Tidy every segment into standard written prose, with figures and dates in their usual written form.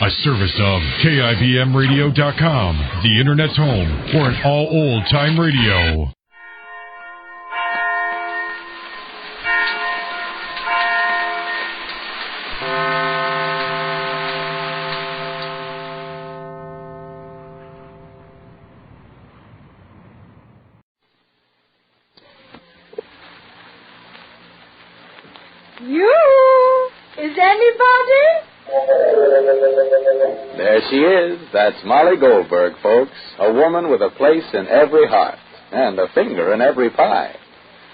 A service of KIBMradio.com, the Internet's home for an all old-time radio. Is anybody? There she is. That's Molly Goldberg, folks. A woman with a place in every heart and a finger in every pie.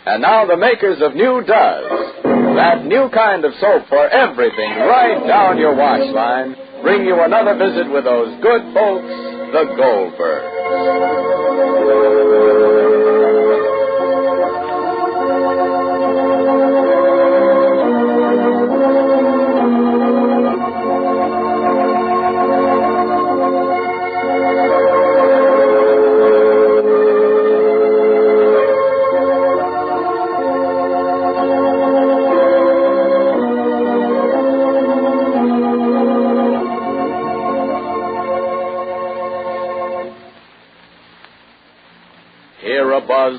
And now the makers of New Does, that new kind of soap for everything right down your wash line, bring you another visit with those good folks, the Goldbergs.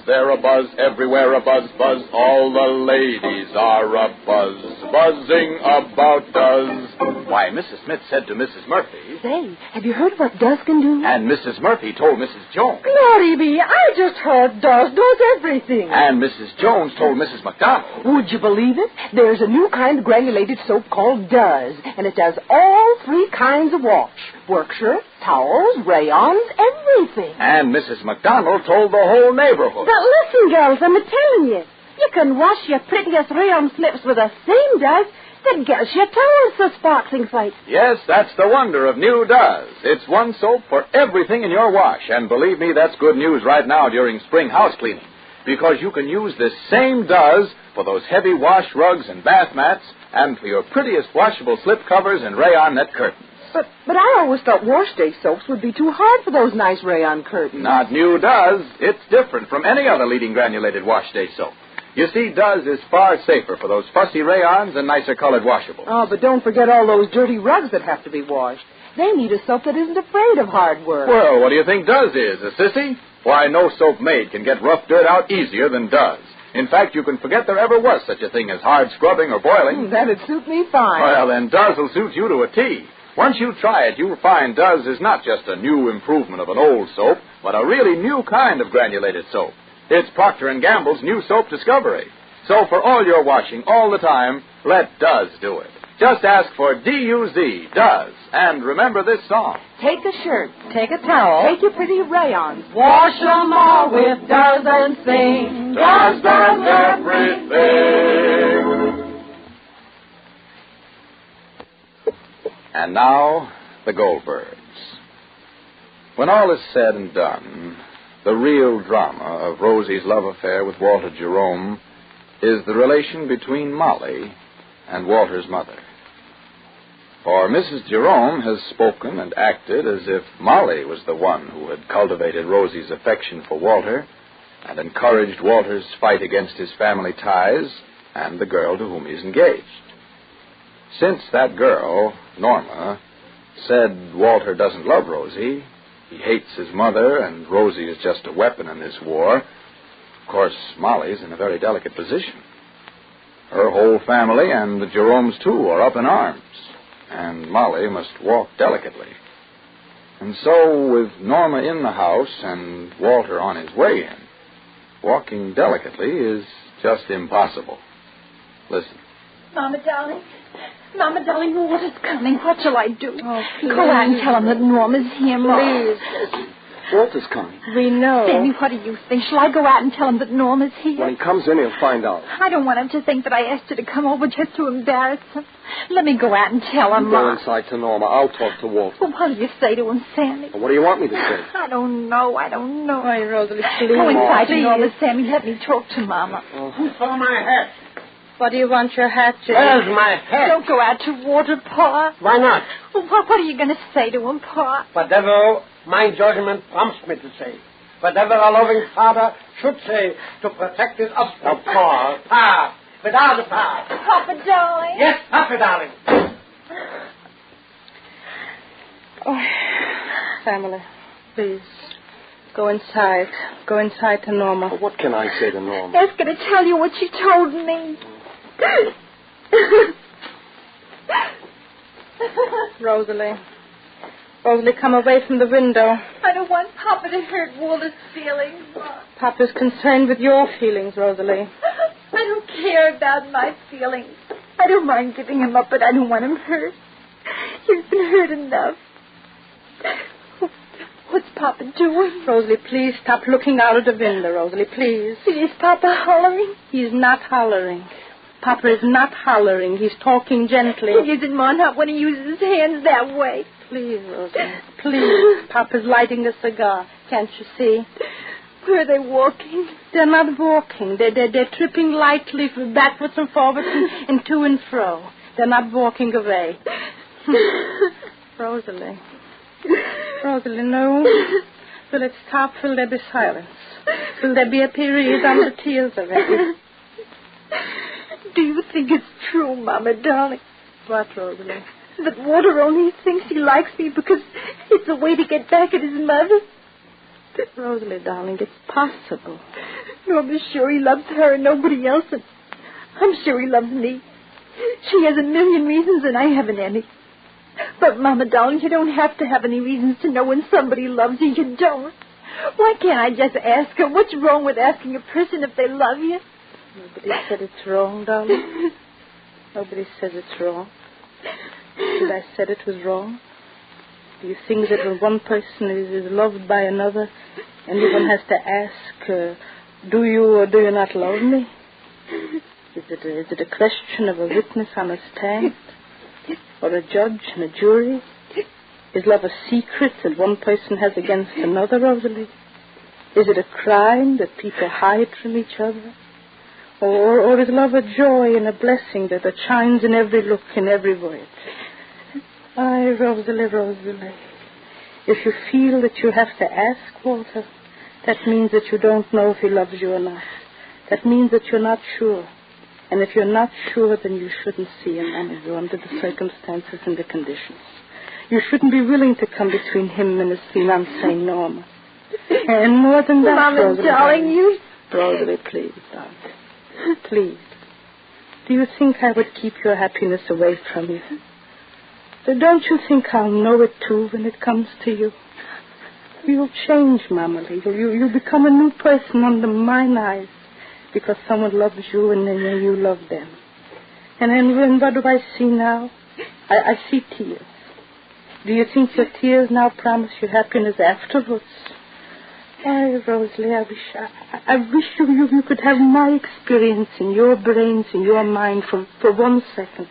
There a buzz, everywhere a buzz, buzz. All the ladies are a buzz, buzzing about Does. Why, Mrs. Smith said to Mrs. Murphy... Say, have you heard what Does can do? And Mrs. Murphy told Mrs. Jones. Glory be, I just heard Does knows everything. And Mrs. Jones told Mrs. McDonald. Would you believe it? There's a new kind of granulated soap called Does, and it does all three kinds of wash. Work shirts, towels, rayons, everything. And Mrs. McDonald told the whole neighborhood. But listen, girls, I'm telling you. You can wash your prettiest rayon slips with the same Does that gets your towels so sparkling white. Yes, that's the wonder of New Does. It's one soap for everything in your wash. And believe me, that's good news right now during spring house cleaning. Because you can use this same Does for those heavy wash rugs and bath mats and for your prettiest washable slip covers and rayon net curtains. But I always thought wash day soaps would be too hard for those nice rayon curtains. Not New Does. It's different from any other leading granulated wash day soap. You see, Does is far safer for those fussy rayons and nicer colored washables. Oh, but don't forget all those dirty rugs that have to be washed. They need a soap that isn't afraid of hard work. Well, what do you think Does is, a sissy? Why, no soap made can get rough dirt out easier than Does. In fact, you can forget there ever was such a thing as hard scrubbing or boiling. That'd suit me fine. Well, then Does will suit you to a T. Once you try it, you'll find Does is not just a new improvement of an old soap, but a really new kind of granulated soap. It's Procter & Gamble's new soap discovery. So for all your washing all the time, let Does do it. Just ask for D-U-Z, Does. And remember this song. Take a shirt. Take a towel. Take your pretty rayons. Wash them all with Does and sing. Does everything. And now, the Goldbergs. When all is said and done, the real drama of Rosie's love affair with Walter Jerome is the relation between Molly and Walter's mother. For Mrs. Jerome has spoken and acted as if Molly was the one who had cultivated Rosie's affection for Walter and encouraged Walter's fight against his family ties and the girl to whom he is engaged. Since that girl, Norma, said Walter doesn't love Rosie, he hates his mother, and Rosie is just a weapon in this war, of course, Molly's in a very delicate position. Her whole family, and the Jeromes, too, are up in arms, and Molly must walk delicately. And so, with Norma in the house and Walter on his way in, walking delicately is just impossible. Listen. Mama, darling, Walter's coming. What shall I do? Oh, please. Go out and tell him that Norma's here, Mom. Please. Walter's coming. We know. Sammy, what do you think? Shall I go out and tell him that Norma's here? When he comes in, he'll find out. I don't want him to think that I asked her to come over just to embarrass him. Let me go out and tell him, You go Mom. inside to Norma. I'll talk to Walter. Well, what do you say to him, Sammy? What do you want me to say? I don't know. Oh, Rosalie, please. Go inside to Please. Norma, Sammy. Let me talk to Mama. Who stole my hat? What do you want your hat to? Where's my hat? Don't go out to Walter, Pa. Why not? Well, what are you going to say to him, Pa? Whatever my judgment prompts me to say. Whatever a loving father should say to protect his offspring. Now, Pa. Pa. Without a Pa. Papa, darling. Yes, Papa, darling. Oh, family, please. Go inside. Go inside to Norma. Well, what can I say to Norma? Ask her to tell you what she told me. Rosalie, come away from the window. I don't want Papa to hurt Walter's feelings. Papa's concerned with your feelings, Rosalie. I don't care about my feelings. I don't mind giving him up, but I don't want him hurt. He's been hurt enough. What's Papa doing? Rosalie, please stop looking out of the window, Rosalie, please. Is Papa hollering? He's not hollering. Papa is not hollering. He's talking gently. He isn't not when he uses his hands that way. Please, Rosalie, please. Papa's lighting a cigar. Can't you see? Where are they walking? They're not walking. They're tripping lightly backwards and forwards and to and fro. They're not walking away. Rosalie, no. Will it stop? Will there be silence? Will there be a period on the tears already? Do you think it's true, Mama, darling? What, Rosalie? That Walter only thinks he likes me because it's a way to get back at his mother? Rosalie, darling, it's possible. Norma's sure he loves her and nobody else, and I'm sure he loves me. She has a million reasons and I haven't any. But, Mama, darling, you don't have to have any reasons to know when somebody loves you. You don't. Why can't I just ask her? What's wrong with asking a person if they love you? Nobody said it's wrong, darling. Nobody says it's wrong. Did I said it was wrong? Do you think that when one person is loved by another, anyone has to ask, do you or do you not love me? Is it a question of a witness on a stand? Or a judge and a jury? Is love a secret that one person has against another, Rosalie? Is it a crime that people hide from each other? Or is love a joy and a blessing that shines in every look, in every word? Aye, Rosalie. If you feel that you have to ask Walter, that means that you don't know if he loves you or not. That means that you're not sure. And if you're not sure, then you shouldn't see him anymore under the circumstances and the conditions. You shouldn't be willing to come between him and his fiancée, Norma. And more than that, Mama, Rosalie, darling, you... Rosalie, please, darling. Please. Do you think I would keep your happiness away from you? So don't you think I'll know it, too, when it comes to you? You'll change, Mama. You'll become a new person under mine eyes because someone loves you and then you love them. And then what do I see now? I see tears. Do you think your tears now promise you happiness afterwards? Oh, Rosalie, I wish you could have my experience in your brains, in your mind for 1 second.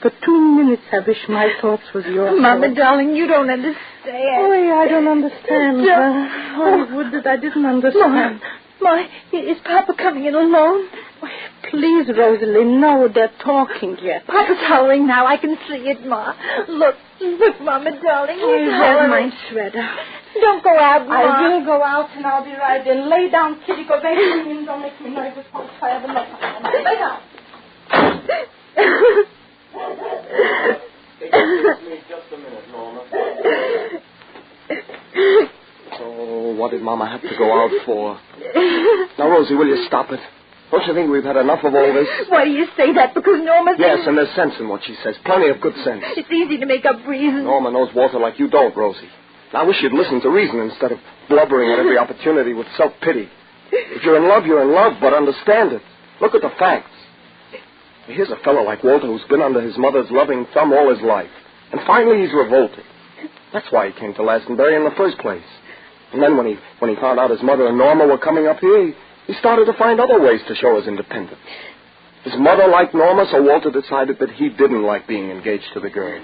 For 2 minutes, I wish my thoughts was yours. Mama, darling, you don't understand. Oh, I don't understand. Would that I didn't understand. Ma, is Papa coming in alone? Oh, please, Rosalie, no, they're talking yet. Papa's hollering now. I can see it, Ma. Look, Mama, darling. He's There's my shredder. Don't go out, Ma. I will go out and I'll be right in. Lay down, Kitty. Go back to me and don't make me nervous. I'll try to look at them. Lay down. Just a minute, Norma. Oh, what did Mama have to go out for? Now, Rosie, will you stop it? Don't you think we've had enough of all this? Why do you say that? Because Norma's... Yes, and there's sense in what she says. Plenty of good sense. It's easy to make up reasons. Norma knows Walter like you don't, Rosie. I wish you'd listen to reason instead of blubbering at every opportunity with self-pity. If you're in love, but understand it. Look at the facts. Here's a fellow like Walter who's been under his mother's loving thumb all his life. And finally he's revolted. That's why he came to Glastonbury in the first place. And then when he found out his mother and Norma were coming up here, he started to find other ways to show his independence. His mother liked Norma, so Walter decided that he didn't like being engaged to the girl.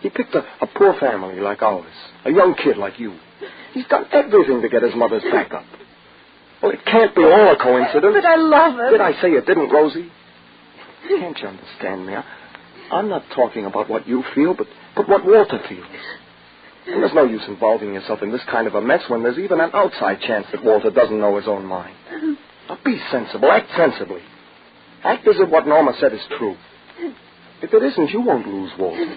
He picked a poor family like ours, a young kid like you. He's done everything to get his mother's back up. Well, it can't be all a coincidence. But I love him. Did I say it didn't, Rosie? Can't you understand me? I'm not talking about what you feel, but what Walter feels. And there's no use involving yourself in this kind of a mess when there's even an outside chance that Walter doesn't know his own mind. Now, be sensible. Act sensibly. Act as if what Norma said is true. If it isn't, you won't lose Walter.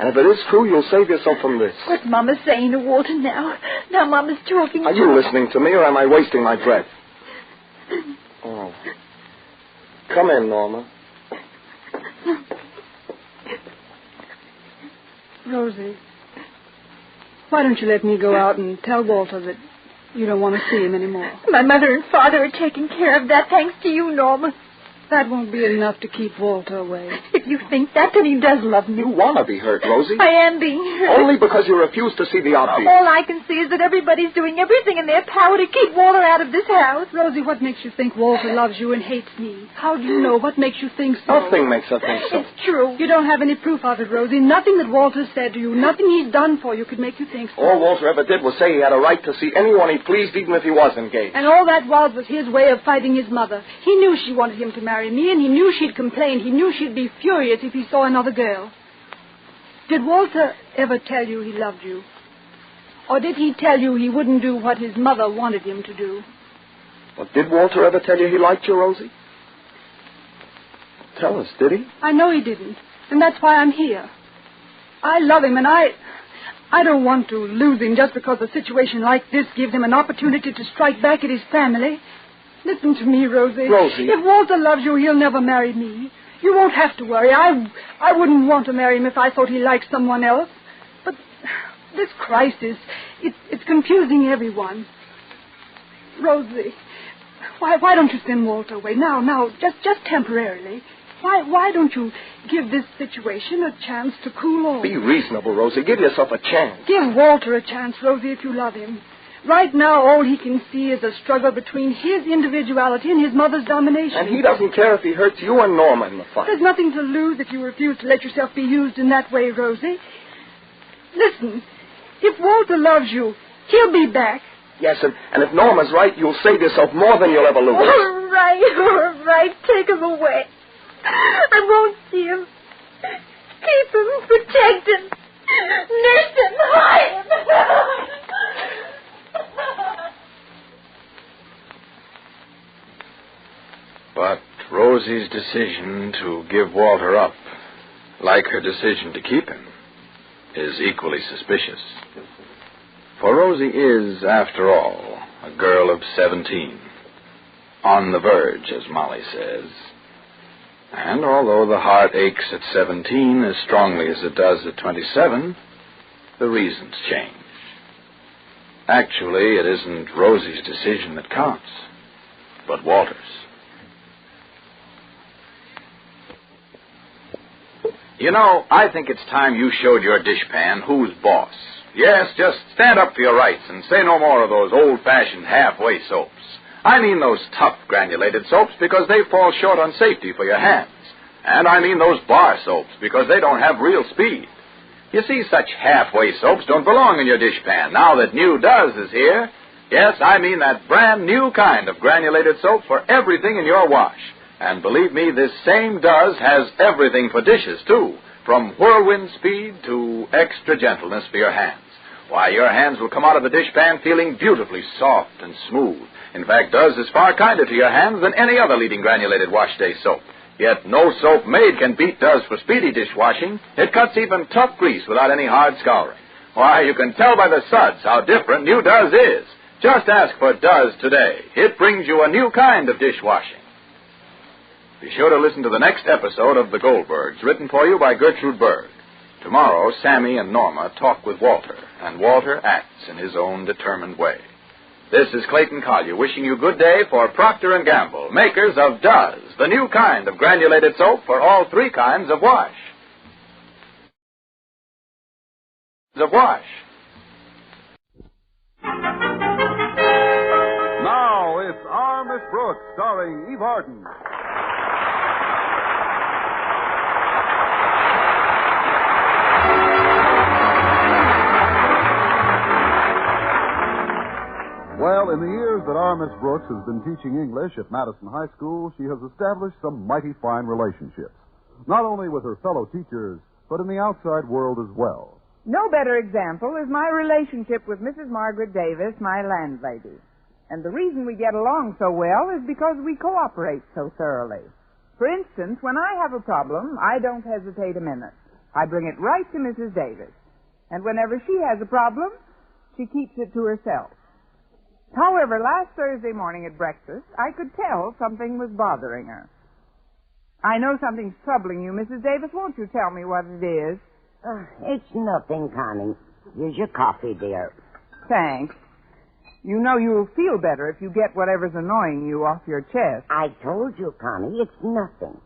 And if it is true, you'll save yourself from this. What's Mama saying to Walter now? Now Mama's talking. Are you listening to me, or am I wasting my breath? Oh. Come in, Norma. Rosie, why don't you let me go out and tell Walter that you don't want to see him anymore? My mother and father are taking care of that, thanks to you, Norma. That won't be enough to keep Walter away. If you think that, then he does love me. You want to be hurt, Rosie. I am being hurt. Only because you refuse to see the obvious. All I can see is that everybody's doing everything in their power to keep Walter out of this house. Rosie, what makes you think Walter loves you and hates me? How do you know? What makes you think so? Nothing makes her think so. It's true. You don't have any proof of it, Rosie. Nothing that Walter said to you, nothing he's done for you could make you think so. All Walter ever did was say he had a right to see anyone he pleased, even if he was engaged. And all that was his way of fighting his mother. He knew she wanted him to marry me, and he knew she'd complain. He knew she'd be furious if he saw another girl. Did Walter ever tell you he loved you? Or did he tell you he wouldn't do what his mother wanted him to do? Well, did Walter ever tell you he liked you, Rosie? Tell us, did he? I know he didn't, and that's why I'm here. I love him, and I don't want to lose him just because a situation like this gives him an opportunity to strike back at his family. Listen to me, Rosie. Rosie. If Walter loves you, he'll never marry me. You won't have to worry. I wouldn't want to marry him if I thought he liked someone else. But this crisis, it's confusing everyone. Rosie, why don't you send Walter away? Now, just temporarily. Why don't you give this situation a chance to cool off? Be reasonable, Rosie. Give yourself a chance. Give Walter a chance, Rosie, if you love him. Right now, all he can see is a struggle between his individuality and his mother's domination. And he doesn't care if he hurts you or Norma in the fight. There's nothing to lose if you refuse to let yourself be used in that way, Rosie. Listen, if Walter loves you, he'll be back. Yes, and if Norma's right, you'll save yourself more than you'll ever lose. All right. Take him away. I won't see him. Keep him, protect him, nurse him, hide him. But Rosie's decision to give Walter up, like her decision to keep him, is equally suspicious. For Rosie is, after all, a girl of 17, on the verge, as Molly says. And although the heart aches at 17 as strongly as it does at 27, the reasons change. Actually, it isn't Rosie's decision that counts, but Walter's. You know, I think it's time you showed your dishpan who's boss. Yes, just stand up for your rights and say no more of those old-fashioned halfway soaps. I mean those tough granulated soaps because they fall short on safety for your hands. And I mean those bar soaps because they don't have real speed. You see, such halfway soaps don't belong in your dishpan now that new Does is here. Yes, I mean that brand new kind of granulated soap for everything in your wash. And believe me, this same Does has everything for dishes, too, from whirlwind speed to extra gentleness for your hands. Why, your hands will come out of the dishpan feeling beautifully soft and smooth. In fact, Does is far kinder to your hands than any other leading granulated wash day soap. Yet no soap made can beat Does for speedy dishwashing. It cuts even tough grease without any hard scouring. Why, you can tell by the suds how different new Does is. Just ask for Does today. It brings you a new kind of dishwashing. Be sure to listen to the next episode of The Goldbergs, written for you by Gertrude Berg. Tomorrow, Sammy and Norma talk with Walter, and Walter acts in his own determined way. This is Clayton Collier wishing you good day for Procter & Gamble, makers of Does, the new kind of granulated soap for all three kinds of wash. Now it's Our Miss Brooks, starring Eve Arden. Well, in the years that our Miss Brooks has been teaching English at Madison High School, she has established some mighty fine relationships, not only with her fellow teachers, but in the outside world as well. No better example is my relationship with Mrs. Margaret Davis, my landlady. And the reason we get along so well is because we cooperate so thoroughly. For instance, when I have a problem, I don't hesitate a minute. I bring it right to Mrs. Davis. And whenever she has a problem, she keeps it to herself. However, last Thursday morning at breakfast, I could tell something was bothering her. I know something's troubling you, Mrs. Davis. Won't you tell me what it is? It's nothing, Connie. Here's your coffee, dear. Thanks. You know you'll feel better if you get whatever's annoying you off your chest. I told you, Connie, it's nothing.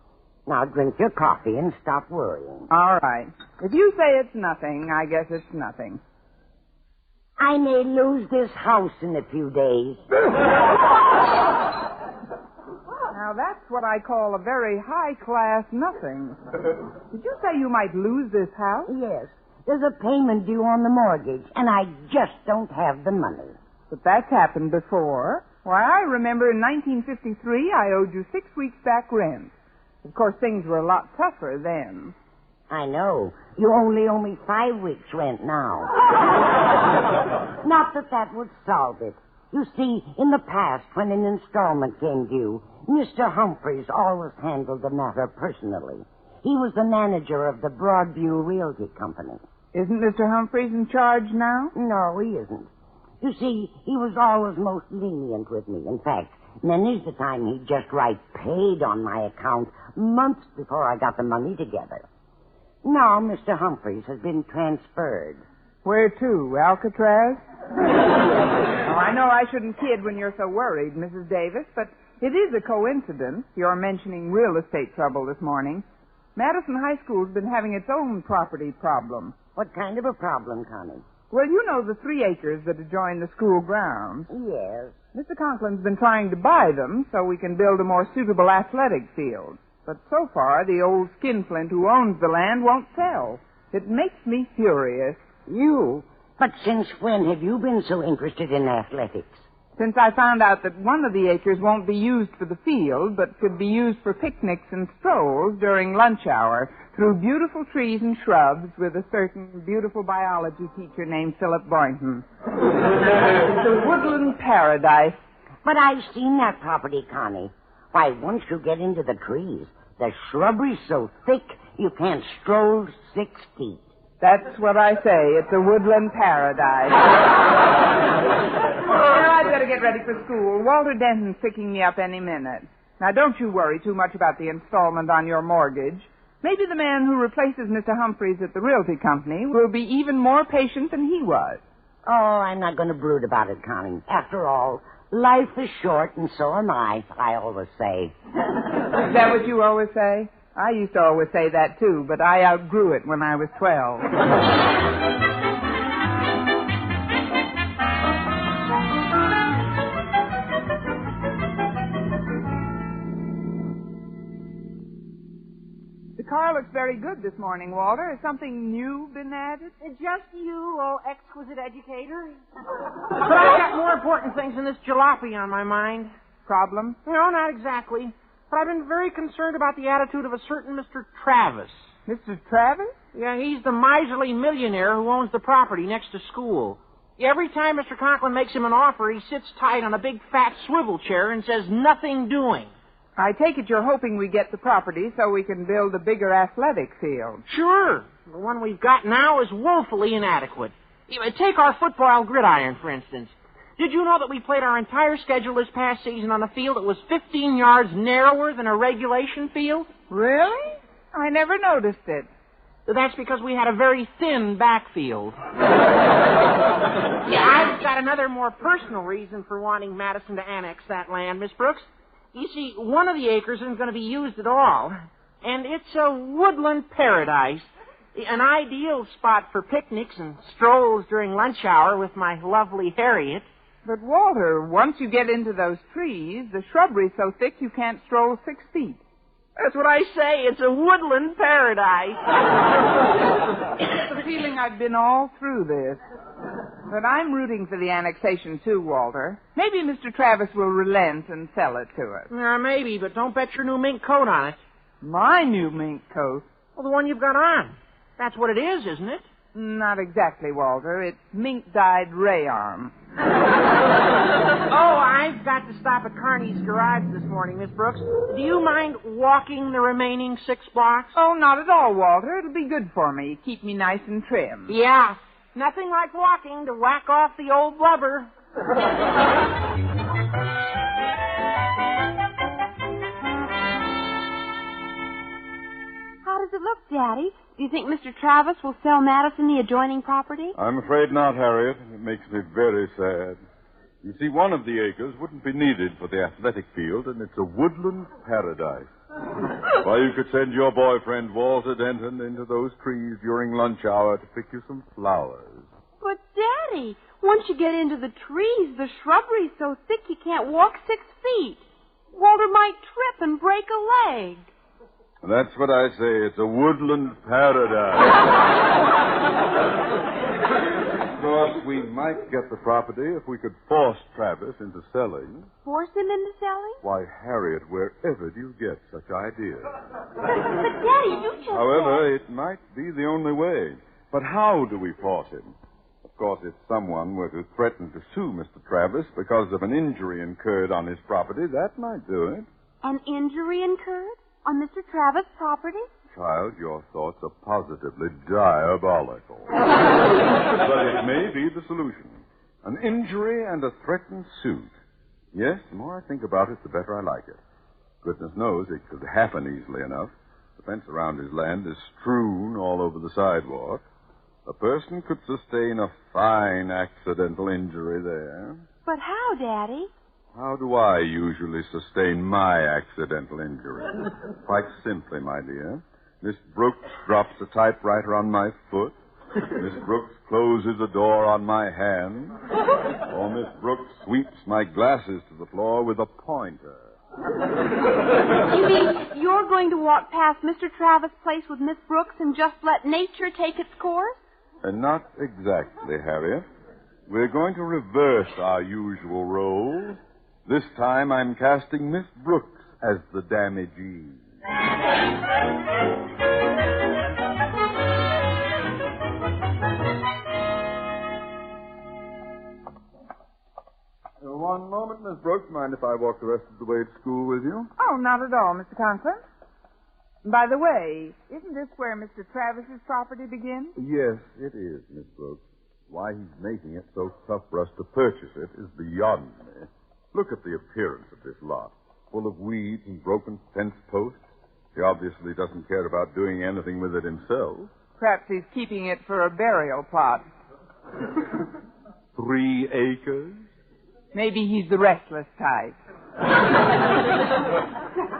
Now drink your coffee and stop worrying. All right. If you say it's nothing, I guess it's nothing. I may lose this house in a few days. Now, that's what I call a very high-class nothing. Did you say you might lose this house? Yes. There's a payment due on the mortgage, and I just don't have the money. But that's happened before. Why, I remember in 1953 I owed you 6 weeks back rent. Of course, things were a lot tougher then. I know. You only owe me 5 weeks' rent now. Not that would solve it. You see, in the past, when an installment came due, Mr. Humphreys always handled the matter personally. He was the manager of the Broadview Realty Company. Isn't Mr. Humphreys in charge now? No, he isn't. You see, he was always most lenient with me. In fact, many's the time he'd just write paid on my account months before I got the money together. Now Mr. Humphreys has been transferred. Where to? Alcatraz? Oh, I know I shouldn't kid when you're so worried, Mrs. Davis, but it is a coincidence you're mentioning real estate trouble this morning. Madison High School's been having its own property problem. What kind of a problem, Connie? Well, you know the 3 acres that adjoin the school grounds. Yes. Mr. Conklin's been trying to buy them so we can build a more suitable athletic field. But so far, the old skinflint who owns the land won't sell. It makes me furious. You? But since when have you been so interested in athletics? Since I found out that one of the acres won't be used for the field, but could be used for picnics and strolls during lunch hour through beautiful trees and shrubs with a certain beautiful biology teacher named Philip Boynton. It's a woodland paradise. But I've seen that property, Connie. Why, once you get into the trees, the shrubbery's so thick you can't stroll 6 feet. That's what I say. It's a woodland paradise. Now I've got to get ready for school. Walter Denton's picking me up any minute. Now, don't you worry too much about the installment on your mortgage. Maybe the man who replaces Mr. Humphreys at the realty company will be even more patient than he was. Oh, I'm not going to brood about it, Connie. After all, life is short, and so am I always say. Is that what you always say? I used to always say that, too, but I outgrew it when I was 12. The car looks very good this morning, Walter. Has something new been added? Just you, oh exquisite educator. But I've got more important things than this jalopy on my mind. Problem? No, not exactly. But I've been very concerned about the attitude of a certain Mr. Travis. Mr. Travis? Yeah, he's the miserly millionaire who owns the property next to school. Every time Mr. Conklin makes him an offer, he sits tight on a big fat swivel chair and says, "Nothing doing." I take it you're hoping we get the property so we can build a bigger athletic field. Sure. The one we've got now is woefully inadequate. Take our football gridiron, for instance. Did you know that we played our entire schedule this past season on a field that was 15 yards narrower than a regulation field? Really? I never noticed it. That's because we had a very thin backfield. Yeah, I've got another more personal reason for wanting Madison to annex that land, Miss Brooks. You see, one of the acres isn't going to be used at all, and it's a woodland paradise. An ideal spot for picnics and strolls during lunch hour with my lovely Harriet. But, Walter, once you get into those trees, the shrubbery's so thick you can't stroll 6 feet. That's what I say. It's a woodland paradise. It's the feeling I've been all through this. But I'm rooting for the annexation, too, Walter. Maybe Mr. Travis will relent and sell it to us. Maybe, but don't bet your new mink coat on it. My new mink coat? Well, the one you've got on. That's what it is, isn't it? Not exactly, Walter. It's mink-dyed rayon. Oh, I've got to stop at Carney's garage this morning, Miss Brooks. Do you mind walking the remaining 6 blocks? Oh, not at all, Walter. It'll be good for me. Keep me nice and trim. Yeah. Nothing like walking to whack off the old blubber. How does it look, Daddy? Do you think Mr. Travis will sell Madison the adjoining property? I'm afraid not, Harriet. It makes me very sad. You see, one of the acres wouldn't be needed for the athletic field, and it's a woodland paradise. Why, you could send your boyfriend, Walter Denton, into those trees during lunch hour to pick you some flowers. But, Daddy, once you get into the trees, the shrubbery's so thick you can't walk 6 feet. Walter might trip and break a leg. That's what I say. It's a woodland paradise. Of course, we might get the property if we could force Travis into selling. Force him into selling? Why, Harriet, wherever do you get such ideas? But Daddy, you just However, it might be the only way. But how do we force him? Of course, if someone were to threaten to sue Mr. Travis because of an injury incurred on his property, that might do it. An injury incurred? On Mr. Travis' property? Child, your thoughts are positively diabolical. But it may be the solution. An injury and a threatened suit. Yes, the more I think about it, the better I like it. Goodness knows it could happen easily enough. The fence around his land is strewn all over the sidewalk. A person could sustain a fine accidental injury there. But how, Daddy? How do I usually sustain my accidental injury? Quite simply, my dear. Miss Brooks drops a typewriter on my foot. Miss Brooks closes a door on my hand. Or Miss Brooks sweeps my glasses to the floor with a pointer. You mean you're going to walk past Mr. Travis' place with Miss Brooks and just let nature take its course? Not exactly, Harriet. We're going to reverse our usual roles. This time I'm casting Miss Brooks as the damagee. One moment, Miss Brooks. Mind if I walk the rest of the way to school with you? Oh, not at all, Mr. Conklin. By the way, isn't this where Mr. Travis's property begins? Yes, it is, Miss Brooks. Why he's making it so tough for us to purchase it is beyond me. Look at the appearance of this lot, full of weeds and broken fence posts. He obviously doesn't care about doing anything with it himself. Perhaps he's keeping it for a burial plot. 3 acres? Maybe he's the restless type.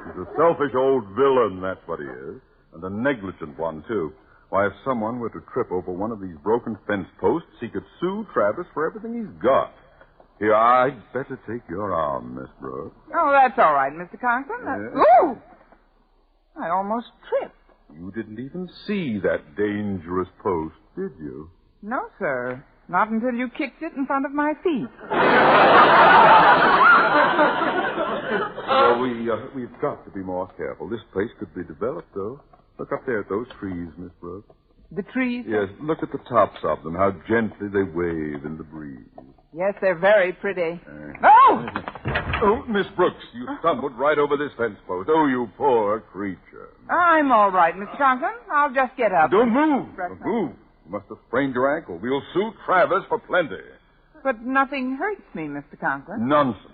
He's a selfish old villain, that's what he is. And a negligent one, too. Why, if someone were to trip over one of these broken fence posts, he could sue Travis for everything he's got. Here, I'd better take your arm, Miss Brooks. Oh, that's all right, Mr. Conklin. Yes. Ooh! I almost tripped. You didn't even see that dangerous post, did you? No, sir. Not until you kicked it in front of my feet. Well, we've got to be more careful. This place could be developed, though. Look up there at those trees, Miss Brooks. The trees? Yes, look at the tops of them, how gently they wave in the breeze. Yes, they're very pretty. Oh! Oh, Miss Brooks, you stumbled right over this fence post. Oh, you poor creature. I'm all right, Mr. Conklin. I'll just get up. Don't move. Don't move. You must have sprained your ankle. We'll sue Travis for plenty. But nothing hurts me, Mr. Conklin. Nonsense.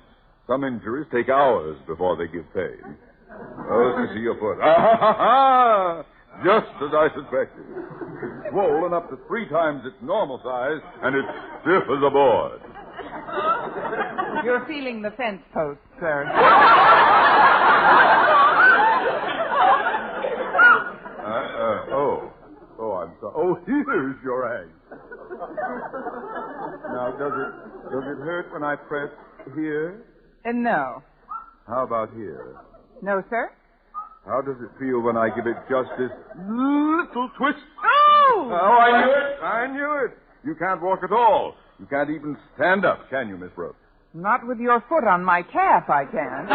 Some injuries take hours before they give pain. Oh, let me see your foot. Ah! Just as I suspected. It's swollen up to 3 times its normal size, and it's stiff as a board. You're feeling the fence post, sir. Oh, I'm sorry. Oh, here's your ankle. Now, does it hurt when I press here? No. How about here? No, sir. How does it feel when I give it just this little twist? Oh! Oh, I knew it. You can't walk at all. You can't even stand up, can you, Miss Brooks? Not with your foot on my calf, I can.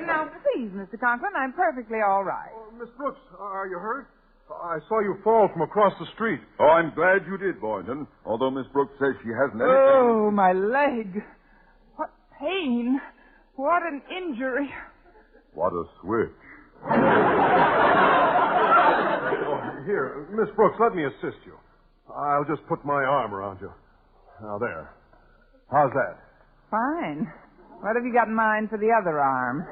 Now, please, Mr. Conklin, I'm perfectly all right. Oh, Miss Brooks, are you hurt? I saw you fall from across the street. Oh, I'm glad you did, Boynton. Although Miss Brooks says she hasn't anything. Oh, my leg. What pain. What an injury. What a switch. Here, Miss Brooks, let me assist you. I'll just put my arm around you. Now, there. How's that? Fine. What have you got in mind for the other arm?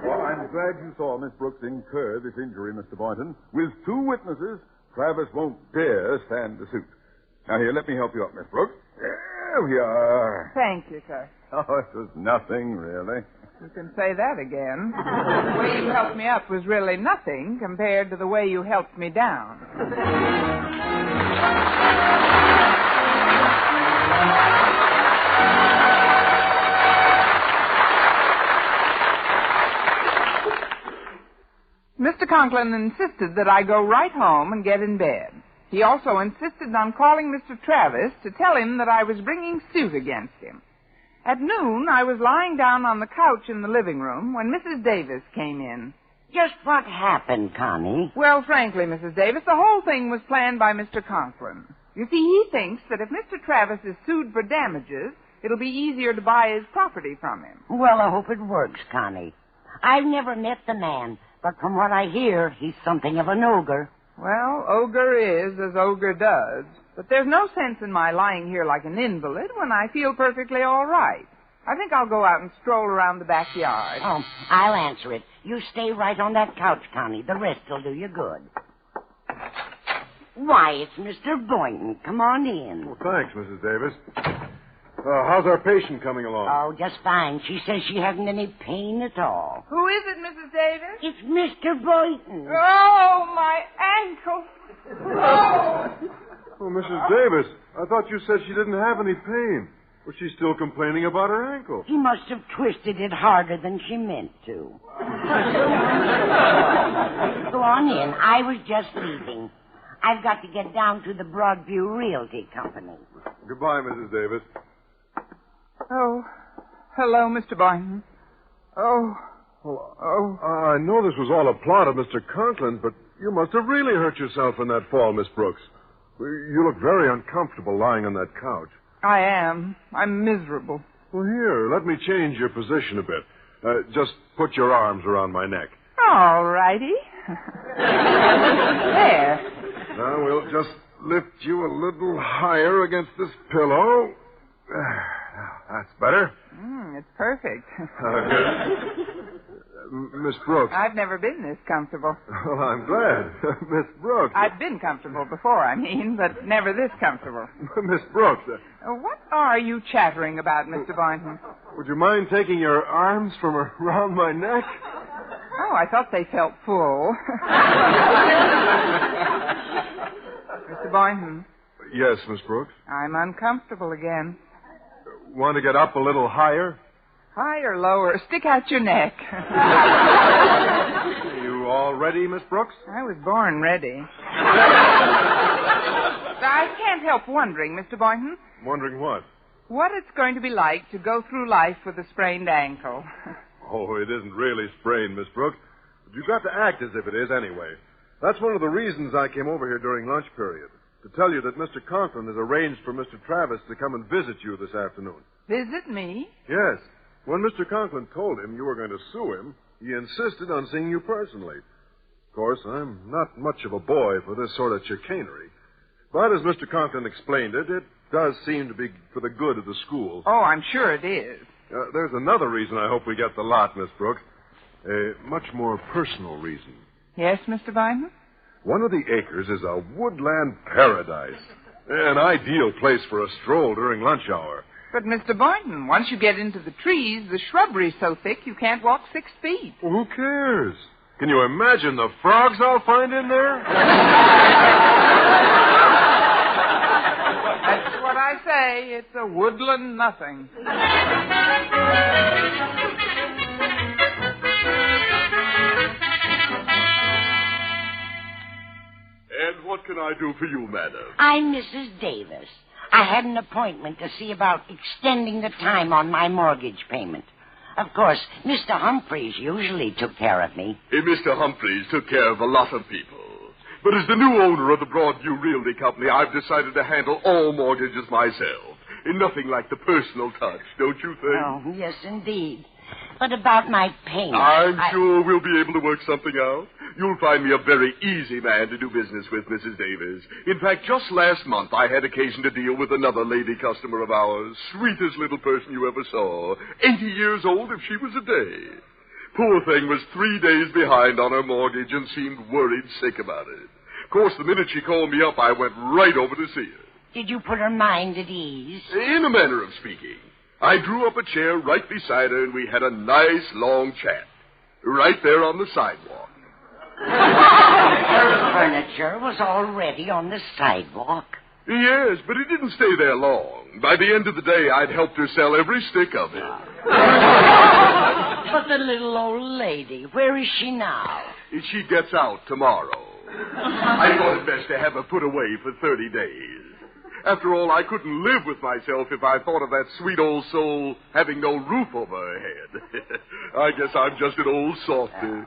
Well, I'm glad you saw Miss Brooks incur this injury, Mr. Boynton. With 2 witnesses, Travis won't dare stand the suit. Now, here, let me help you up, Miss Brooks. There we are. Thank you, sir. Oh, it was nothing, really. You can say that again. The way you helped me up was really nothing compared to the way you helped me down. Mr. Conklin insisted that I go right home and get in bed. He also insisted on calling Mr. Travis to tell him that I was bringing suit against him. At noon, I was lying down on the couch in the living room when Mrs. Davis came in. Just what happened, Connie? Well, frankly, Mrs. Davis, the whole thing was planned by Mr. Conklin. You see, he thinks that if Mr. Travis is sued for damages, it'll be easier to buy his property from him. Well, I hope it works, Connie. I've never met the man, but from what I hear, he's something of an ogre. Well, ogre is as ogre does. But there's no sense in my lying here like an invalid when I feel perfectly all right. I think I'll go out and stroll around the backyard. Oh, I'll answer it. You stay right on that couch, Connie. The rest will do you good. Why, it's Mr. Boynton. Come on in. Well, thanks, Mrs. Davis. How's our patient coming along? Oh, just fine. She says she hasn't any pain at all. Who is it, Mrs. Davis? It's Mr. Boynton. Oh, my ankle. Oh. Oh, Mrs. Davis, I thought you said she didn't have any pain. But she's still complaining about her ankle. He must have twisted it harder than she meant to. Go on in. I was just leaving. I've got to get down to the Broadview Realty Company. Goodbye, Mrs. Davis. Oh, hello, Mr. Boynton. Oh. I know this was all a plot of Mr. Conklin's, but you must have really hurt yourself in that fall, Miss Brooks. You look very uncomfortable lying on that couch. I am. I'm miserable. Well, here, let me change your position a bit. Just put your arms around my neck. All righty. There. Now, we'll just lift you a little higher against this pillow. That's better. It's perfect. Miss Brooks. I've never been this comfortable. Well, I'm glad. Miss Brooks. I've been comfortable before, but never this comfortable. Miss Brooks. What are you chattering about, Mr. Boynton? Would you mind taking your arms from around my neck? Oh, I thought they felt full. Mr. Boynton. Yes, Miss Brooks. I'm uncomfortable again. Want to get up a little higher? Higher, lower. Stick out your neck. You all ready, Miss Brooks? I was born ready. I can't help wondering, Mr. Boynton. Wondering what? What it's going to be like to go through life with a sprained ankle. Oh, it isn't really sprained, Miss Brooks. But you've got to act as if it is anyway. That's one of the reasons I came over here during lunch period. To tell you that Mr. Conklin has arranged for Mr. Travis to come and visit you this afternoon. Visit me? Yes. When Mr. Conklin told him you were going to sue him, he insisted on seeing you personally. Of course, I'm not much of a boy for this sort of chicanery. But as Mr. Conklin explained it, it does seem to be for the good of the school. Oh, I'm sure it is. There's another reason I hope we get the lot, Miss Brooks. A much more personal reason. Yes, Mr. Boynton? One of the acres is a woodland paradise. An ideal place for a stroll during lunch hour. But, Mr. Boynton, once you get into the trees, the shrubbery's so thick you can't walk 6 feet. Well, who cares? Can you imagine the frogs I'll find in there? That's what I say. It's a woodland nothing. And what can I do for you, madam? I'm Mrs. Davis. I had an appointment to see about extending the time on my mortgage payment. Of course, Mr. Humphreys usually took care of me. Mr. Humphreys took care of a lot of people. But as the new owner of the Broadview Realty Company, I've decided to handle all mortgages myself. Nothing like the personal touch, don't you think? Oh, yes, indeed. But about my payment... I'm sure we'll be able to work something out. You'll find me a very easy man to do business with, Mrs. Davis. In fact, just last month, I had occasion to deal with another lady customer of ours. Sweetest little person you ever saw. 80 years old if she was a day. Poor thing was 3 days behind on her mortgage and seemed worried sick about it. Of course, the minute she called me up, I went right over to see her. Did you put her mind at ease? In a manner of speaking. I drew up a chair right beside her, and we had a nice, long chat. Right there on the sidewalk. Her furniture was already on the sidewalk. Yes, but it didn't stay there long. By the end of the day, I'd helped her sell every stick of it. But the little old lady, where is she now? She gets out tomorrow. I thought it best to have her put away for 30 days. After all, I couldn't live with myself if I thought of that sweet old soul having no roof over her head. I guess I'm just an old softy. Oh.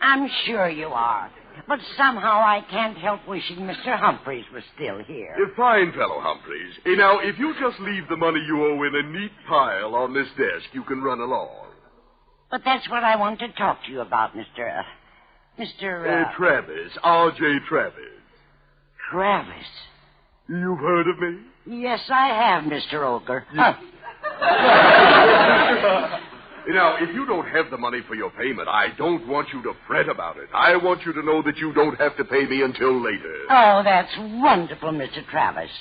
I'm sure you are. But somehow I can't help wishing Mr. Humphreys was still here. Fine fellow, Humphreys. Now, if you just leave the money you owe in a neat pile on this desk, you can run along. But that's what I want to talk to you about, Mr. Travis. R.J. Travis. Travis? You've heard of me? Yes, I have, Mr. Ogre. Now, if you don't have the money for your payment, I don't want you to fret about it. I want you to know that you don't have to pay me until later. Oh, that's wonderful, Mr. Travis.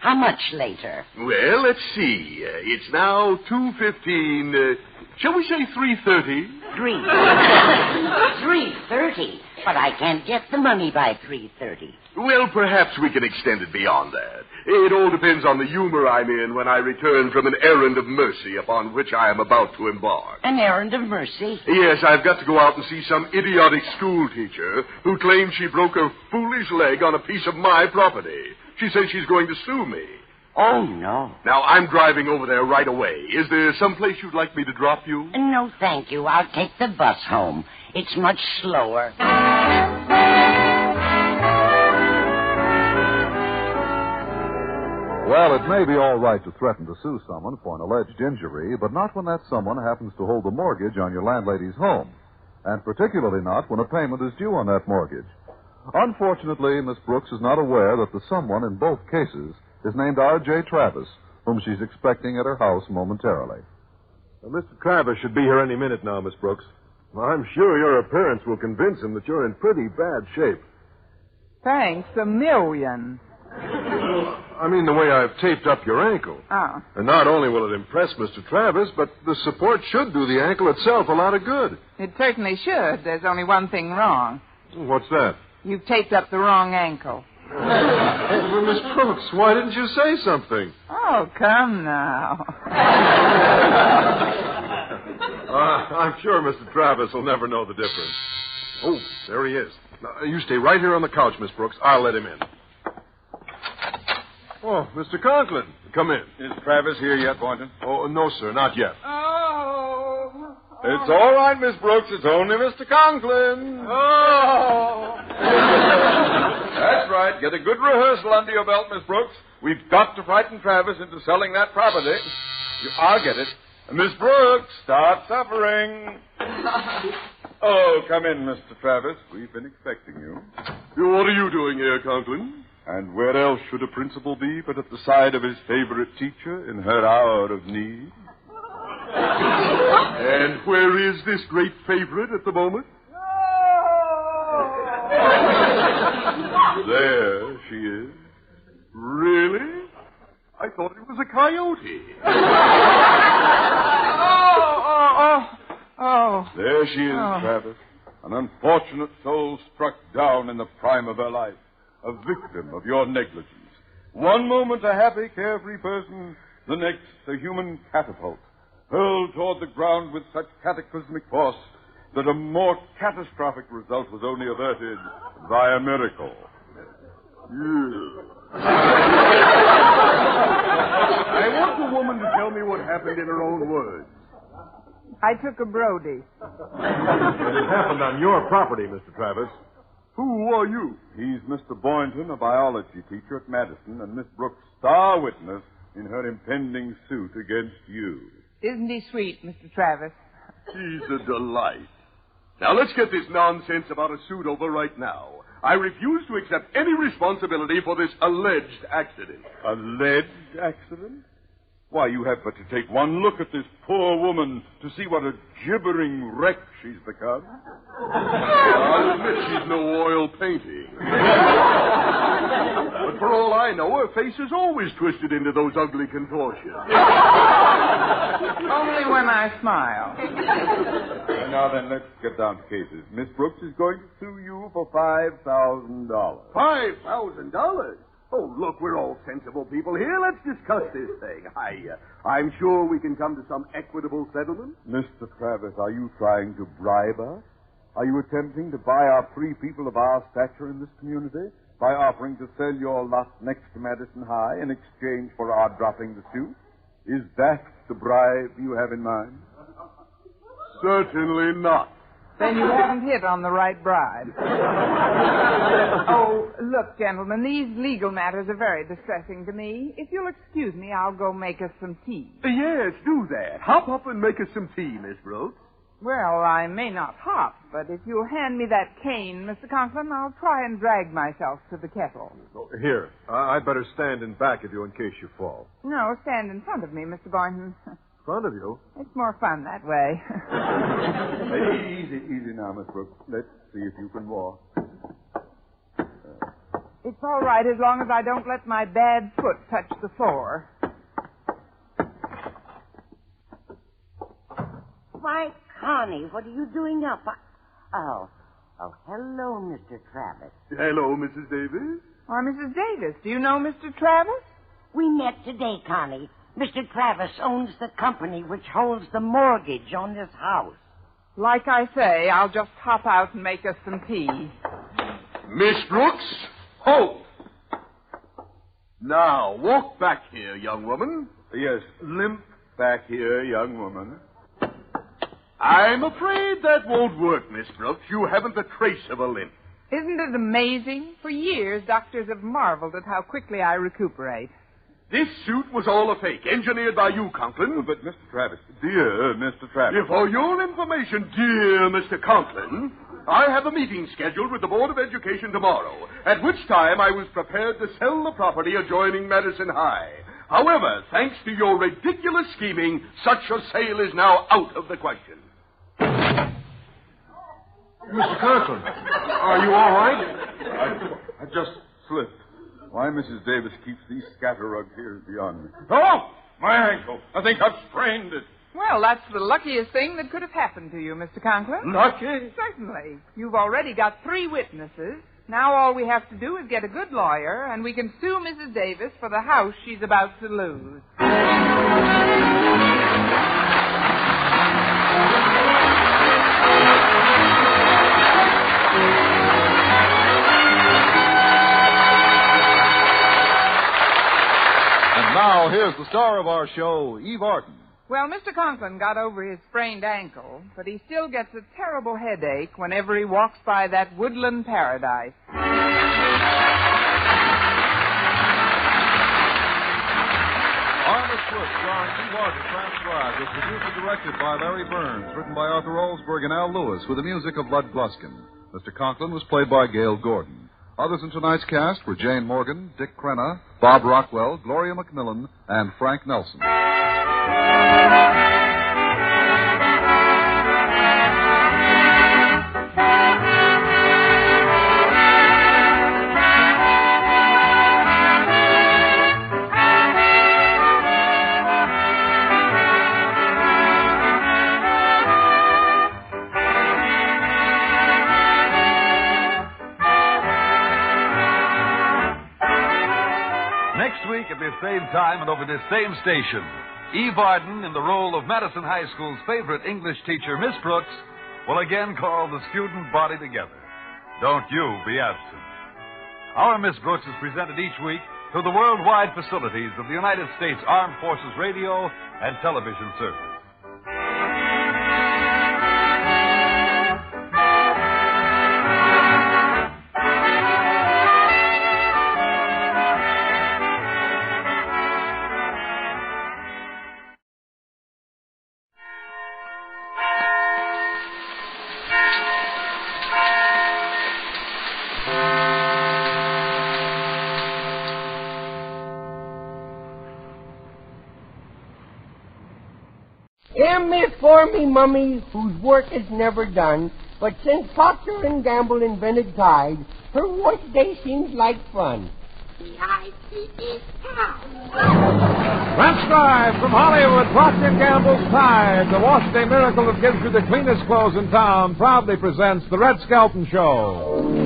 How much later? Well, let's see. It's now 2:15. Shall we say 3:30? 3:30? But I can't get the money by 3:30. Well, perhaps we can extend it beyond that. It all depends on the humor I'm in when I return from an errand of mercy upon which I am about to embark. An errand of mercy? Yes, I've got to go out and see some idiotic school teacher who claims she broke her foolish leg on a piece of my property. She says she's going to sue me. Oh, no. Now, I'm driving over there right away. Is there some place you'd like me to drop you? No, thank you. I'll take the bus home. It's much slower. Well, it may be all right to threaten to sue someone for an alleged injury, but not when that someone happens to hold the mortgage on your landlady's home, and particularly not when a payment is due on that mortgage. Unfortunately, Miss Brooks is not aware that the someone in both cases is named R.J. Travis, whom she's expecting at her house momentarily. Well, Mr. Travis should be here any minute now, Miss Brooks. Well, I'm sure your appearance will convince him that you're in pretty bad shape. Thanks a million. I mean the way I've taped up your ankle. Oh. And not only will it impress Mr. Travis, but the support should do the ankle itself a lot of good. It certainly should. There's only one thing wrong. What's that? You've taped up the wrong ankle. Well, Miss Brooks, why didn't you say something? Oh, come now. I'm sure Mr. Travis will never know the difference. Oh, there he is. Now, you stay right here on the couch, Miss Brooks. I'll let him in. Oh, Mr. Conklin, come in. Is Travis here yet, Boynton? Oh, no, sir, not yet. Oh. It's all right, Miss Brooks. It's only Mr. Conklin. Oh. That's right. Get a good rehearsal under your belt, Miss Brooks. We've got to frighten Travis into selling that property. I'll get it. Miss Brooks, start suffering. Oh, come in, Mr. Travis. We've been expecting you. What are you doing here, Conklin? And where else should a principal be but at the side of his favorite teacher in her hour of need? And where is this great favorite at the moment? There she is. Really? I thought it was a coyote. Oh. There she is, Travis. An unfortunate soul struck down in the prime of her life. A victim of your negligence. One moment a happy, carefree person, the next a human catapult, hurled toward the ground with such cataclysmic force that a more catastrophic result was only averted by a miracle. I want the woman to tell me what happened in her own words. I took a Brody. It happened on your property, Mr. Travis. Who are you? He's Mr. Boynton, a biology teacher at Madison, and Miss Brooks' star witness in her impending suit against you. Isn't he sweet, Mr. Travis? He's a delight. Now, let's get this nonsense about a suit over right now. I refuse to accept any responsibility for this alleged accident. Alleged accident? Why, you have but to take one look at this poor woman to see what a gibbering wreck she's become. I'll admit she's no oil painting. But for all I know, her face is always twisted into those ugly contortions. Only when I smile. Now then, let's get down to cases. Miss Brooks is going to sue you for $5,000. $5,000? Oh, look, we're all sensible people here. Let's discuss this thing. I'm sure we can come to some equitable settlement. Mr. Travis, are you trying to bribe us? Are you attempting to buy our three people of our stature in this community by offering to sell your lot next to Madison High in exchange for our dropping the suit? Is that the bribe you have in mind? Certainly not. Then you haven't hit on the right bribe. Oh, look, gentlemen, these legal matters are very distressing to me. If you'll excuse me, I'll go make us some tea. Yes, do that. Hop up and make us some tea, Miss Brooks. Well, I may not hop, but if you'll hand me that cane, Mr. Conklin, I'll try and drag myself to the kettle. Oh, here, I'd better stand in back of you in case you fall. No, stand in front of me, Mr. Boynton. In front of you? It's more fun that way. Easy now, Miss Brooks. Let's see if you can walk. It's all right as long as I don't let my bad foot touch the floor. Why, Connie, what are you doing up? Oh, hello, Mr. Travis. Hello, Mrs. Davis. Why, Mrs. Davis, do you know Mr. Travis? We met today, Connie. Mr. Travis owns the company which holds the mortgage on this house. Like I say, I'll just hop out and make us some tea. Miss Brooks, halt! Now, walk back here, young woman. Yes, limp back here, young woman. I'm afraid that won't work, Miss Brooks. You haven't the trace of a limp. Isn't it amazing? For years, doctors have marveled at how quickly I recuperate. This suit was all a fake, engineered by you, Conklin. But, Mr. Travis, dear Mr. Travis. For your information, dear Mr. Conklin, I have a meeting scheduled with the Board of Education tomorrow, at which time I was prepared to sell the property adjoining Madison High. However, thanks to your ridiculous scheming, such a sale is now out of the question. Mr. Conklin, are you all right? I just slipped. Why Mrs. Davis keeps these scatter rugs here is beyond me. Oh, my ankle. I think I've sprained it. Well, that's the luckiest thing that could have happened to you, Mr. Conklin. Lucky? Certainly. You've already got 3 witnesses. Now all we have to do is get a good lawyer, and we can sue Mrs. Davis for the house she's about to lose. Now, here's the star of our show, Eve Arden. Well, Mr. Conklin got over his sprained ankle, but he still gets a terrible headache whenever he walks by that woodland paradise. Armistice Work, starring Eve Arden, transcribed, was produced and directed by Larry Burns, written by Arthur Olsberg and Al Lewis, with the music of Lud Gluskin. Mr. Conklin was played by Gail Gordon. Others in tonight's cast were Jane Morgan, Dick Crenna, Bob Rockwell, Gloria McMillan, and Frank Nelson. At this same time and over this same station, Eve Arden, in the role of Madison High School's favorite English teacher, Miss Brooks, will again call the student body together. Don't you be absent. Our Miss Brooks is presented each week through the worldwide facilities of the United States Armed Forces Radio and Television Service. some is for me mummy, whose work is never done, but since Procter & Gamble invented Tide, her wash day seems like fun. Transcribed from Hollywood, Procter & Gamble's Tide, the wash day miracle that gives you the cleanest clothes in town, proudly presents The Red Skelton Show.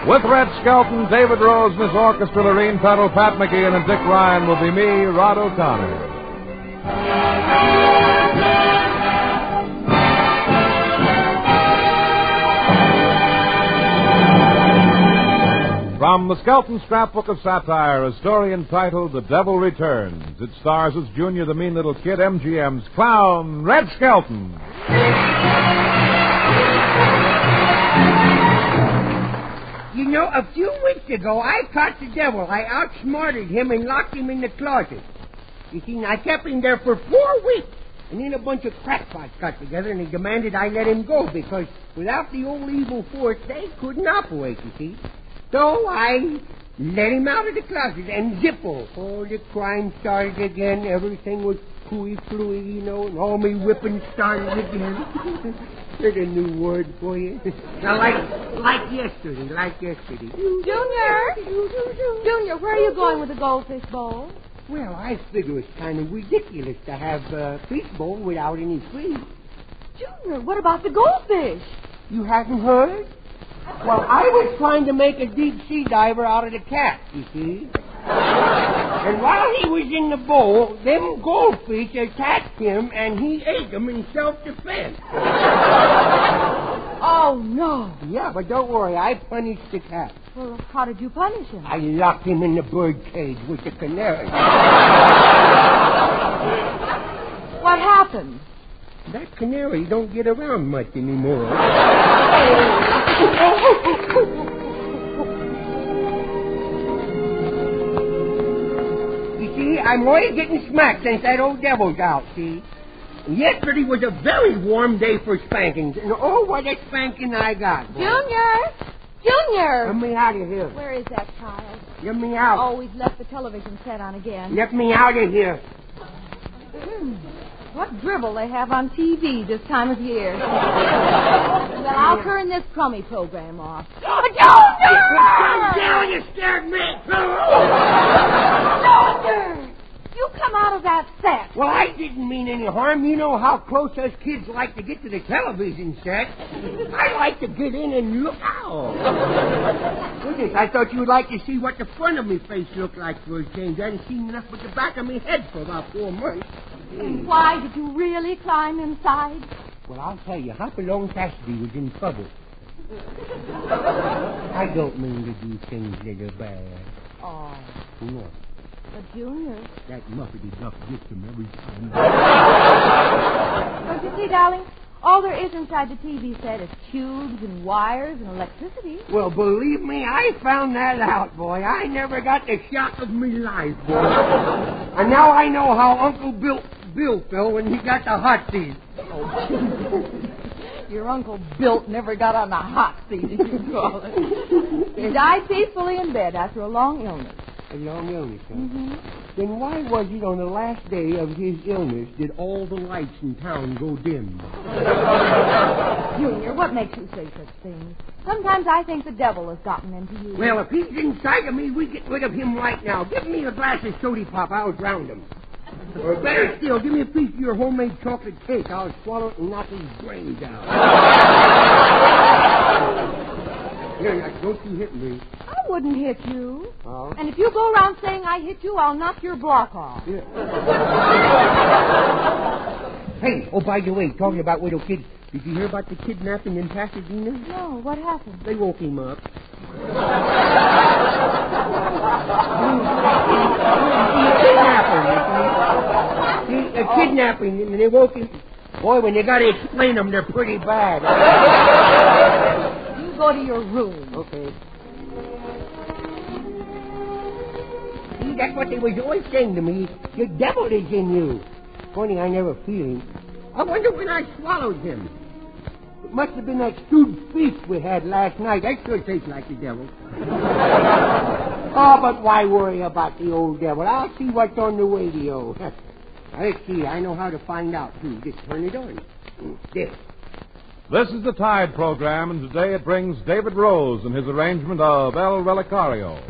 With Red Skelton, David Rose, Miss Orchestra, Lorene Tuttle, Pat McGeehan, and Dick Ryan will be me, Rod O'Connor. From the Skelton Scrapbook of Satire, a story entitled The Devil Returns. It stars as Junior the Mean Little Kid, MGM's clown, Red Skelton. You know, a few weeks ago, I caught the devil. I outsmarted him and locked him in the closet. You see, I kept him there for 4 weeks. And then a bunch of crackpots got together and they demanded I let him go because without the old evil force, they couldn't operate, you see. So I let him out of the closet and zippo. Oh, the crime started again. Everything was hooey-flooey, you know, and all me whipping started again. There's a new word for you. Now, like yesterday. Junior, where are you going with the goldfish bowl? Well, I figure it's kind of ridiculous to have a fish bowl without any fish. Junior, what about the goldfish? You hadn't heard? Well, I was trying to make a deep-sea diver out of the cat, you see. And while he was in the bowl, them goldfish attacked him, and he ate them in self-defense. Oh, no. Yeah, but don't worry, I punished the cat. Well, how did you punish him? I locked him in the bird cage with the canary. What happened? That canary don't get around much anymore. You see, I'm always getting smacked since that old devil's out, see? And yesterday was a very warm day for spankings, and oh, what a spanking I got, boy. Junior! Let me out of here. Where is that child? Let me out. Oh, we've left the television set on again. Let me out of here. What dribble they have on TV this time of year. Well, I'll turn this crummy program off. Junior! Down, you scared me! Junior! You come out of that set. Well, I didn't mean any harm. You know how close us kids like to get to the television set. I like to get in and look out. Goodness, I thought you would like to see what the front of me face looked like for a change. I hadn't seen enough but the back of my head for about 4 months. And why did you really climb inside? Well, I'll tell you, Hopalong Cassidy was in trouble. I don't mean to do things that are bad. Oh. What? But, Junior... That muffety duck gets him every time. Don't you see, darling? All there is inside the TV set is tubes and wires and electricity. Well, believe me, I found that out, boy. I never got the shock of me life, boy. And now I know how Uncle Bill felt when he got the hot seat. Your Uncle Bilt never got on the hot seat, as you call it. He died peacefully in bed after a long illness. A long illness, huh? Mm-hmm. Then why was it on the last day of his illness did all the lights in town go dim? Junior, what makes you say such things? Sometimes I think the devil has gotten into you. Well, if he's inside of me, we get rid of him right now. Give me a glass of soda pop. I'll drown him. Or better still, give me a piece of your homemade chocolate cake. I'll swallow it and knock his brains out. Here, don't you hit me. I wouldn't hit you. Oh? And if you go around saying I hit you, I'll knock your block off. Yeah. Hey, oh, by the way, talking about widow kids, did you hear about the kidnapping in Pasadena? No, what happened? They woke him up. Kidnapping, and they woke him. Boy, when you got to explain them, they're pretty bad. You go to your room. Okay. See, that's what they was always saying to me. The devil is in you. Funny, I never feel him. I wonder when I swallowed him. must have been that stewed beef we had last night. That sure tastes like the devil. Oh, but why worry about the old devil? I'll see what's on the radio. Let's see. I know how to find out, too. Just turn it on. There. This is the Tide program, and today it brings David Rose and his arrangement of El Relicario.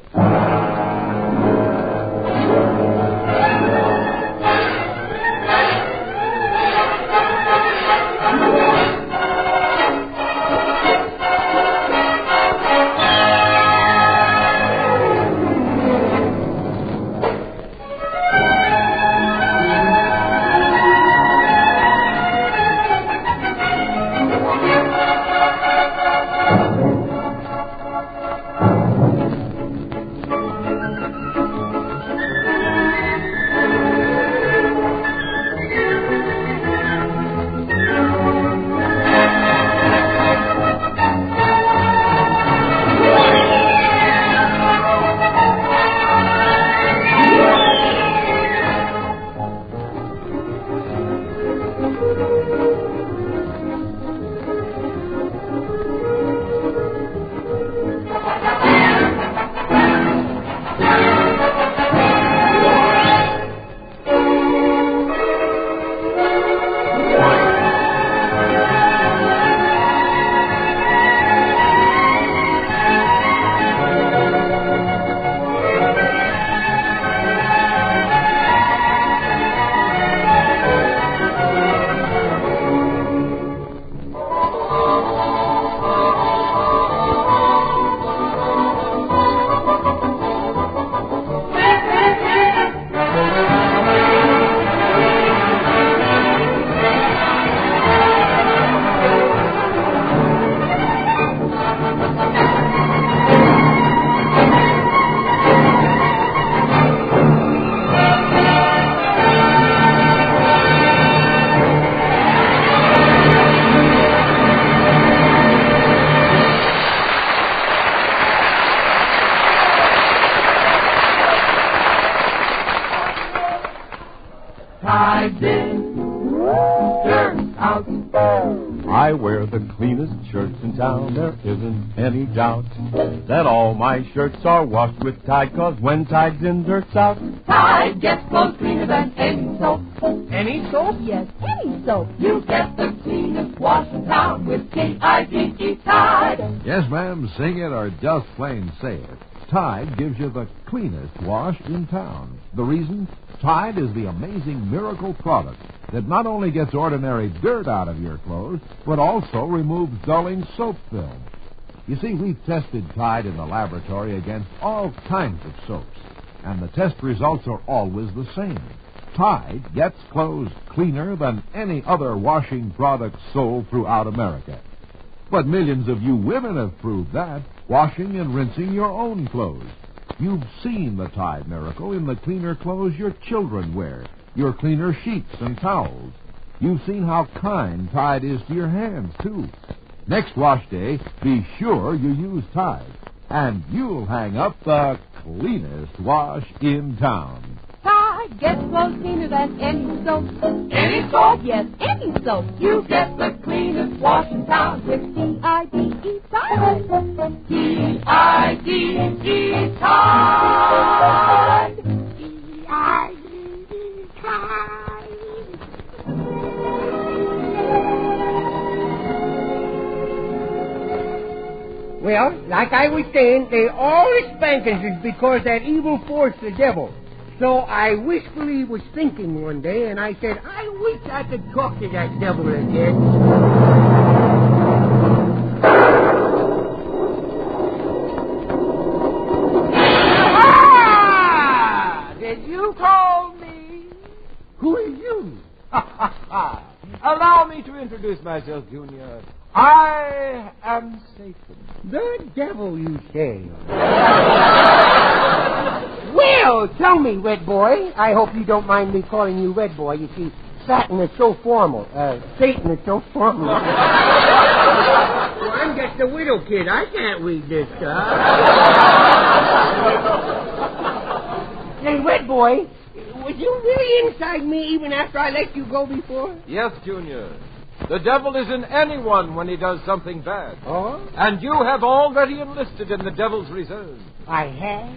I wear the cleanest shirts in town. There isn't any doubt that all my shirts are washed with Tide, 'cause when Tide's in, dirt's out. Tide gets clothes cleaner than any soap. Any soap? Yes, any soap. You get the cleanest wash in town with T-I-D-E, Tide. Yes, ma'am, sing it or just plain say it. Tide gives you the cleanest wash in town. The reason? Tide is the amazing miracle product that not only gets ordinary dirt out of your clothes, but also removes dulling soap film. You see, we've tested Tide in the laboratory against all kinds of soaps, and the test results are always the same. Tide gets clothes cleaner than any other washing product sold throughout America. But millions of you women have proved that, washing and rinsing your own clothes. You've seen the Tide miracle in the cleaner clothes your children wear, your cleaner sheets and towels. You've seen how kind Tide is to your hands, too. Next wash day, be sure you use Tide, and you'll hang up the cleanest wash in town. Tide gets clothes cleaner than any soap. Any soap? Yes, any soap. You get the cleanest wash in town with T-I-D-E, Tide. T-I-D-E, Tide. T-I-D-E, Tide. Well, like I was saying, all the spankings is because that evil force, the devil. So I wistfully was thinking one day, and I said, I wish I could talk to that devil again. Ah! Did you call me? Who is you? Allow me to introduce myself, Junior. I am Satan. The devil, you say? Well, tell me, Red Boy. I hope you don't mind me calling you Red Boy. You see, Satan is so formal. Satan is so formal. Well, I'm just a widow kid. I can't read this stuff. Say, Red Boy, was you really inside me even after I let you go before? Yes, Junior. The devil is in anyone when he does something bad. Oh? And you have already enlisted in the devil's reserve. I have?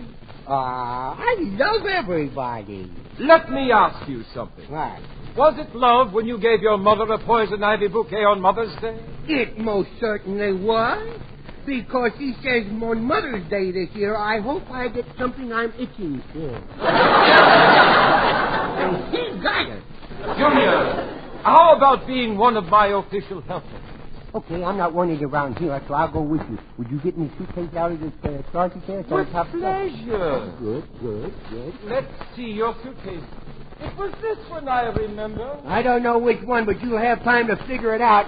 I love everybody. Let me ask you something. What? Was it love when you gave your mother a poison ivy bouquet on Mother's Day? It most certainly was. Because she says on Mother's Day this year, I hope I get something I'm itching for. And she got it. Junior, how about being one of my official helpers? Okay, I'm not wanted around here, so I'll go with you. Would you get me a suitcase out of this starchy case? With pleasure. Good. Let's see your suitcase. It was this one, I remember. I don't know which one, but you'll have time to figure it out.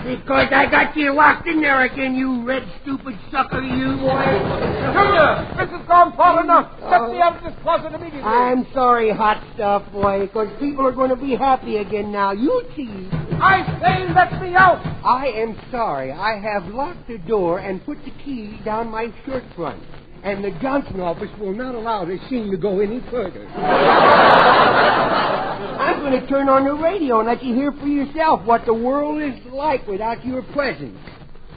Because I got you locked in there again, you red, stupid sucker, you boy. Junior, this has gone far enough. Let me out of this closet immediately. I'm sorry, hot stuff, boy, because people are going to be happy again now. You see. I say let me out. I am sorry. I have locked the door and put the key down my shirt front. And the Johnson office will not allow this scene to go any further. I'm going to turn on the radio and let you hear for yourself what the world is like without your presence.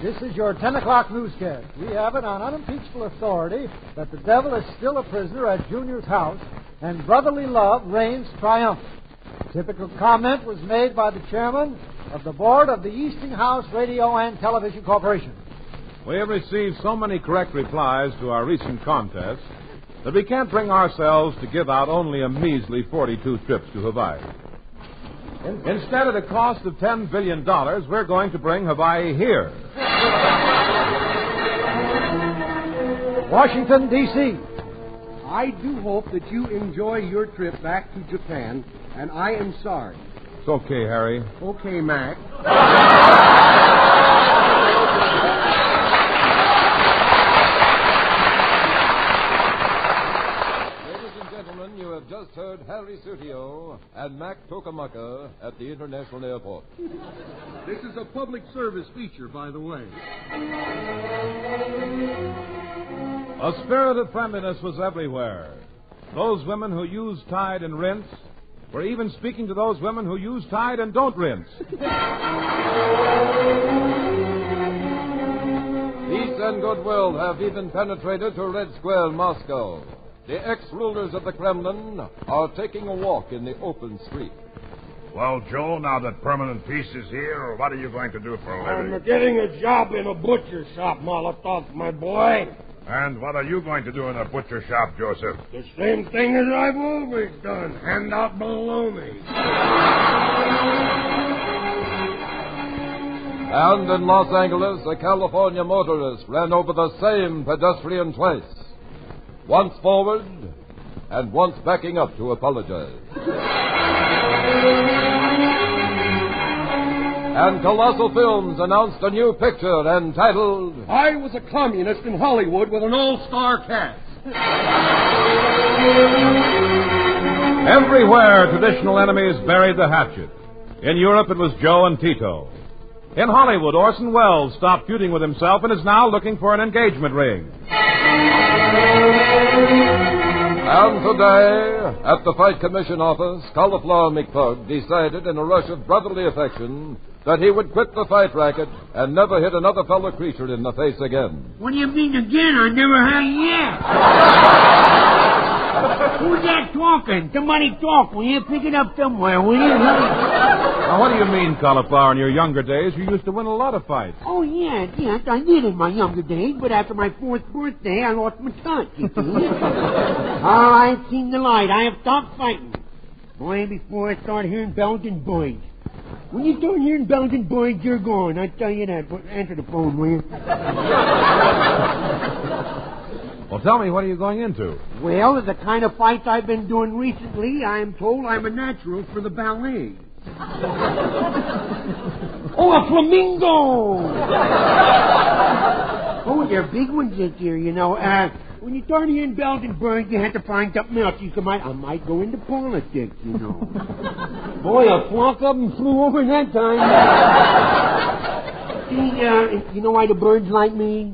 This is your 10 o'clock newscast. We have it on unimpeachable authority that the devil is still a prisoner at Junior's house and brotherly love reigns triumphant. Typical comment was made by the chairman of the board of the Eastinghouse Radio and Television Corporation. We have received so many correct replies to our recent contest that we can't bring ourselves to give out only a measly 42 trips to Hawaii. Instead of the cost of $10 billion, we're going to bring Hawaii here. Washington, D.C. I do hope that you enjoy your trip back to Japan, and I am sorry. It's okay, Harry. Okay, Mac. You have just heard Harry Sutio and Mac Tokamaka at the International Airport. This is a public service feature, by the way. A spirit of friendliness was everywhere. Those women who use Tide and rinse were even speaking to those women who use Tide and don't rinse. Peace and goodwill have even penetrated to Red Square, Moscow. The ex-rulers of the Kremlin are taking a walk in the open street. Well, Joe, now that permanent peace is here, what are you going to do for a living? I'm getting a job in a butcher shop, Molotov, my boy. And what are you going to do in a butcher shop, Joseph? The same thing as I've always done, hand out bologna. And in Los Angeles, a California motorist ran over the same pedestrian twice. Once forward, and once backing up to apologize. And Colossal Films announced a new picture entitled I Was a Communist in Hollywood with an all-star cast. Everywhere, traditional enemies buried the hatchet. In Europe, it was Joe and Tito. In Hollywood, Orson Welles stopped feuding with himself and is now looking for an engagement ring. And today, at the Fight Commission office, Cauliflower McPug decided in a rush of brotherly affection that he would quit the fight racket and never hit another fellow creature in the face again. What do you mean again? I never had yet. Who's that talking? Somebody talk. Will you pick it up somewhere, will you? Now, what do you mean, Cauliflower? In your younger days, you used to win a lot of fights. Oh, yes, I did in my younger days, but after my 4th birthday, I lost my touch, you see. I've seen the light. I have stopped fighting. Boy, before I start hearing bells and boys. When you start hearing bells and boys, you're gone. I tell you that. But answer the phone, will you? Well, tell me, what are you going into? Well, the kind of fights I've been doing recently, I am told I'm a natural for the ballet. Oh, a flamingo! Oh, they're big ones this year, you know. When you start hearing bells and birds, you have to find something else. I might go into politics, you know. Boy, a flock of them flew over that time. See, you know why the birds like me?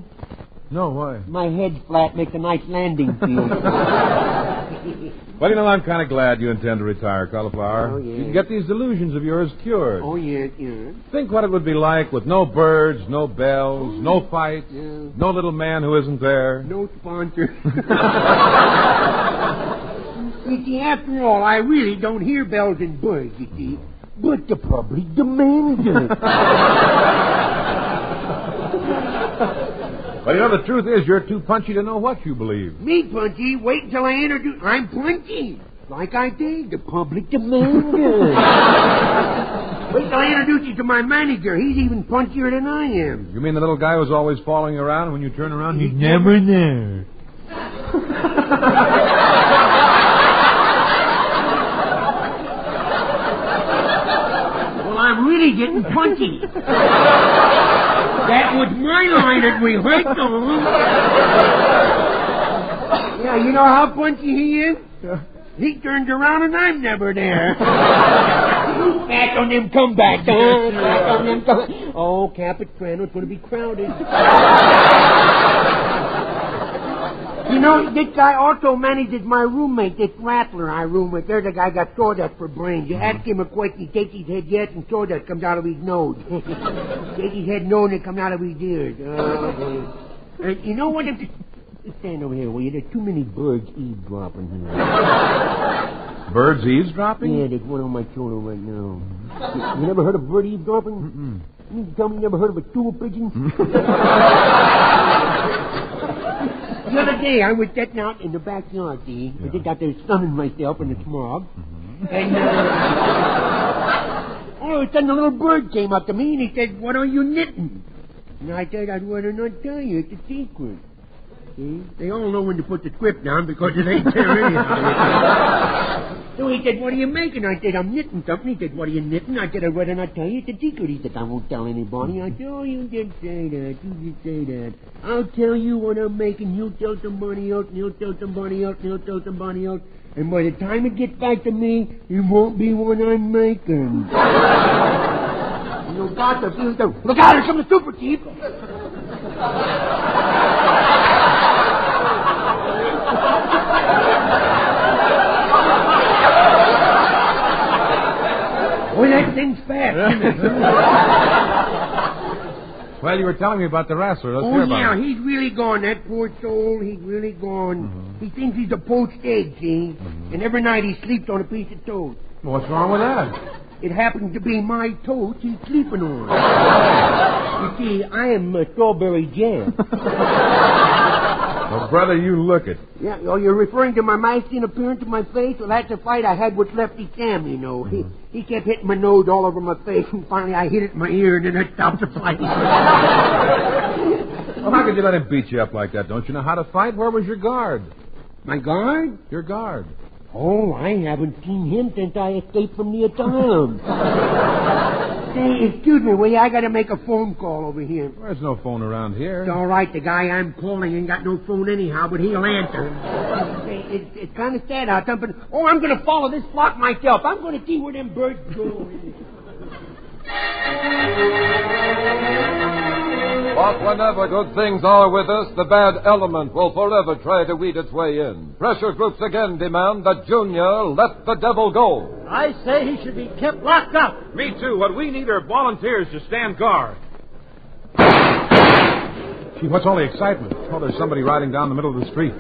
No, why? My head's flat, makes a nice landing field. Well, I'm kind of glad you intend to retire, Cauliflower. Oh, yeah. You can get these delusions of yours cured. Oh, yeah. Think what it would be like with no birds, no bells, no fights, no little man who isn't there. No sponsor. You see, after all, I really don't hear bells and birds, you see. But the public demands it. Well, the truth is you're too punchy to know what you believe. Me, Punchy? Wait until I introduce... I'm Punchy. Like I did, the public demands it. Wait till I introduce you to my manager. He's even punchier than I am. You mean the little guy who's always following you around, and when you turn around, he's never there? Well, I'm really getting punchy. That was my line that we heard on. Yeah, you know how punchy he is? He turns around and I'm never there. Back on them comebacks. Oh, Capistrano's going to be crowded. You know, this guy also manages my roommate, this Rattler I room with. There's a guy got sawdust for brains. You ask him a question, he takes his head yes, and sawdust comes out of his nose. Takes his head no, and it comes out of his ears. And you know what? Stand over here, will you? There's too many birds eavesdropping here. Birds eavesdropping? Yeah, there's one on my shoulder right now. You never heard of bird eavesdropping? Mm-mm. You mean to tell me you never heard of a stool pigeon? The other day, I was setting out in the backyard, see? I was just out there sunning myself in the smog. And, all of a sudden, a little bird came up to me, and he said, "What are you knitting?" And I said, "I'd rather not tell you. It's a secret." See? They all know when to put the script down because it ain't there anyhow. So he said, "What are you making?" I said, "I'm knitting something." He said, "What are you knitting?" I said, "I'd rather not tell you. It's a secret." He said, "I won't tell anybody." I said, "Oh, you just say that. You just say that. I'll tell you what I'm making. You'll tell somebody else, and you'll tell somebody else, and you'll tell somebody else. And by the time it gets back to me, it won't be what I'm making." You know, gossip, look out, here comes the super chief. Boy, that thing's fast, isn't it? Well, you were telling me about the wrestler. Let's hear about him. He's really gone, that poor soul. He's really gone. Mm-hmm. He thinks he's a poached egg, see? Mm-hmm. And every night he sleeps on a piece of toast. Well, what's wrong with that? It happens to be my toast he's sleeping on. You see, I am strawberry jam. Well, brother, you look it. Yeah, oh, you're referring to my masculine appearance of my face? Well, that's a fight I had with Lefty Sam, you know. Mm-hmm. He kept hitting my nose all over my face, and finally I hit it in my ear, and then I stopped the fight. Well, how could you let him beat you up like that? Don't you know how to fight? Where was your guard? My guard? Your guard. Oh, I haven't seen him since I escaped from the asylum. Say, excuse me, will you? I got to make a phone call over here. There's no phone around here. It's all right. The guy I'm calling ain't got no phone anyhow, but he'll answer. Say, it's kind of sad out there, but... Oh, I'm going to follow this flock myself. I'm going to see where them birds go. But whenever good things are with us, the bad element will forever try to weed its way in. Pressure groups again demand that Junior let the devil go. I say he should be kept locked up. Me too. What we need are volunteers to stand guard. Gee, what's all the excitement? Oh, there's somebody riding down the middle of the street.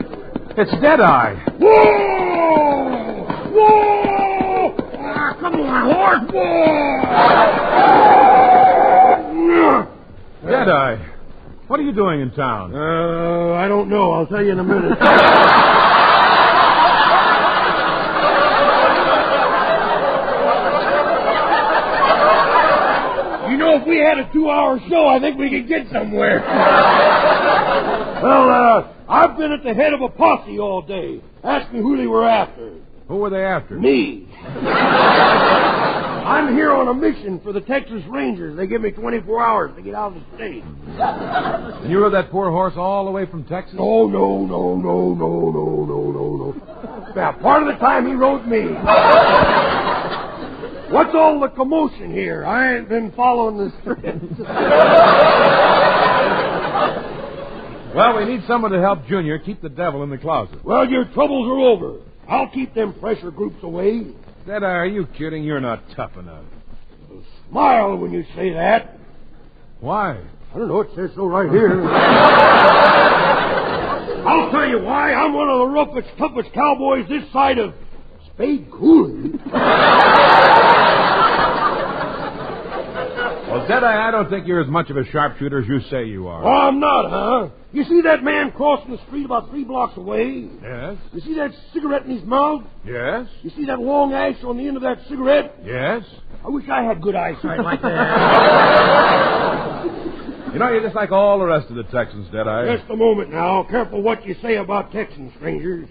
It's Deadeye. Whoa! Whoa! Ah, come on, horse! Whoa! Deadeye, what are you doing in town? I don't know. I'll tell you in a minute. You know, if we had a 2-hour show, I think we could get somewhere. Well, I've been at the head of a posse all day. Ask me who they were after. Who were they after? Me. I'm here on a mission for the Texas Rangers. They give me 24 hours to get out of the state. And you rode that poor horse all the way from Texas? Oh, no. Now, part of the time he rode me. What's all the commotion here? I ain't been following the script. Well, we need someone to help Junior keep the devil in the closet. Well, your troubles are over. I'll keep them pressure groups away. Deadeye, are you kidding? You're not tough enough. Smile when you say that. Why? I don't know. It says so right here. I'll tell you why. I'm one of the roughest, toughest cowboys this side of Spade Coulee. Well, Deadeye, I don't think you're as much of a sharpshooter as you say you are. Oh, I'm not, huh? You see that man crossing the street about 3 blocks away? Yes. You see that cigarette in his mouth? Yes. You see that long ash on the end of that cigarette? Yes. I wish I had good eyesight like that. You know, you're just like all the rest of the Texans, Deadeye. Just a moment now. Careful what you say about Texans, strangers.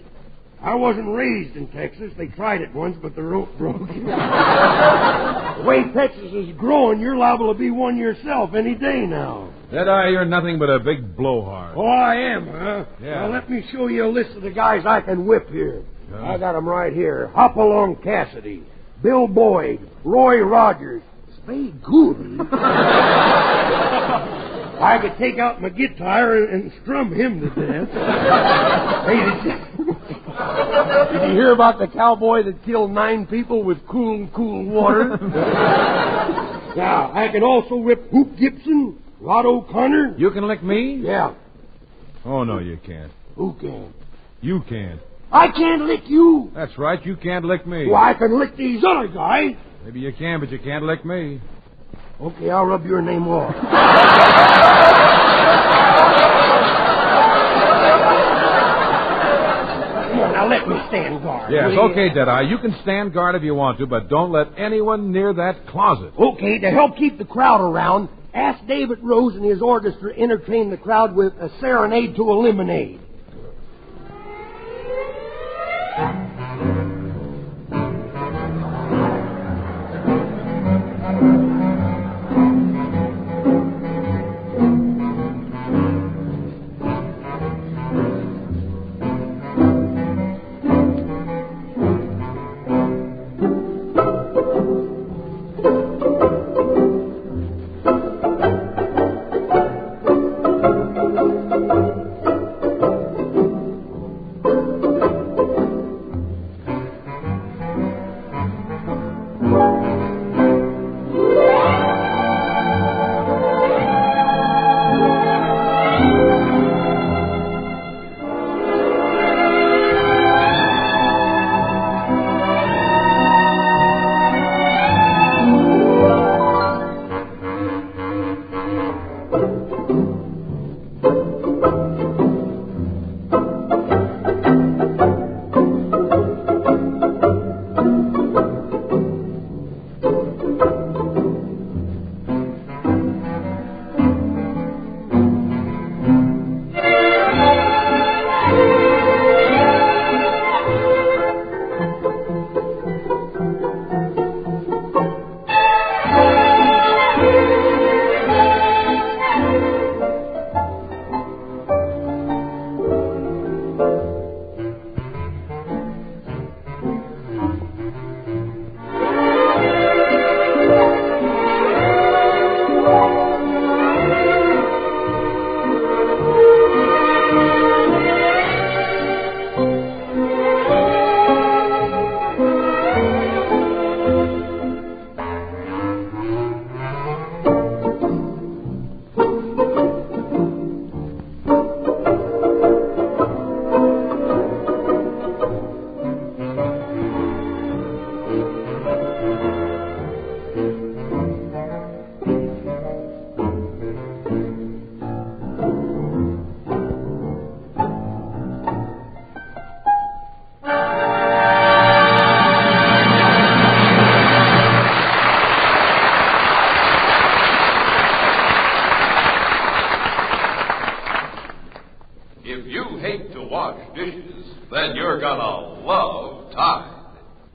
I wasn't raised in Texas. They tried it once, but the rope broke. The way Texas is growing, you're liable to be one yourself any day now. Deadeye, you're nothing but a big blowhard. Oh, I am, huh? Yeah. Now, let me show you a list of the guys I can whip here. I got them right here. Hopalong Cassidy, Bill Boyd, Roy Rogers, Spade Coulee. I could take out my guitar and strum him to death. Hey, did you hear about the cowboy that killed 9 people with cool water? Now, I can also whip Hoop Gibson, Rod O'Connor. You can lick me? Yeah. Oh, no, you can't. Who can? You can't. I can't lick you. That's right, you can't lick me. Well, I can lick these other guys. Maybe you can, but you can't lick me. Okay, I'll rub your name off. Come on, now let me stand guard. Yes, okay, Deadeye. You can stand guard if you want to, but don't let anyone near that closet. Okay, to help keep the crowd around, ask David Rose and his orchestra to entertain the crowd with a serenade to a lemonade.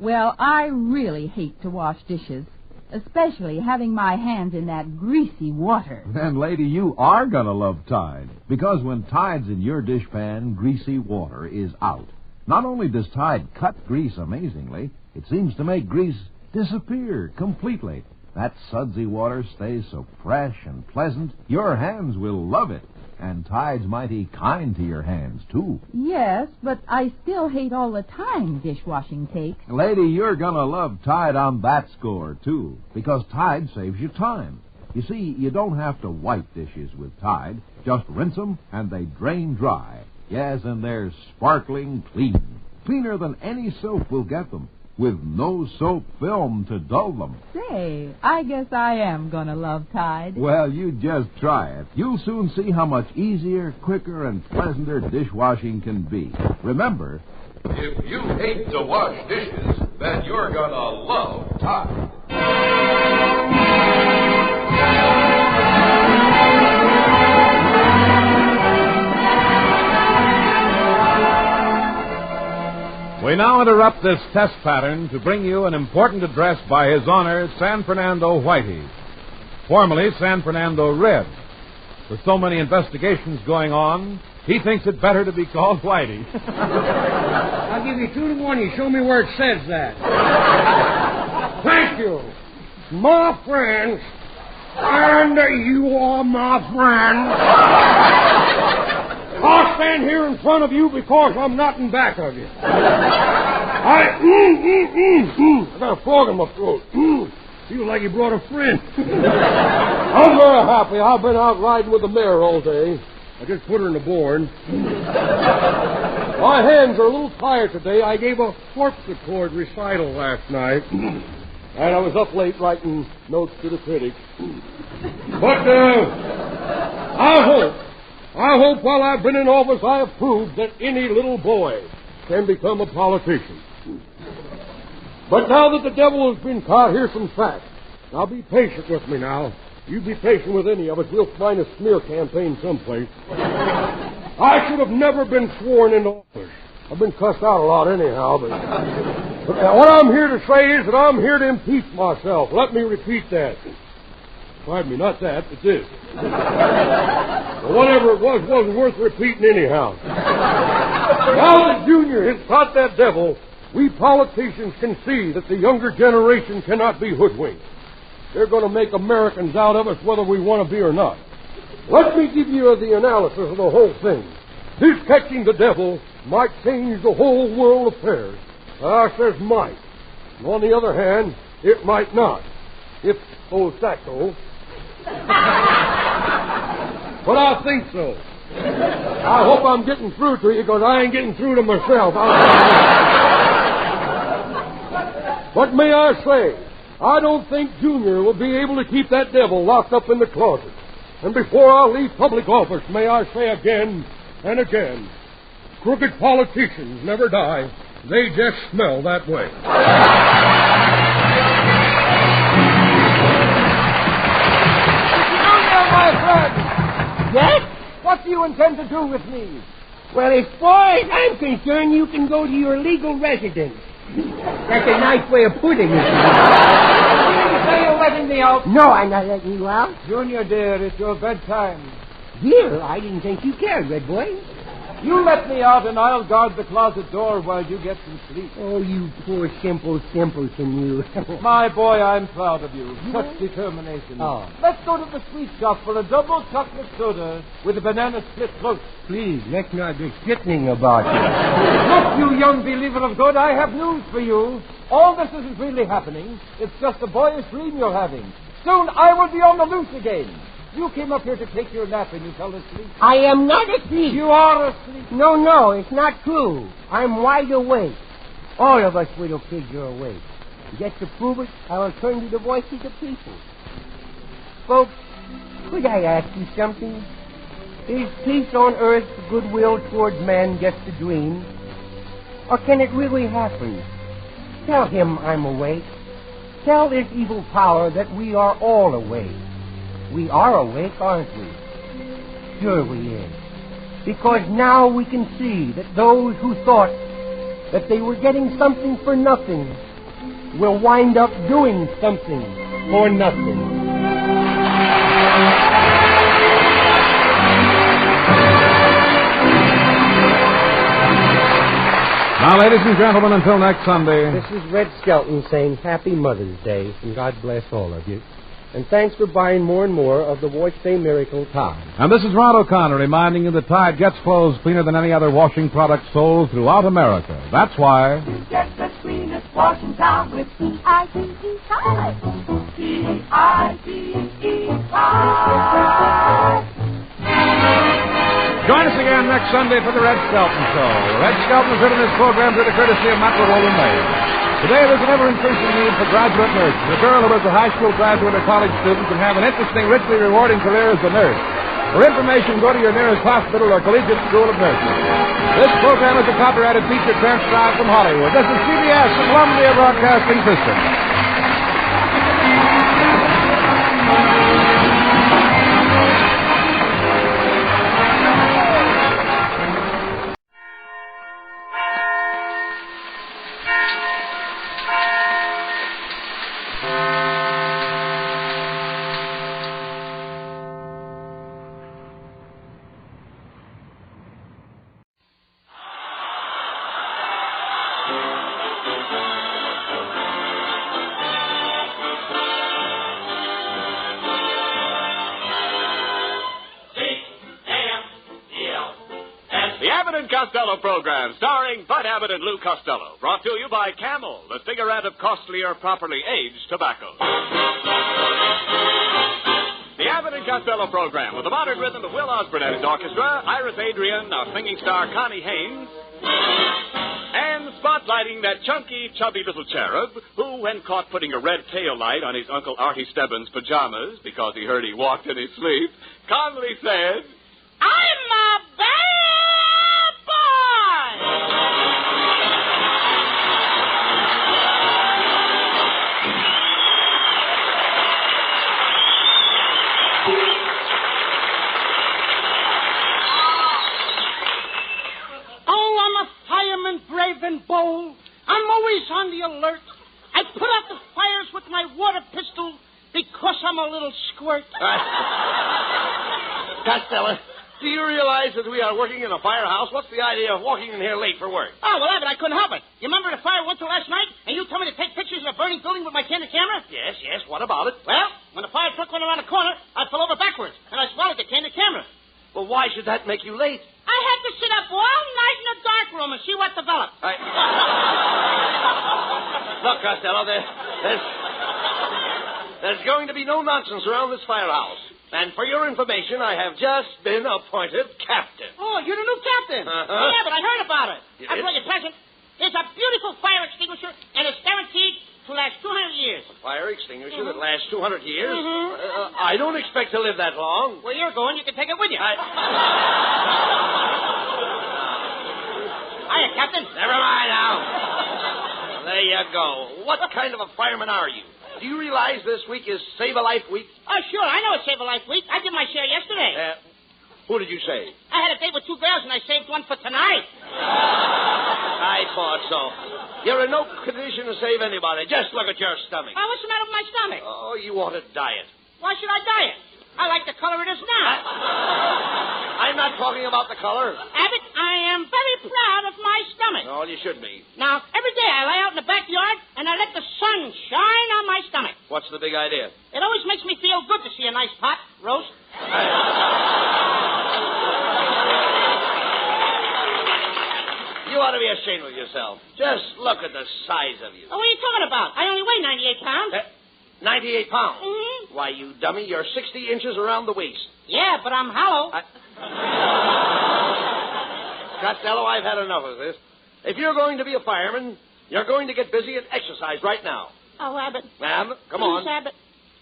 Well, I really hate to wash dishes, especially having my hands in that greasy water. Then, lady, you are going to love Tide, because when Tide's in your dishpan, greasy water is out. Not only does Tide cut grease amazingly, it seems to make grease disappear completely. That sudsy water stays so fresh and pleasant, your hands will love it. And Tide's mighty kind to your hands, too. Yes, but I still hate all the time dishwashing takes. Lady, you're going to love Tide on that score, too, because Tide saves you time. You see, you don't have to wipe dishes with Tide. Just rinse them, and they drain dry. Yes, and they're sparkling clean. Cleaner than any soap will get them, with no soap film to dull them. Say, I guess I am going to love Tide. Well, you just try it. You'll soon see how much easier, quicker, and pleasanter dishwashing can be. Remember, if you hate to wash dishes, then you're gonna love Tide. We now interrupt this test pattern to bring you an important address by His Honor, San Fernando Whitey, formerly San Fernando Red. With so many investigations going on, he thinks it better to be called Whitey. I'll give you 2-1. You show me where it says that. Thank you. My friends, and you are my friend. I'll stand here in front of you because I'm not in back of you. I got a frog in my throat. Feels like you brought a friend. I'm very happy. I've been out riding with the mare all day. I just put her in the barn. My hands are a little tired today. I gave a harpsichord recital last night. And I was up late writing notes to the critics. But I hope while I've been in office I have proved that any little boy can become a politician. But now that the devil has been caught, here's some facts. Now be patient with me now. You be patient with any of us. We'll find a smear campaign someplace. I should have never been sworn into office. I've been cussed out a lot anyhow, but what I'm here to say is that I'm here to impeach myself. Let me repeat that. Pardon me, not that, but this. Well, whatever it was wasn't worth repeating anyhow. Now that Junior has caught that devil, we politicians can see that the younger generation cannot be hoodwinked. They're going to make Americans out of us whether we want to be or not. Let me give you the analysis of the whole thing. This catching the devil might change the whole world affairs. I says might. And on the other hand, it might not. If so. But I think so. I hope I'm getting through to you because I ain't getting through to myself. But may I say, I don't think Junior will be able to keep that devil locked up in the closet. And before I leave public office, may I say again and again, crooked politicians never die. They just smell that way. My friend. Yes? What do you intend to do with me? Well, as far as I'm concerned, you can go to your legal residence. That's a nice way of putting it. You say you're letting me out? No, I'm not letting you out. Junior, dear, it's your bedtime. Dear, I didn't think you cared, Red Boy. You let me out, and I'll guard the closet door while you get some sleep. Oh, you poor simple simpleton, you. My boy, I'm proud of you. Such determination. Oh. Let's go to the sweet shop for a double chocolate soda with a banana split float. Please, let's not be sickening about it. Look, you young believer of good, I have news for you. All this isn't really happening. It's just a boyish dream you're having. Soon I will be on the loose again. You came up here to take your nap and you fell asleep. I am not asleep. You are asleep. No, it's not true. I'm wide awake. All of us little pigs are awake. Just to prove it, I will turn to the voice of the people. Folks, could I ask you something? Is peace on earth, goodwill towards man just a dream? Or can it really happen? Tell him I'm awake. Tell this evil power that we are all awake. We are awake, aren't we? Sure we is. Because now we can see that those who thought that they were getting something for nothing will wind up doing something for nothing. Now, ladies and gentlemen, until next Sunday. This is Red Skelton saying Happy Mother's Day, and God bless all of you. And thanks for buying more and more of the Wash Say Miracle Tide. And this is Ron O'Connor reminding you that Tide gets clothes cleaner than any other washing product sold throughout America. That's why... Get the cleanest washing town with T-I-D-E Tide. T-I-D-E Tide. Join us again next Sunday for the Red Skelton Show. Red Skelton has written this program through the courtesy of Metro-Goldwyn Mayer. Today, there's an ever-increasing need for graduate nurses. A girl who is a high school graduate or college student can have an interesting, richly rewarding career as a nurse. For information, go to your nearest hospital or collegiate school of nursing. This program is a copyrighted feature transcribed from Hollywood. This is CBS, the Columbia Broadcasting System. Abbott Costello program, starring Bud Abbott and Lou Costello. Brought to you by Camel, the cigarette of costlier, properly aged tobacco. The Abbott and Costello program, with the modern rhythm of Will Osborne and his orchestra, Iris Adrian, our singing star Connie Haynes, and spotlighting that chunky, chubby little cherub who, when caught putting a red tail light on his Uncle Artie Stebbins' pajamas because he heard he walked in his sleep, calmly said, I'm a bad brave and bold. I'm always on the alert. I put out the fires with my water pistol because I'm a little squirt. Costello, do you realize that we are working in a firehouse? What's the idea of walking in here late for work? Oh, well, Abbott, I couldn't help it. You remember the fire went to last night, and you told me to take pictures of a burning building with my candid camera? Yes, what about it? Well, when the fire truck went around the corner, I fell over backwards, and I swallowed the candid camera. Well, why should that make you late? I had to sit up all night in a dark room and see what developed. Look, Costello, there's going to be no nonsense around this firehouse. And for your information, I have just been appointed captain. Oh, you're the new captain? Uh-huh. Yeah, but I heard about it. You I did? brought you a present. It's a beautiful fire extinguisher, and it's guaranteed to last 200 years. A fire extinguisher that lasts 200 years? Mm-hmm. I don't expect to live that long. Where you're going, you can take it with you. Hiya, Captain. Never mind now. There you go. What kind of a fireman are you? Do you realize this week is Save a Life Week? Oh, sure. I know it's Save a Life Week. I did my share yesterday. Who did you save? I had a date with two girls, and I saved one for tonight. I thought so. You're in no condition to save anybody. Just look at your stomach. Oh, what's the matter with my stomach? Oh, you want to diet. Why should I diet? I like the color it is now. I'm not talking about the color. Abbott, I am very proud of my stomach. Oh, you should be. Now, every day I lay out in the backyard and I let the sun shine on my stomach. What's the big idea? It always makes me feel good to see a nice pot roast. You ought to be ashamed of yourself. Just look at the size of you. Oh, what are you talking about? I only weigh 98 pounds. 98 pounds? Mm-hmm. Why, you dummy, you're 60 inches around the waist. Yeah, but I'm hollow. Costello, I've had enough of this. If you're going to be a fireman, you're going to get busy and exercise right now. Oh, Abbott. Abbott, come on. Please, Abbott.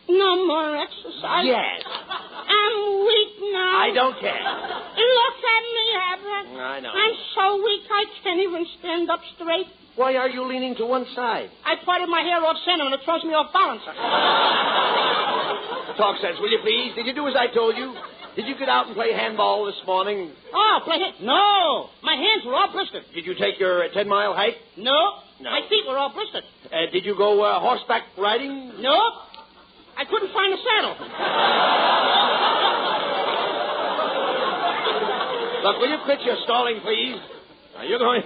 No more exercise. Yes. I'm weak now. I don't care. Look at me, Abbott. I know. I'm so weak I can't even stand up straight. Why are you leaning to one side? I parted my hair off center and it throws me off balance. Talk sense, will you please? Did you do as I told you? Did you get out and play handball this morning? Oh, play hit? No. My hands were all blistered. Did you take your 10-mile hike? No. My feet were all blistered. Did you go horseback riding? No. I couldn't find a saddle. Look, will you quit your stalling, please? Now, you're going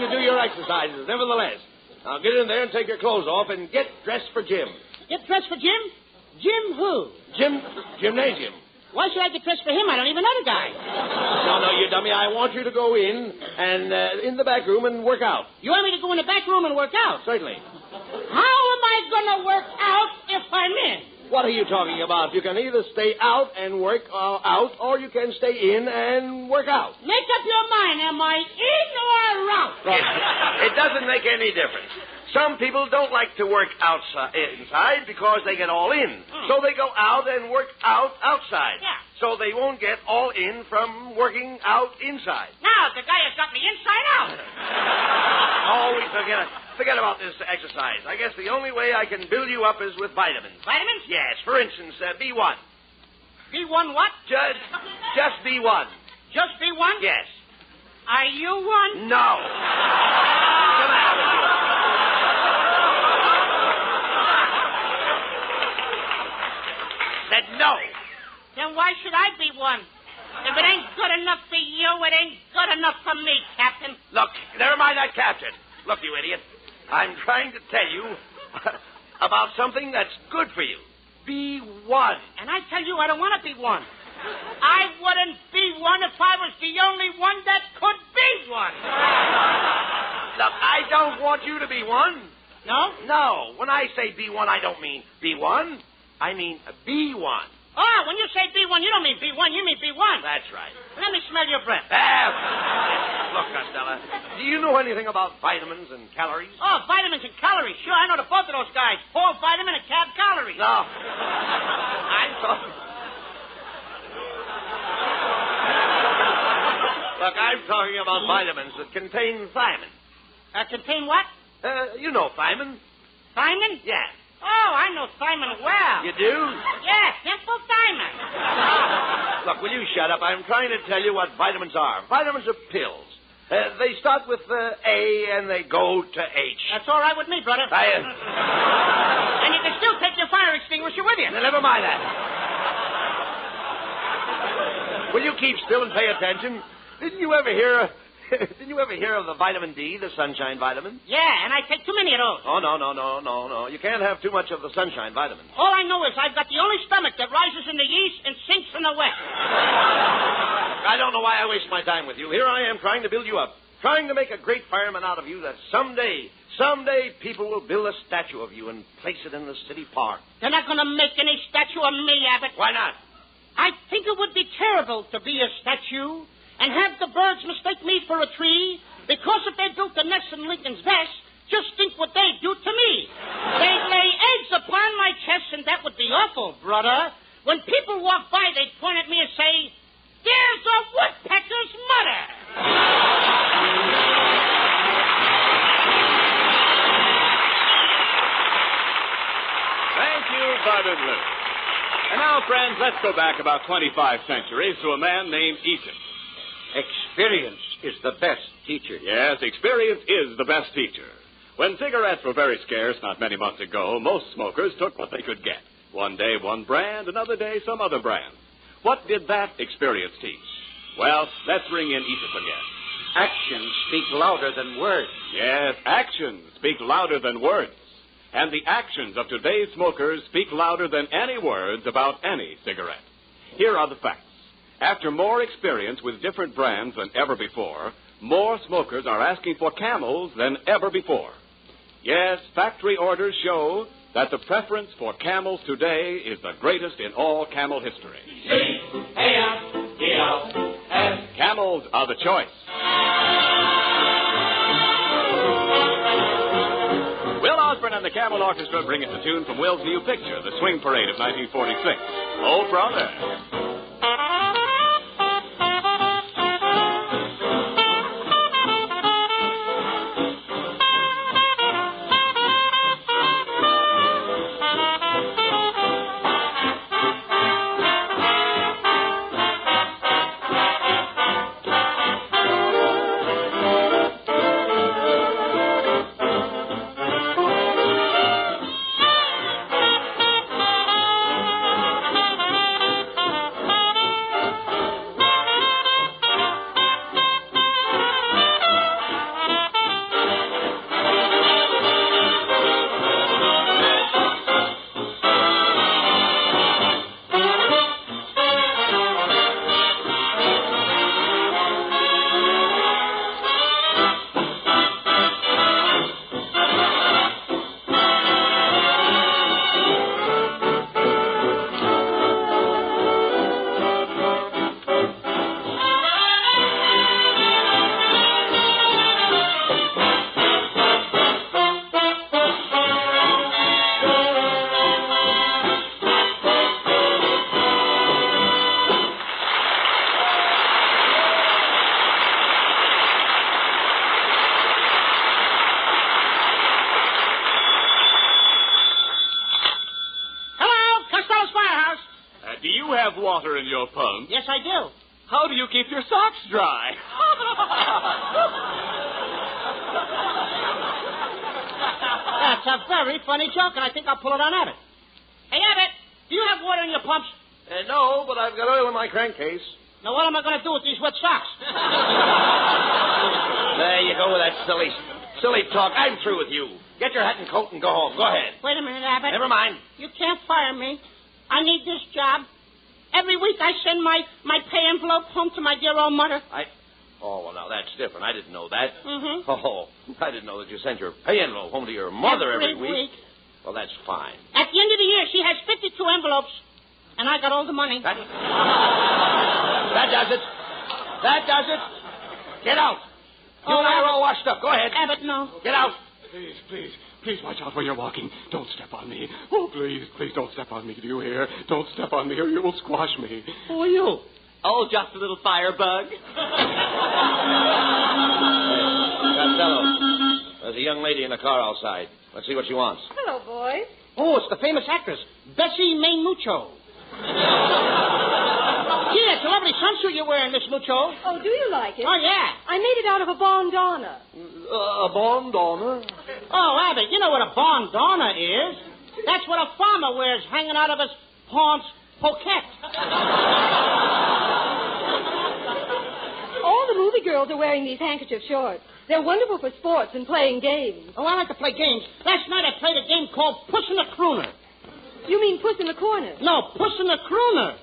to do your exercises, nevertheless. Now, get in there and take your clothes off and get dressed for gym. Get dressed for gym? Jim who? Gymnasium. Why should I get dressed for him? I don't even know the guy. No, you dummy. I want you to go in in the back room and work out. You want me to go in the back room and work out? Certainly. How am I going to work out if I'm in? What are you talking about? You can either stay out and work out, or you can stay in and work out. Make up your mind. Am I in or out? It doesn't make any difference. Some people don't like to work inside because they get all in. So they go out and work out outside. Yeah. So they won't get all in from working out inside. Now, the guy has got me inside out. Oh, forget about this exercise. I guess the only way I can build you up is with vitamins. Vitamins? Yes. For instance, B1. B1 what? Just B1. Just B1? Yes. Are you one? No. What's the matter with you? Said no. Then why should I be one? If it ain't good enough for you, it ain't good enough for me, Captain. Look, never mind that, Captain. Look, you idiot. I'm trying to tell you about something that's good for you. B1. And I tell you, I don't want to be one. I wouldn't be one if I was the only one that could be one. Look, I don't want you to be one. No? No. When I say B1, I don't mean B1. I mean B1. Oh, when you say B1, you don't mean B1, you mean B1. That's right. Let me smell your breath. Look, Costello, do you know anything about vitamins and calories? Oh, vitamins and calories. Sure, I know both of those guys. Paul Vitamin and Cab Calories. No. I'm talking... Look, I'm talking about vitamins that contain thiamine. Contain what? You know thiamine. Thiamine? Yeah. Oh, I know thiamine well. You do? Yeah, simple thiamine. Look, will you shut up? I'm trying to tell you what vitamins are. Vitamins are pills. They start with A and they go to H. That's all right with me, brother. And you can still take your fire extinguisher with you. Now, never mind that. Will you keep still and pay attention? Didn't you ever hear of the vitamin D, the sunshine vitamin? Yeah, and I take too many of those. Oh, no. You can't have too much of the sunshine vitamin. All I know is I've got the only stomach that rises in the east and sinks in the west. I don't know why I waste my time with you. Here I am trying to build you up, trying to make a great fireman out of you that someday people will build a statue of you and place it in the city park. They're not going to make any statue of me, Abbott. Why not? I think it would be terrible to be a statue and have the birds mistake me for a tree, because if they built a nest in Lincoln's vest, just think what they'd do to me. They'd lay eggs upon my chest, and that would be awful, brother. When people walk by, they'd point at me and say, "There's a woodpecker's mother." Thank you, Bud and Lou. And now, friends, let's go back about 25 centuries to a man named Eaton. Experience is the best teacher. Yes, experience is the best teacher. When cigarettes were very scarce not many months ago, most smokers took what they could get. One day, one brand, another day, some other brand. What did that experience teach? Well, let's bring in Aesop again. Actions speak louder than words. Yes, actions speak louder than words. And the actions of today's smokers speak louder than any words about any cigarette. Here are the facts. After more experience with different brands than ever before, more smokers are asking for Camels than ever before. Yes, factory orders show that the preference for Camels today is the greatest in all Camel history. Camels are the choice. Will Osborne and the Camel Orchestra bring us a tune from Will's new picture, The Swing Parade of 1946. Oh, brother. do you have water in your pump? Yes, I do. How do you keep your socks dry? That's a very funny joke, and I think I'll pull it on Abbott. Hey, Abbott, do you have water in your pumps? No, but I've got oil in my crankcase. Now, what am I going to do with these wet socks? There you go with that silly talk. I'm through with you. Get your hat and coat and go home. Go ahead. Wait a minute, Abbott. Never mind. You can't fire me. I need this job. Every week I send my pay envelope home to my dear old mother. Oh, well, now that's different. I didn't know that. Mm-hmm. Oh, I didn't know that you sent your pay envelope home to your mother every week. Well, that's fine. At the end of the year, she has 52 envelopes, and I got all the money. That does it. That does it. Get out. You and I are all washed up. Go ahead. Abbott, no. Get out. Please watch out where you're walking. Don't step on me. Oh, please don't step on me. Do you hear? Don't step on me or you will squash me. Who are you? Oh, just a little firebug. Costello, there's a young lady in the car outside. Let's see what she wants. Hello, boys. Oh, it's the famous actress, Bessie Maymucho. Yeah, it's a lovely sunsuit you're wearing, Miss Mucho. Oh, do you like it? Oh, yeah. I made it out of a bandana. A bandana? Oh, Abbott, you know what a bandana is. That's what a farmer wears hanging out of his paunch pocket. All the movie girls are wearing these handkerchief shorts. They're wonderful for sports and playing games. Oh, I like to play games. Last night I played a game called Puss in the Crooner. You mean Puss in the Corner? No, Puss in the Crooner.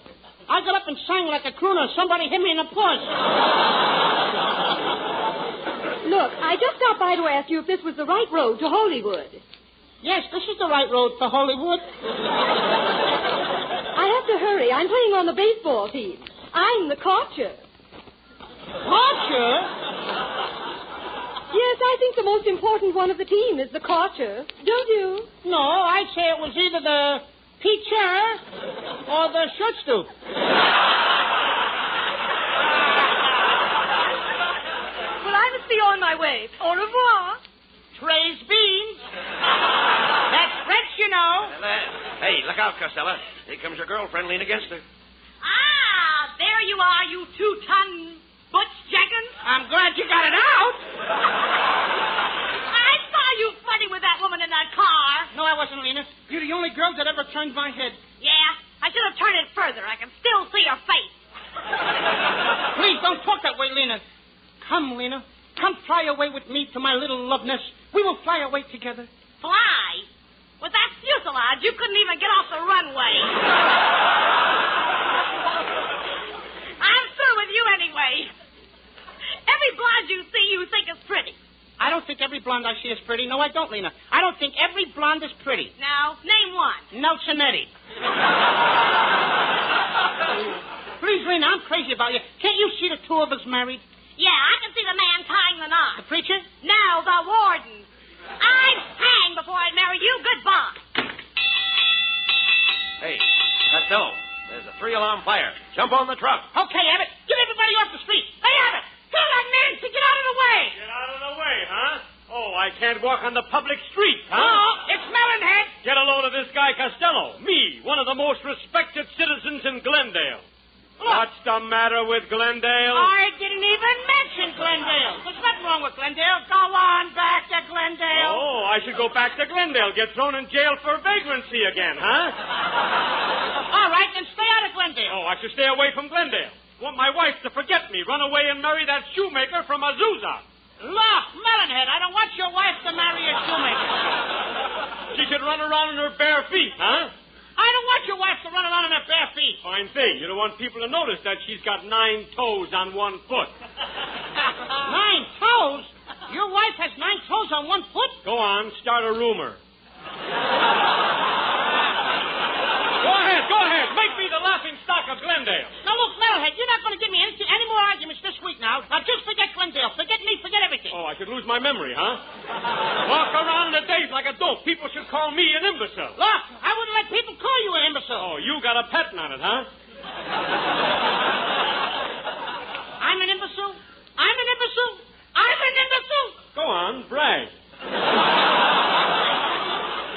I got up and sang like a crooner. Somebody hit me in the puss. Look, I just stopped by to ask you if this was the right road to Hollywood. Yes, this is the right road to Hollywood. I have to hurry. I'm playing on the baseball team. I'm the catcher. Catcher? Yes, I think the most important one of the team is the catcher. Don't you? No, I'd say it was either the pitcher or the shortstop. Well, I must be on my way. Au revoir. Trays beans. That's French, you know. Hey, look out, Costello. Here comes your girlfriend. Lean against her. Ah, there you are, you 2-ton butch jeggins. I'm glad you got it out. I saw you flirting with that woman in that car. No, I wasn't, Lena. You're the only girl that ever turned my head. Yeah, I should have turned it further. I can still see your face. Please don't talk that way, Lena. Come, Lena. Come fly away with me to my little love nest. We will fly away together. Fly? With that fuselage, you couldn't even get off the runway. I'm through with you anyway. Every blonde you see, you think is pretty. I don't think every blonde I see is pretty. No, I don't, Lena. I don't think every blonde is pretty. Now, name one. Nelsonetti. Please, Lena, I'm crazy about you. Can't you see the two of us married? Yeah, I can see the man tying the knot. The preacher? No, the warden. I'd hang before I'd marry you. Goodbye. Hey, Costello, there's a 3-alarm fire. Jump on the truck. Okay, Abbott. Get everybody off the street. Hey, Abbott, tell that man to get out of the way. Get out of the way, huh? Oh, I can't walk on the public street, huh? No, it's Melonhead. Get a load of this guy Costello. Me, one of the most respected citizens in Glendale. Look. What's the matter with Glendale? I didn't even mention Glendale. There's nothing wrong with Glendale. Go on back to Glendale. Oh, I should go back to Glendale, get thrown in jail for vagrancy again, huh? All right, then stay out of Glendale. Oh, I should stay away from Glendale. Want my wife to forget me, run away and marry that shoemaker from Azusa. Look, Melonhead, I don't want your wife to marry a shoemaker. She should run around in her bare feet, huh? I don't want your wife to run around in her bare feet. Fine thing. You don't want people to notice that she's got 9 toes on one foot. 9 toes? Your wife has 9 toes on one foot? Go on, start a rumor. Go ahead. Make me the laughing stock of Glendale. Now, look, Melonhead, you're not going to give me any more arguments this week now. Now, just forget Glendale. Forget me. Forget everything. Oh, I could lose my memory, huh? Walk around in the days like a dope. People should call me an imbecile. Look, I wouldn't let people call you an imbecile. Oh, you got a patent on it, huh? I'm an imbecile? I'm an imbecile? I'm an imbecile? Go on, brag.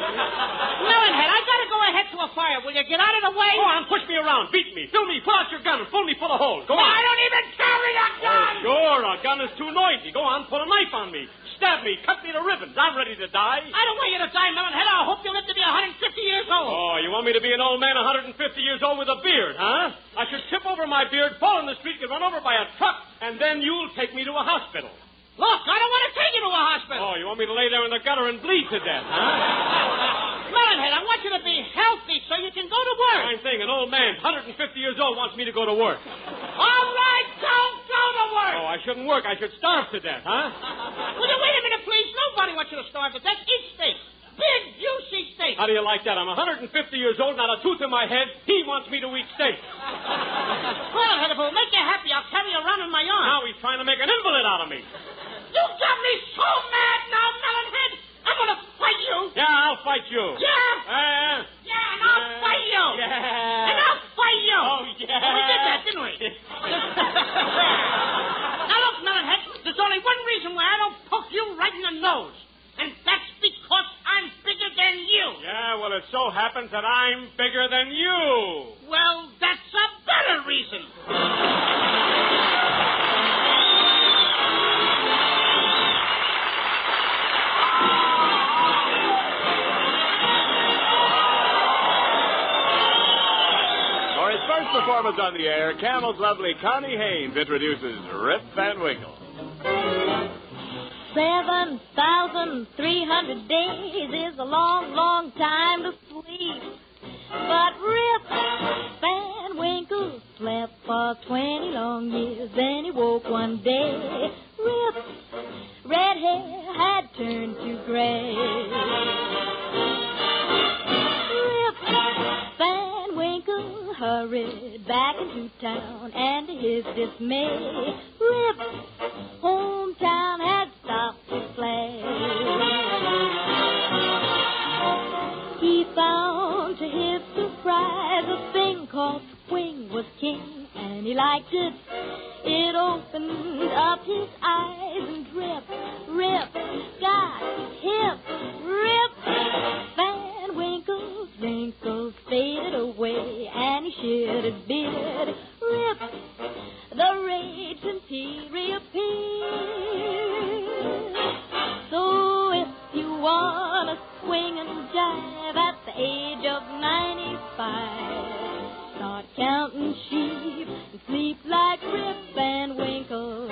Melonhead, I got to go ahead to a fire. will you get out of the way? Go on, push me around, beat me, fill me, pull out your gun and pull me full of holes. Go on. I don't even carry a gun! Oh, sure, a gun is too noisy. Go on, pull a knife on me. Stab me, cut me to ribbons. I'm ready to die. I don't want you to die, Melonhead. I hope you live to be 150 years old. Oh, you want me to be an old man 150 years old with a beard, huh? I should tip over my beard, fall in the street, get run over by a truck, and then you'll take me to a hospital. Look, I don't want to take you to a hospital. Oh, you want me to lay there in the gutter and bleed to death, huh? Melonhead, I want you to be healthy so you can go to work. Fine thing. An old man, 150 years old, wants me to go to work. All right, don't go to work. Oh, I shouldn't work. I should starve to death, huh? Will you wait a minute, please? Nobody wants you to starve to death. Eat steak. Big, juicy steak. How do you like that? I'm 150 years old, not a tooth in my head. He wants me to eat steak. Melonhead, if it'll make you happy, I'll carry you around in my arms. Now he's trying to make an invalid out of me. You got me so mad now, Melonhead. I'm going to fight you. Yeah, I'll fight you. Yeah. Yeah, and I'll fight you. Yeah. And I'll fight you. Oh, yeah. Well, we did that, didn't we? Now, look, Melonhead, there's only one reason why I don't poke you right in the nose. And that's because I'm bigger than you. Yeah, well, it so happens that I'm bigger than you. Well, that's a better reason. For his first performance on the air, Camel's lovely Connie Haynes introduces Rip Van Winkle. 7,300 days is a long, long time to sleep. But Rip Van Winkle slept for 20 long years. Then he woke one day. Rip's red hair had turned to gray. Rip Van Winkle hurried back into town, and to his dismay, Rip's hometown had stopped to play. He found to his surprise a thing called swing was king, and he liked it. It opened up his eyes, and Rip got hip. Rip Van Winkle's wrinkles faded away, and he shed his beard. Rip the rage since he reappeared. So if you wanna swing and jive at the age of 95, start counting sheep and sleep like Rip Van Winkle.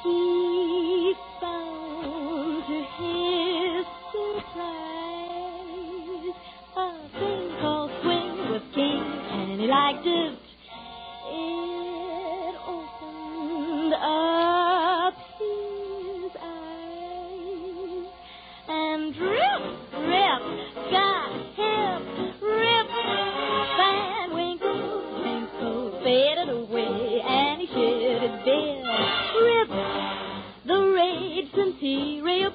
He found to his surprise a thing called swing was king, and he liked it. It opened up his eyes, and Rip got hip. Rip Van Winkle's wrinkles faded away, and he shed his beard. Rip the rage since he reappeared.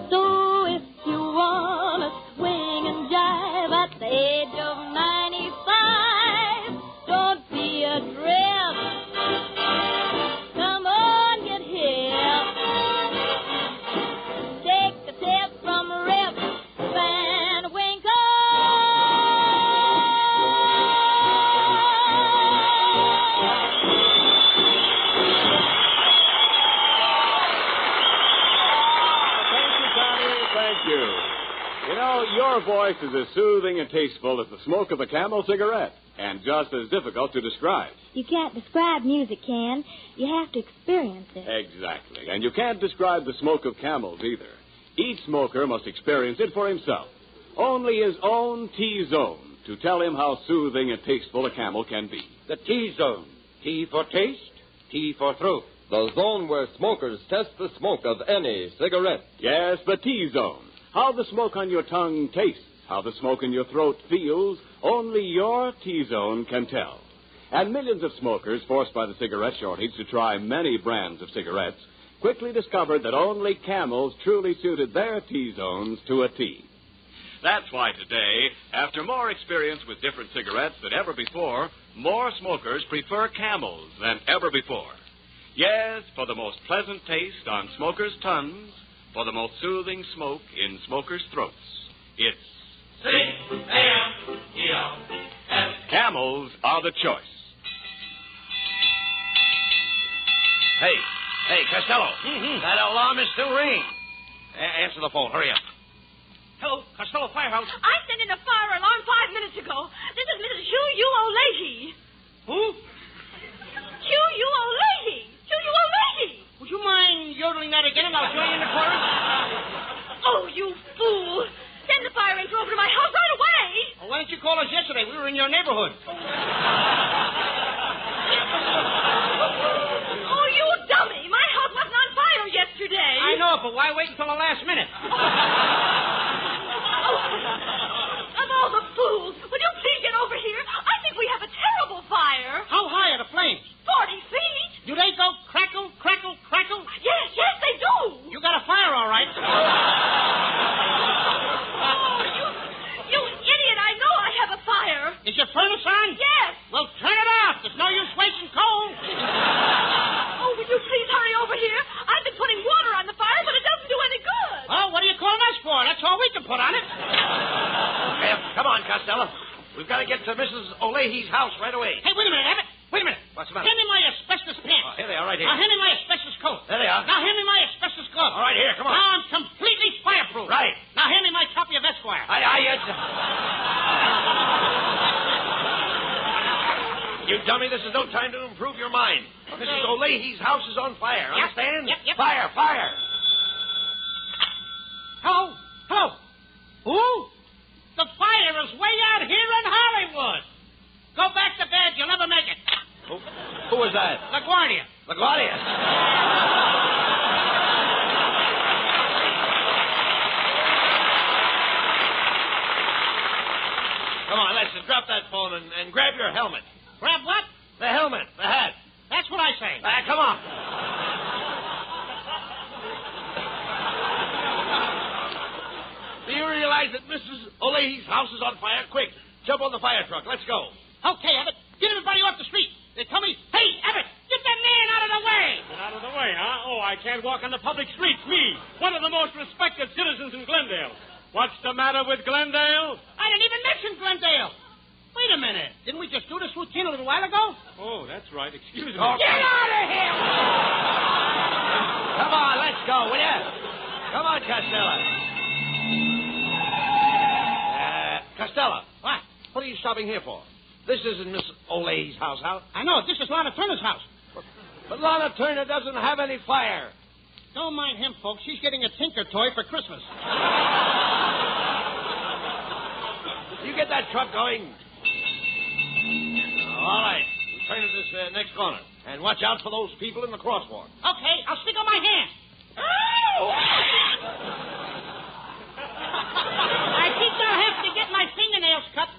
So if you wanna swing and jive at the age of 95, don't be a drip. Come on, get hip. Take a tip from Rip Van Winkle. Thank you. You know, your voice is as soothing and tasteful as the smoke of a Camel cigarette, and just as difficult to describe. You can't describe music, Ken. You have to experience it. Exactly. And you can't describe the smoke of Camels either. Each smoker must experience it for himself. Only his own T-zone to tell him how soothing and tasteful a Camel can be. The T-zone. T for taste, T for throat. The zone where smokers test the smoke of any cigarette. Yes, the T-zone. How the smoke on your tongue tastes, how the smoke in your throat feels, only your T-zone can tell. And millions of smokers, forced by the cigarette shortage to try many brands of cigarettes, quickly discovered that only Camels truly suited their T-zones to a T. That's why today, after more experience with different cigarettes than ever before, more smokers prefer Camels than ever before. Yes, for the most pleasant taste on smokers' tongues, for the most soothing smoke in smokers' throats. It's C-A-M-E-L-S. Camels are the choice. Hey, Costello. That alarm is still ringing. Answer the phone. Hurry up. Hello, Costello Firehouse. I sent in a fire alarm 5 minutes ago. This is Mrs. Hugh O'Leahy. Who? Hugh O'Leahy. Hugh O'Leahy. Would you mind yodeling that again and I'll join in the chorus? Oh, you fool. Send the fire ranger over to my house right away. Well, why didn't you call us yesterday? We were in your neighborhood. Oh, you dummy. My house wasn't on fire yesterday. I know, but why wait until the last minute? Of all the fools, will you please get over here? I think we have a terrible fire. How high are the flames? 40 feet. Do they go crackle, crackle, crackle? Yes, they do. You got a fire, all right. Oh, you idiot. I know I have a fire. Is your furnace on? Yes. Well, turn it off. There's no use wasting coal. Oh, will you please hurry over here? I've been putting water on the fire, but it doesn't do any good. Oh, what are you calling us for? That's all we can put on it. Hey, come on, Costello. We've got to get to Mrs. O'Leahy's house right away. Hey, wait a minute, Abbott. Wait a minute. What's the matter? Hand me my asbestos pants. Oh, here they are, right here. Now, hand me my asbestos coat. There they are. Now, hand me my asbestos glove. All right, here, come on. Now, I'm completely fireproof. Right. Now, hand me my copy of Esquire. You dummy, this is no time to improve your mind. Okay. Mrs. O'Leahy's house is on fire, Yep. understand? Yep. Fire. Hello? Who? The fire is way out here in Hollywood. Go back to bed. You'll never make it. Who was that? LaGuardia. LaGuardia? Come on, let's drop that phone and grab your helmet. Grab what? The helmet, the hat. That's what I say. Come on. Do you realize that Mrs. O'Leahy's house is on fire? Quick, jump on the fire truck. Let's go. Okay, Abbott. Get everybody off the street. They tell me, hey, Abbott, get that man out of the way. Get out of the way, huh? Oh, I can't walk on the public streets. Me, one of the most respected citizens in Glendale. What's the matter with Glendale? I didn't even mention Glendale. Wait a minute. Didn't we just do this routine a little while ago? Oh, that's right. Excuse me. Get out of here! Come on, let's go, will you? Come on, Costello. Costello. What? What are you stopping here for? This isn't Miss O'Leahy's house. I know. This is Lana Turner's house. But Lana Turner doesn't have any fire. Don't mind him, folks. She's getting a Tinker toy for Christmas. You get that truck going. All right. We'll turn to this next corner. And watch out for those people in the crosswalk. Okay. I'll stick on my hand. I think I'll have to get my fingernails cut.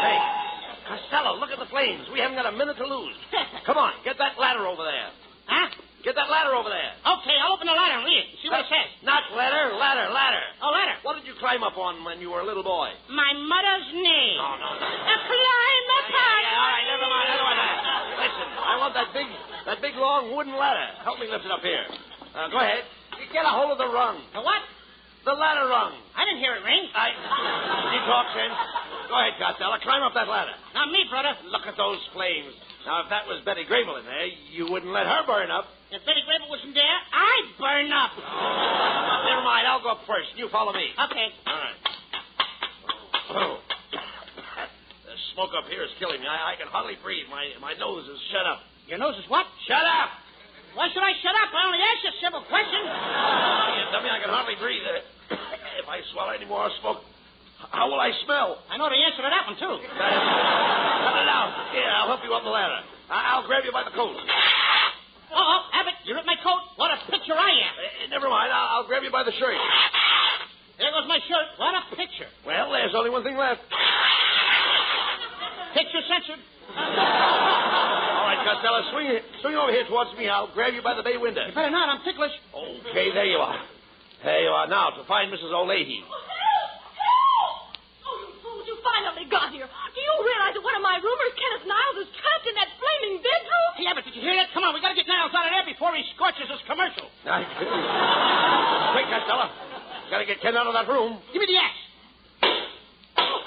Hey, Costello, look at the flames. We haven't got a minute to lose. Come on, get that ladder over there. Huh? Get that ladder over there. Okay, I'll open the ladder and read it. See what it says. Not ladder. Oh, ladder. What did you climb up on when you were a little boy? My mother's knee. No. A climb up Yeah, all right, never mind. Listen, I want that big long wooden ladder. Help me lift it up here. Go ahead. Get a hold of the rung. The what? The ladder rung. I didn't hear it ring. You talk sense. Go ahead, Costello. Climb up that ladder. Not me, brother. Look at those flames. Now, if that was Betty Grable in there, you wouldn't let her burn up. If Betty Grable wasn't there, I'd burn up. Never mind. I'll go up first. You follow me. Okay. All right. The smoke up here is killing me. I can hardly breathe. My nose is shut up. Your nose is what? Shut up! Why should I shut up? I only asked you a simple question. You dummy, I can hardly breathe. If I swallow any more smoke, how will I smell? I know the answer to that one, too. Cut it out. Here, I'll help you up the ladder. I'll grab you by the coat. Oh, Abbott, you ripped my coat. What a picture I am. Never mind. I'll grab you by the shirt. There goes my shirt. What a picture. Well, there's only one thing left. Picture censored. All right, Costello, swing over here towards me. I'll grab you by the bay window. You better not. I'm ticklish. Okay, there you are. There you are now to find Mrs. O'Leahy. Oh, you fools, you finally got here. Do you realize that one of my roomers, Kenneth Niles, is trapped in that flame flaming bedroom? Hey, Abbott, did you hear that? Come on, we gotta get Niles out of there before he scorches his commercial. Quick, Costello. Gotta get Ken out of that room. Give me the axe. Oh,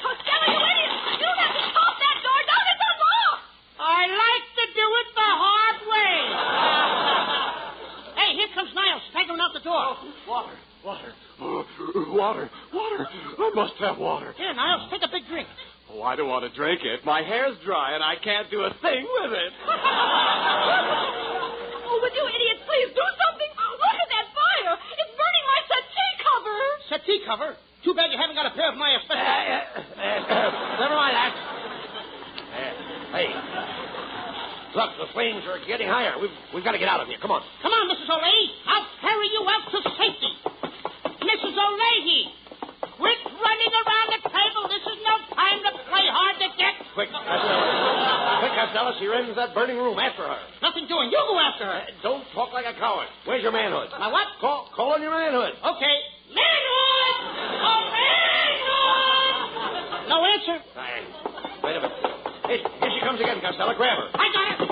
Costello, you idiot! You have to stop that door. Don't it's unlocked. I like to do it the hard way. Hey, here comes Niles, staggering out the door. Water. I must have water. Here, Niles, take a big drink. Oh, I don't want to drink it. My hair's dry and I can't do a thing with it. Oh, would you idiots please do something? Look at that fire. It's burning my settee cover. Settee cover? Too bad you haven't got a pair of my asbestos. Never mind that. Hey. Look, the flames are getting higher. We've got to get out of here. Come on. Come on, Mrs. O'Leahy. I'll carry you out to safety. Mrs. O'Leahy, quit running around the table. This is no time to play hard to get. Quick, Costello. You're in that burning room. After her. Nothing doing. You go after her. Don't talk like a coward. Where's your manhood? My what? Call on your manhood. Okay. Manhood! Oh, manhood! No answer. Wait a minute. Here she comes again, Costello. Grab her. I got her.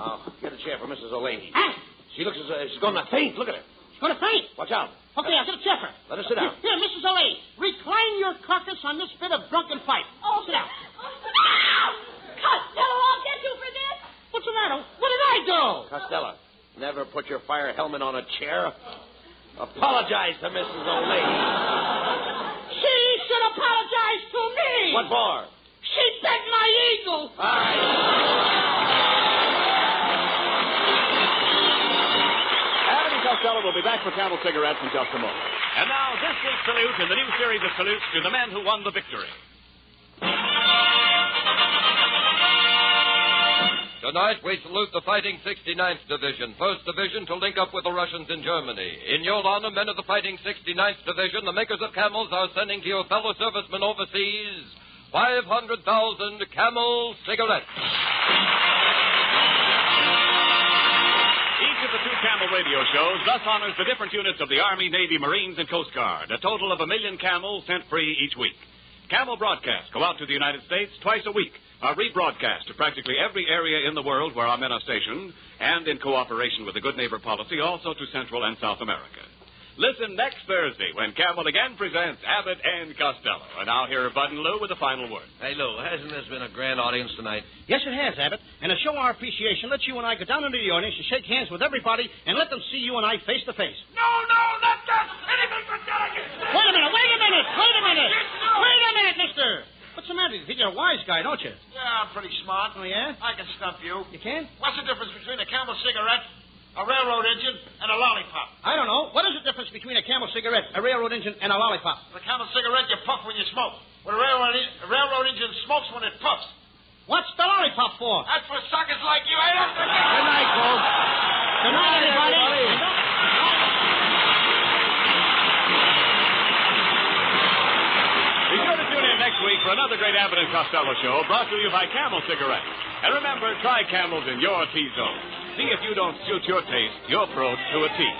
Oh, get a chair for Mrs. O'Leahy. Huh? She looks as if she's going to faint. Look at her. She's going to faint. Watch out. Okay, I'll get a chair for her. Let her sit down. Here, Mrs. O'Leahy, recline your carcass on this bit of drunken fight. Oh, sit down. Costello, I'll get you for this. What's the matter? What did I do? Costello, never put your fire helmet on a chair. Apologize to Mrs. O'Leahy. She should apologize to me. What for? She bit my eagle. All right. Abbott and Costello will be back for Camel Cigarettes in just a moment. And now, this week's salute in the new series of salutes to the men who won the victory. Tonight, we salute the Fighting 69th Division, 1st Division to link up with the Russians in Germany. In your honor, men of the Fighting 69th Division, the makers of camels are sending to your fellow servicemen overseas 500,000 Camel cigarettes. Each of the two Camel radio shows thus honors the different units of the Army, Navy, Marines, and Coast Guard, a total of 1 million camels sent free each week. Camel broadcasts go out to the United States twice a week, are rebroadcast to practically every area in the world where our men are stationed, and in cooperation with the Good Neighbor policy, also to Central and South America. Listen next Thursday when Camel again presents Abbott and Costello. And now here are Bud and Lou with the final word. Hey, Lou, hasn't this been a grand audience tonight? Yes, it has, Abbott. And to show our appreciation, let you and I go down into the audience and shake hands with everybody and let them see you and I face to face. No, not that. Anything but delegate. Wait a minute, mister. What's the matter? You think you're a wise guy, don't you? Yeah, I'm pretty smart. Oh, yeah? I can stump you. You can? What's the difference between a Camel cigarette, a railroad engine, and a lollipop? I don't know. What is the difference between a Camel cigarette, a railroad engine, and a lollipop? The Camel cigarette you puff when you smoke. When a railroad engine smokes when it puffs. What's the lollipop for? That's for suckers like you, ain't it? Good night, folks. Good night, everybody. Be sure to tune in next week for another great Abbott and Costello show brought to you by Camel Cigarettes. And remember, try Camels in your T-zone. See if you don't suit your taste, your throat to a T.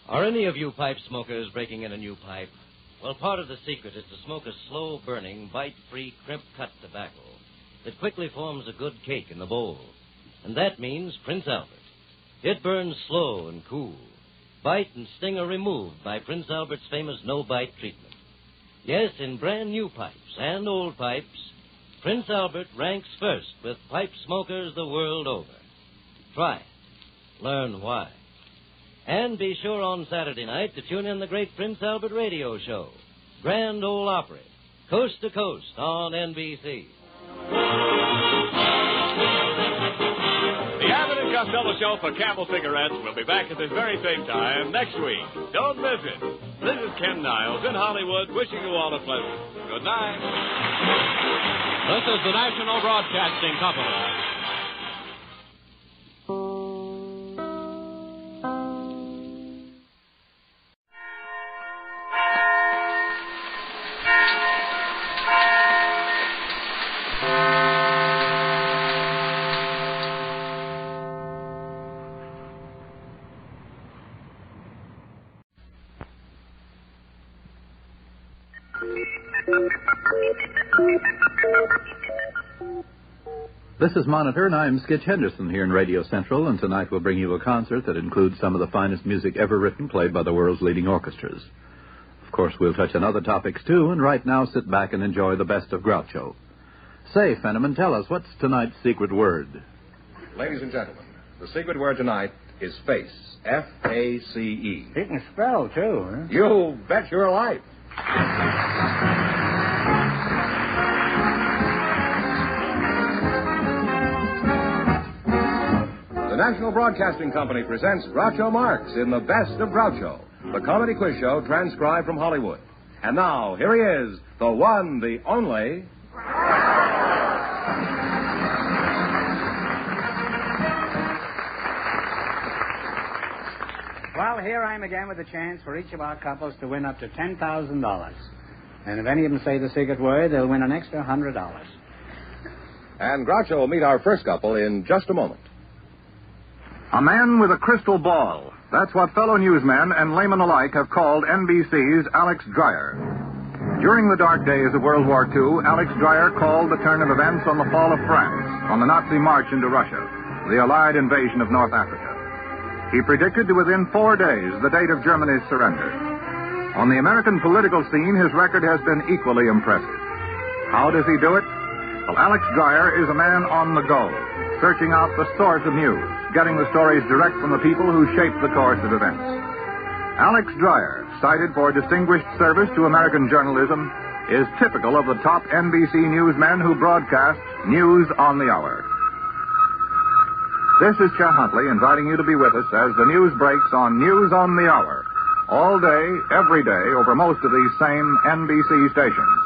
Are any of you pipe smokers breaking in a new pipe? Well, part of the secret is to smoke a slow-burning, bite-free, crimp-cut tobacco that quickly forms a good cake in the bowl. And that means Prince Albert. It burns slow and cool. Bite and sting are removed by Prince Albert's famous no-bite treatment. Yes, in brand new pipes and old pipes, Prince Albert ranks first with pipe smokers the world over. Try it. Learn why. And be sure on Saturday night to tune in the great Prince Albert radio show, Grand Ole Opry, coast to coast on NBC. The Abbott and Costello show for Camel Cigarettes will be back at this very same time next week. Don't miss it. This is Ken Niles in Hollywood wishing you all a pleasant good night. This is the National Broadcasting Company. This is Monitor, and I'm Skitch Henderson here in Radio Central, and tonight we'll bring you a concert that includes some of the finest music ever written, played by the world's leading orchestras. Of course, we'll touch on other topics, too, and right now sit back and enjoy the best of Groucho. Say, Fenneman, tell us, what's tonight's secret word? Ladies and gentlemen, the secret word tonight is face. F-A-C-E. You can spell, too, huh? You bet your life. The National Broadcasting Company presents Groucho Marx in The Best of Groucho, the comedy quiz show transcribed from Hollywood. And now, here he is, the one, the only... Well, here I am again with a chance for each of our couples to win up to $10,000. And if any of them say the secret word, they'll win an extra $100. And Groucho will meet our first couple in just a moment. A man with a crystal ball. That's what fellow newsmen and laymen alike have called NBC's Alex Dreyer. During the dark days of World War II, Alex Dreyer called the turn of events on the fall of France, on the Nazi march into Russia, the Allied invasion of North Africa. He predicted to within 4 days the date of Germany's surrender. On the American political scene, his record has been equally impressive. How does he do it? Well, Alex Dreyer is a man on the go, searching out the source of news, getting the stories direct from the people who shape the course of events. Alex Dreyer, cited for distinguished service to American journalism, is typical of the top NBC newsmen who broadcast News on the Hour. This is Chet Huntley inviting you to be with us as the news breaks on News on the Hour, all day, every day, over most of these same NBC stations.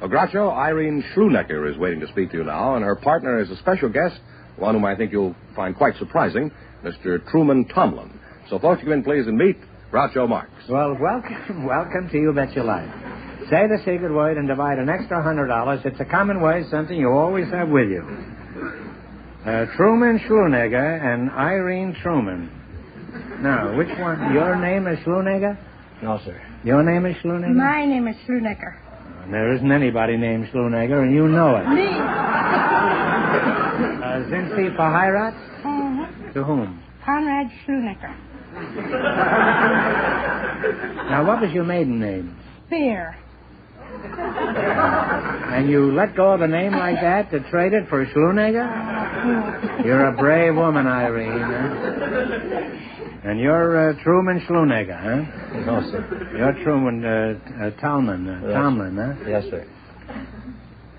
Groucho, Irene Schlunecker is waiting to speak to you now, and her partner is a special guest, one whom I think you'll find quite surprising, Mr. Truman Tomlin. So, folks, you in, please, and meet Groucho Marx. Well, welcome to You Bet Your Life. Say the secret word and divide an extra $100. It's a common word, something you always have with you. Truman Schlunecker and Irene Truman. Now, which one? Your name is Schlunecker? No, sir. Your name is Schlunecker? My name is Schlunecker. There isn't anybody named Schlunecker, and you know it. Me. Sind Sie verheiratet? Mm-hmm. To whom? Conrad Schlunecker. Now, what was your maiden name? Spear. And you let go of a name like that to trade it for Schlunecker? You're a brave woman, Irene. Huh? And you're Truman Schlunecker, huh? No, sir. You're Truman Tomlin. Yes. Tomlin, huh? Yes, sir.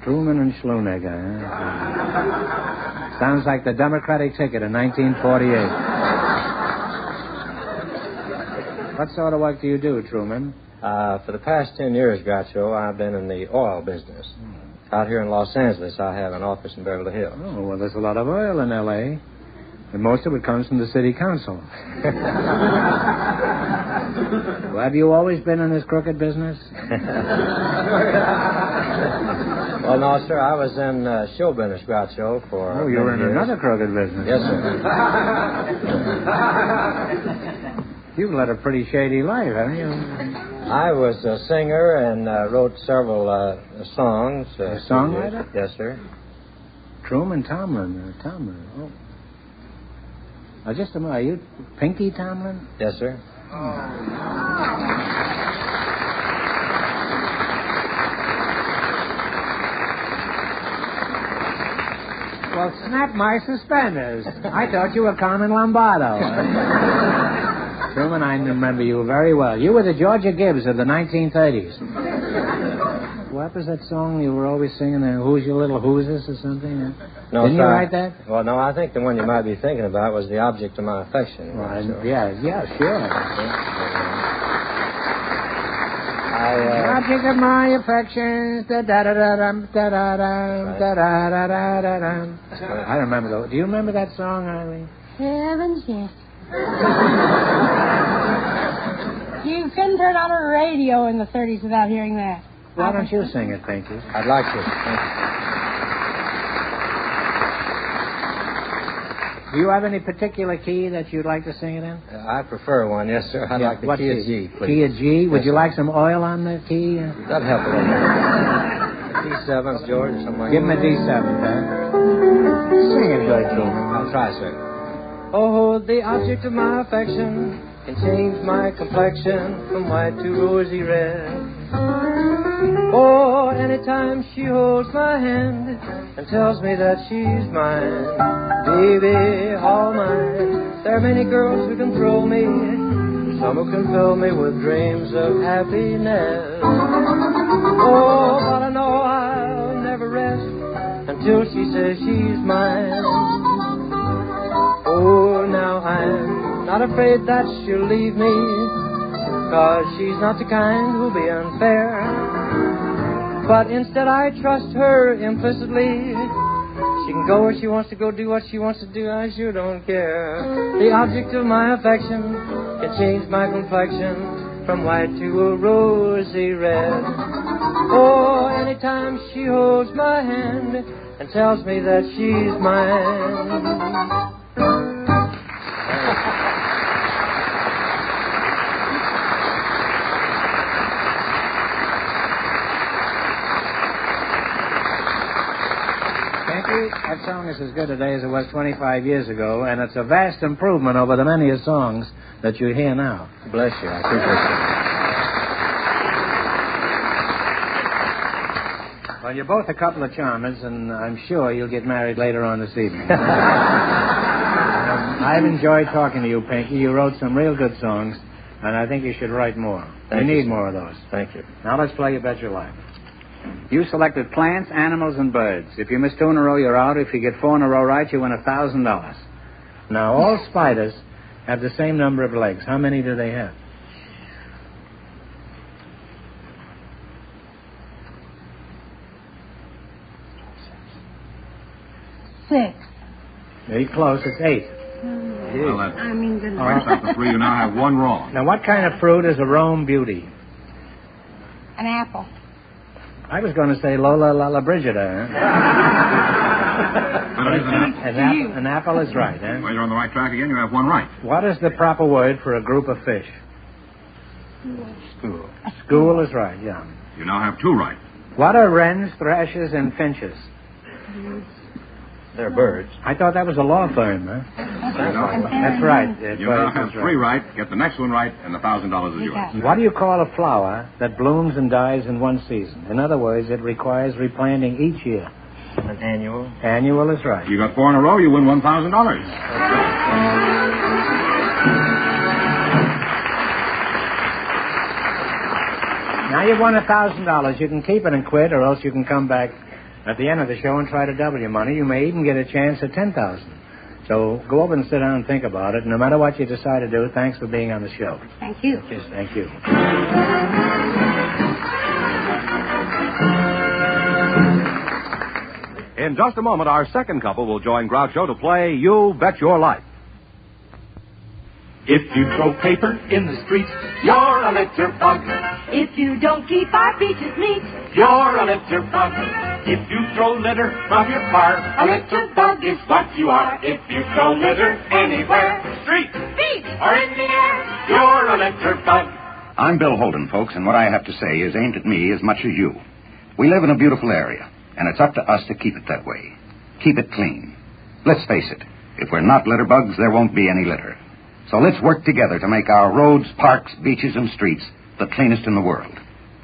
Truman and Schlunecker, huh? Sounds like the Democratic ticket in 1948. What sort of work do you do, Truman? For the past 10 years, Groucho, I've been in the oil business. Out here in Los Angeles, I have an office in Beverly Hills. Oh, well, there's a lot of oil in L.A., and most of it comes from the city council. Well, have you always been in this crooked business? Well, no, sir. I was in show business, Groucho, for... Oh, you were in years. another crooked business. Yes, sir. You've led a pretty shady life, haven't you? I was a singer and wrote several songs. A songwriter? Yes, sir. Truman Tomlin. Oh. Now, just a minute. Are you Pinky Tomlin? Yes, sir. Well, snap my suspenders. I thought you were Carmen Lombardo. Truman, I remember you very well. You were the Georgia Gibbs of the 1930s. What was that song you were always singing? Who's Your Little Hooses or something? No, Didn't sir. you write that? Well, no, I think the one you might be thinking about was The Object of My Affection. Well, yeah, sure. The object of my affections. I remember that. Do you remember that song, Eileen? Heavens, yes. You couldn't turn on a radio in the 30s without hearing that. Why don't you sing it, Pinky? I'd like to. Thank you. Do you have any particular key that you'd like to sing it in? I prefer one, yes, sir. I'd like the key of G, please. Key of G? Would you like some oil on the key? That'd help a little. D7s, George, or something like Give him a D7, huh? Sing it good, Truman. I'll try, sir. Oh, the object of my affection can change my complexion from white to rosy red. Oh, anytime she holds my hand and tells me that she's mine, baby, all mine. There are many girls who can thrill me, some who can fill me with dreams of happiness. Oh, but I know I'll never rest until she says she's mine. Oh, now I'm not afraid that she'll leave me, 'cause she's not the kind who'll be unfair. But instead I trust her implicitly. She can go where she wants to go, do what she wants to do, I sure don't care. The object of my affection can change my complexion from white to a rosy red. Oh, anytime she holds my hand and tells me that she's mine. That song is as good today as it was 25 years ago, and it's a vast improvement over the many songs that you hear now. Bless you. I appreciate it. Well, you're both a couple of charmers, and I'm sure you'll get married later on this evening. I've enjoyed talking to you, Pinky. You wrote some real good songs, and I think you should write more. We need more of those. Thank you. Now let's play You Bet Your Life. You selected plants, animals, and birds. If you miss 2 in a row, you're out. If you get 4 in a row right, you win $1,000. Now, all spiders have the same number of legs. How many do they have? 6. Very close. It's 8. Well, that brings up the 3. You now have 1 wrong. Now, what kind of fruit is a Rome beauty? An apple. I was going to say Lola Lala Brigida. But it is An apple is right, eh? Well, you're on the right track again. You have 1 right. What is the proper word for a group of fish? School. School is right, yeah. You now have 2 right. What are wrens, thrushes, and finches? They're birds. I thought that was a law firm, huh? That's right. You now have 3 right. Get the next one right, and $1,000 is yours. What do you call a flower that blooms and dies in one season? In other words, it requires replanting each year. An annual. Annual is right. You got 4 in a row, you win $1,000. Now you've won $1,000. You can keep it and quit, or else you can come back at the end of the show and try to double your money. You may even get a chance at $10,000. So go over and sit down and think about it. No matter what you decide to do, thanks for being on the show. Thank you. Yes, thank you. In just a moment, our second couple will join Groucho to play You Bet Your Life. If you throw paper in the street, you're a litter bug. If you don't keep our beaches neat, You're a litter bug. If you throw litter from your car, a litter bug is what you are. If you throw litter anywhere, street, beach, or in the air, you're a litter bug. I'm Bill Holden, folks, and what I have to say is aimed at me as much as you. We live in a beautiful area, and it's up to us to keep it that way. Keep it clean. Let's face it, if we're not litter bugs, there won't be any litter. So let's work together to make our roads, parks, beaches, and streets the cleanest in the world.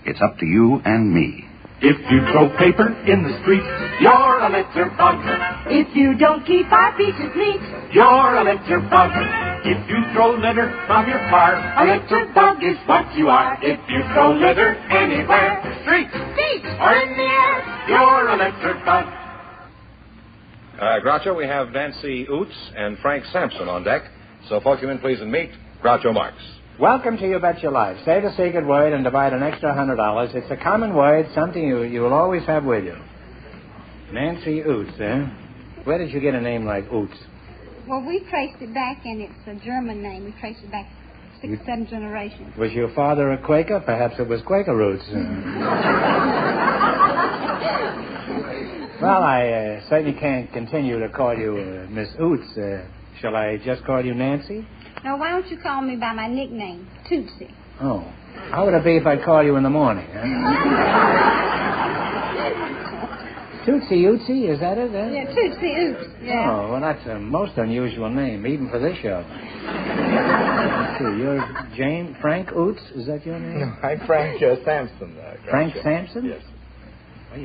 It's up to you and me. If you throw paper in the street, you're a litter bug. if you don't keep our beaches neat, You're a litter bug. If you throw litter from your car, a litter bug is what you are. If you throw litter anywhere, street, beach, or in the air, you're a litter bug. Groucho, we have Nancy Oots and Frank Sampson on deck. So, folks, you in, please, and meet Groucho Marx. Welcome to You Bet Your Life. Say the secret word and divide an extra $100. It's a common word, something you will always have with you. Nancy Oots, eh? Where did you get a name like Oots? Well, we traced it back, and it's a German name. We traced it back 6, 7 generations. Was your father a Quaker? Perhaps it was Quaker roots. Well, I certainly can't continue to call you Miss Oots. Shall I just call you Nancy? No, why don't you call me by my nickname, Tootsie? Oh. How would it be if I call you in the morning? Huh? Tootsie Ootsy, is that it? Yeah, Tootsie Oots. Yeah. Oh, well, that's a most unusual name, even for this show. Let's see, you're Frank Oots, is that your name? No, I'm Frank Sampson. Frank Sampson? Yes. Well,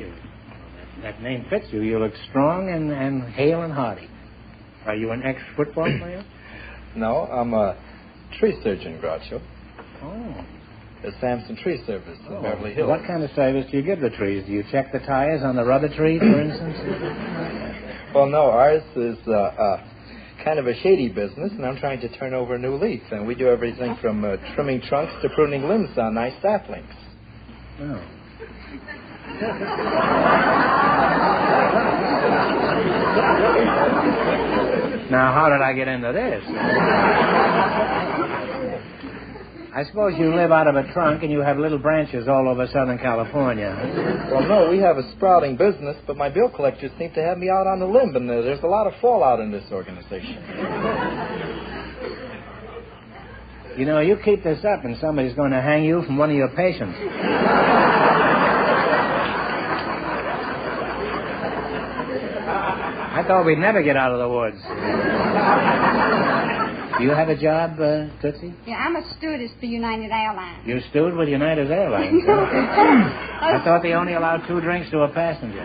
that name fits you. You look strong and hale and hearty. Are you an ex-football player? No, I'm a tree surgeon, Groucho. Oh. The Sampson Tree Service in Beverly Hills. What kind of service do you give the trees? Do you check the tires on the rubber tree, for instance? Well, no, ours is kind of a shady business, and I'm trying to turn over a new leaf. And we do everything from trimming trunks to pruning limbs on nice saplings. Oh. Now, how did I get into this? I suppose you live out of a trunk and you have little branches all over Southern California. Well, no, we have a sprouting business, but my bill collectors seem to have me out on a limb, and there's a lot of fallout in this organization. You know, you keep this up and somebody's going to hang you from one of your patients. I thought we'd never get out of the woods. Do you have a job, Tootsie? Yeah, I'm a stewardess for United Airlines. You stewed with United Airlines? Huh? I thought they only allowed 2 drinks to a passenger.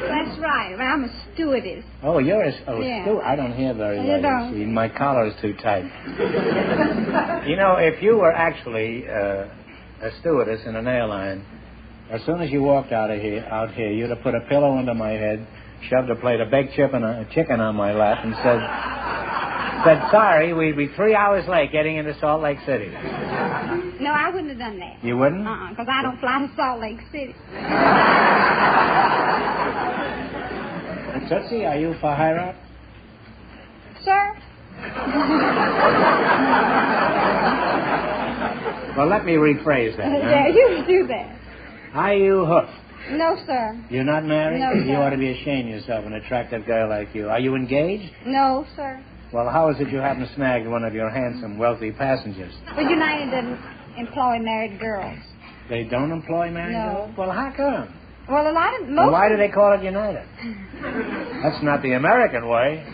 That's right. Well, I'm a stewardess. Oh, you're a yeah. steward? I don't hear very well. You don't. See, my collar is too tight. You know, if you were actually a stewardess in an airline, as soon as you walked out here, you'd have put a pillow under my head, shoved a plate of baked chicken on my lap, and said, sorry, we'd be 3 hours late getting into Salt Lake City. No, I wouldn't have done that. You wouldn't? Because I don't fly to Salt Lake City. Tootsie, are you for Hiram? Sir? Well, let me rephrase that. Yeah, you do that. Are you hooked? No, sir. You're not married? No, You sir. ought to be ashamed of yourself, an attractive girl like you. Are you engaged? No, sir. Well, how is it you happen to snag one of your handsome, wealthy passengers? Well, United doesn't employ married girls. They don't employ married girls? Well, how come? Well, a lot of... Well, why do they call it United? That's not the American way.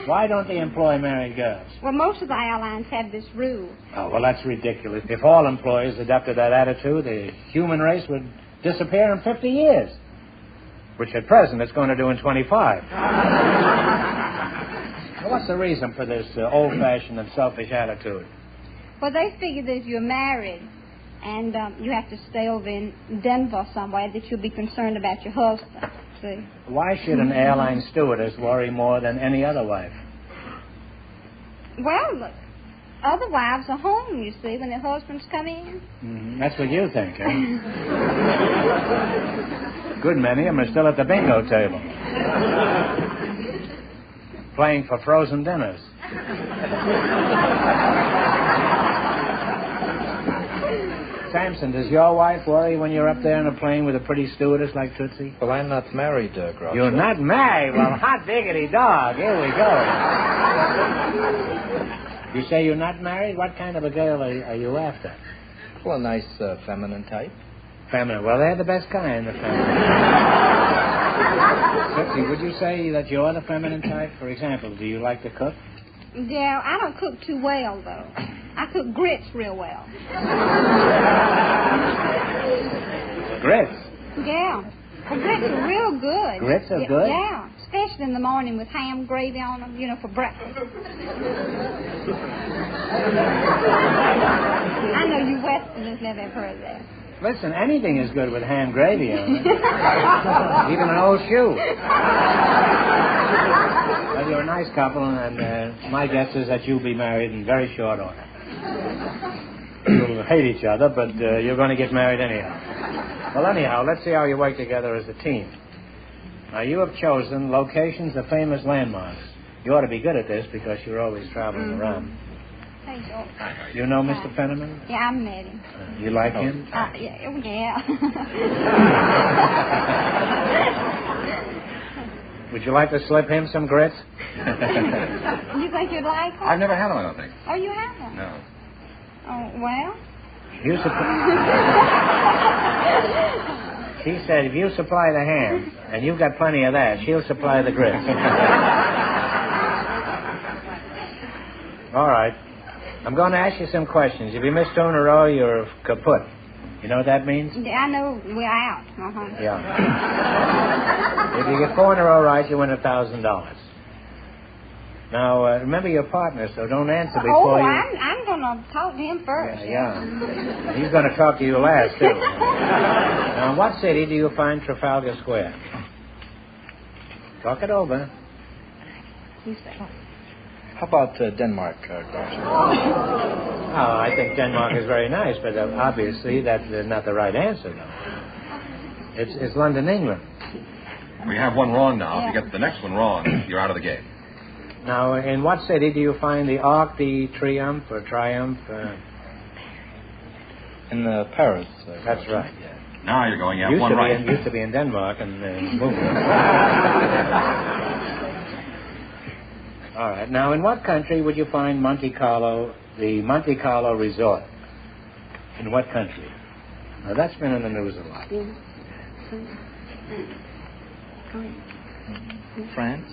Why don't they employ married girls? Well, most of the airlines have this rule. Oh, well, that's ridiculous. If all employers adopted that attitude, the human race would disappear in 50 years. Which at present it's going to do in 25. Well, what's the reason for this old-fashioned and selfish attitude? Well, they figure that if you're married and you have to stay over in Denver somewhere, that you'll be concerned about your husband. See? Why should an airline stewardess worry more than any other wife? Well, look, other wives are home, you see, when their husbands come in. Mm-hmm. That's what you think, eh? Good many of them are still at the bingo table. Playing for frozen dinners. Samson, does your wife worry when you're up there in a plane with a pretty stewardess like Tootsie? Well, I'm not married, Groucho. You're not married? Well, hot diggity dog. Here we go. You say you're not married? What kind of a girl are you after? Well, a nice feminine type. Feminine. Well, they're the best kind of feminine. Tootsie, would you say that you're the feminine type? For example, do you like to cook? Yeah, I don't cook too well, though. I cook grits real well. Grits? Yeah. Well, grits are real good. Grits are good? Yeah, especially in the morning with ham gravy on them, you know, for breakfast. I know you Westerners never have heard that. Listen, anything is good with ham gravy on it. Even an old shoe. Well, you're a nice couple, and my guess is that you'll be married in very short order. You'll hate each other, but you're going to get married anyhow. Well, anyhow, let's see how you work together as a team. Now, you have chosen locations of famous landmarks. You ought to be good at this because you're always traveling around. Hey, George. You know Mr. Fenneman? Yeah, I met him. You like him? Yeah. Would you like to slip him some grits? You think you'd like him? I've never had them, I don't think. Oh, you haven't? No. Oh, well. She said if you supply the ham, and you've got plenty of that, she'll supply the grits. All right. I'm going to ask you some questions. If you miss two in a row, you're kaput. You know what that means? Yeah, I know we're out. Uh-huh. Yeah. If you get 4 in a row right, you win $1,000. Now, remember your partner, so don't answer before you... I'm going to talk to him first. Yeah. He's going to talk to you last, too. Now, in what city do you find Trafalgar Square? Talk it over. How about Denmark, Groucho? Oh, I think Denmark is very nice, but obviously that's not the right answer, though. It's London, England. We have one wrong now. If you get the next one wrong, you're out of the game. Now, in what city do you find the Arc de Triomphe or Triumph? In Paris. That's right, yeah. Now you're going. You have one right. Used to be in Denmark and moved. All right. Now, in what country would you find Monte Carlo, the Monte Carlo Resort? In what country? Now, that's been in the news a lot. France?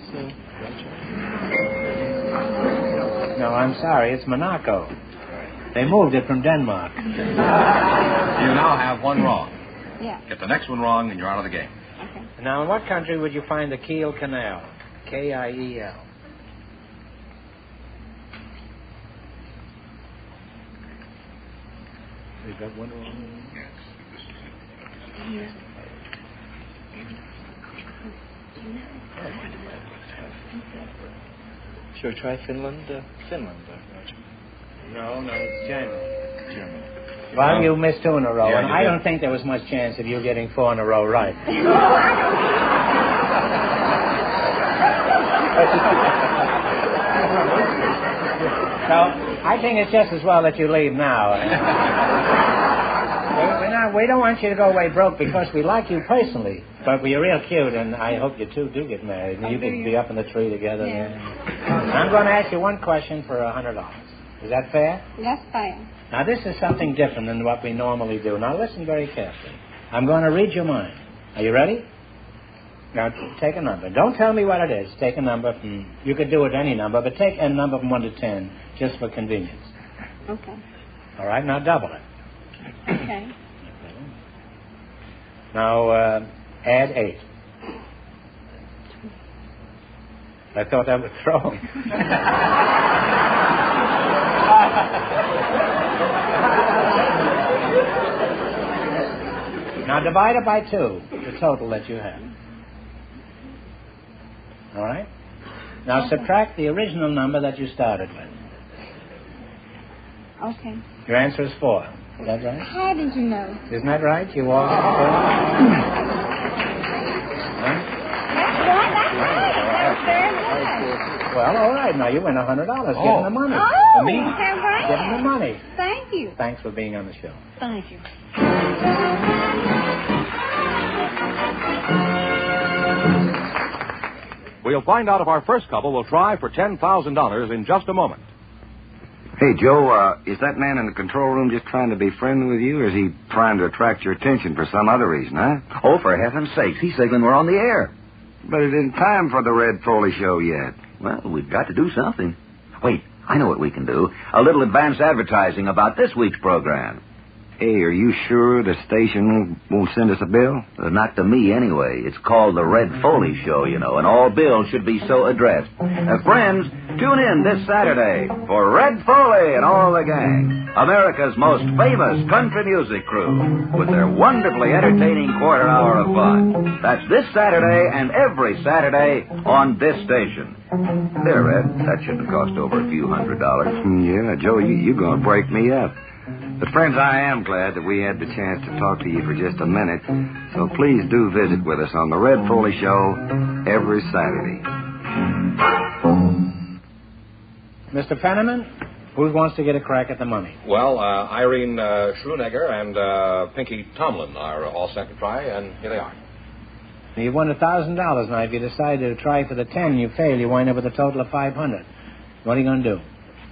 No, I'm sorry. It's Monaco. They moved it from Denmark. You now have one wrong. Yeah. Get the next one wrong, and you're out of the game. Okay. Now, in what country would you find the Kiel Canal? Kiel. We've got one wrong. Yeah. Should we try Finland? Finland, Roger. No, it's Germany. Germany. Well, you missed 2 in a row, Yeah, and I don't think there was much chance of you getting 4 in a row right. So, I think it's just as well that you leave now. We don't want you to go away broke because we like you personally, but we're real cute, and I hope you two do get married, and you can be up in the tree together. Yeah. I'm going to ask you one question for $100. Is that fair? That's fair. Now, this is something different than what we normally do. Now, listen very carefully. I'm going to read your mind. Are you ready? Now, take a number. Don't tell me what it is. Take a number from... You could do it any number, but take a number from 1 to 10, just for convenience. Okay. All right? Now, double it. Okay. Now, add 8. I thought I would throw him. Now, divide it by 2, the total that you have. All right? Now, subtract the original number that you started with. Okay. Your answer is 4. Is that right? How did you know? Isn't that right? You all got 4? Huh? That's very good. Well, all right. Now, you win $100. Give him the money. Oh, For me, how great. give him the money. Thank you. Thanks for being on the show. Thank you. We'll find out if our first couple will try for $10,000 in just a moment. Hey, Joe, is that man in the control room just trying to be friendly with you, or is he trying to attract your attention for some other reason, huh? Oh, for heaven's sakes, he's signaling we're on the air. But it isn't time for the Red Foley show yet. Well, we've got to do something. Wait, I know what we can do. A little advance advertising about this week's program. Hey, are you sure the station won't send us a bill? Not to me, anyway. It's called the Red Foley Show, you know, and all bills should be so addressed. Friends, tune in this Saturday for Red Foley and all the gang, America's most famous country music crew, with their wonderfully entertaining quarter hour of fun. That's this Saturday and every Saturday on this station. There, Red, that shouldn't cost over a few $100. Yeah, Joe, you're going to break me up. But, friends, I am glad that we had the chance to talk to you for just a minute. So please do visit with us on the Red Foley Show every Saturday. Mr. Fenneman, Who wants to get a crack at the money? Well, Irene Schruneger and Pinky Tomlin are all set to try, and here they are. You won $1,000. Now, if you decide to try for the 10, you fail, you wind up with a total of $500. What are you going to do?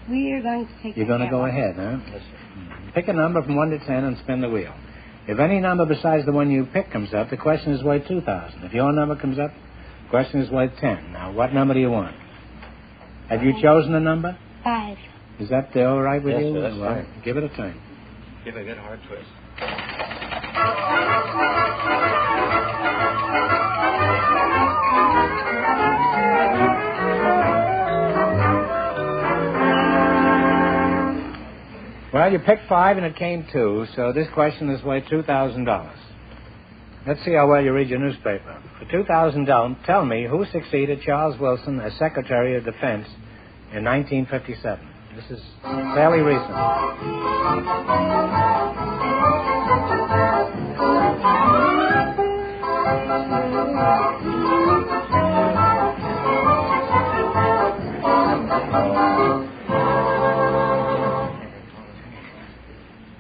We are going to take You're going to go ahead, huh? Yes, sir. Pick a number from 1 to 10 and spin the wheel. If any number besides the one you pick comes up, the question is worth $2,000. If your number comes up, the question is worth 10. Now, what number do you want? Have you chosen a number? 5. Is that all right with Yes, you? sir, that's Well, fine. give it a turn. Give it a good hard twist. Well, you picked 5 and it came 2, so this question is worth $2,000. Let's see how well you read your newspaper. For $2,000, tell me who succeeded Charles Wilson as Secretary of Defense in 1957. This is fairly recent.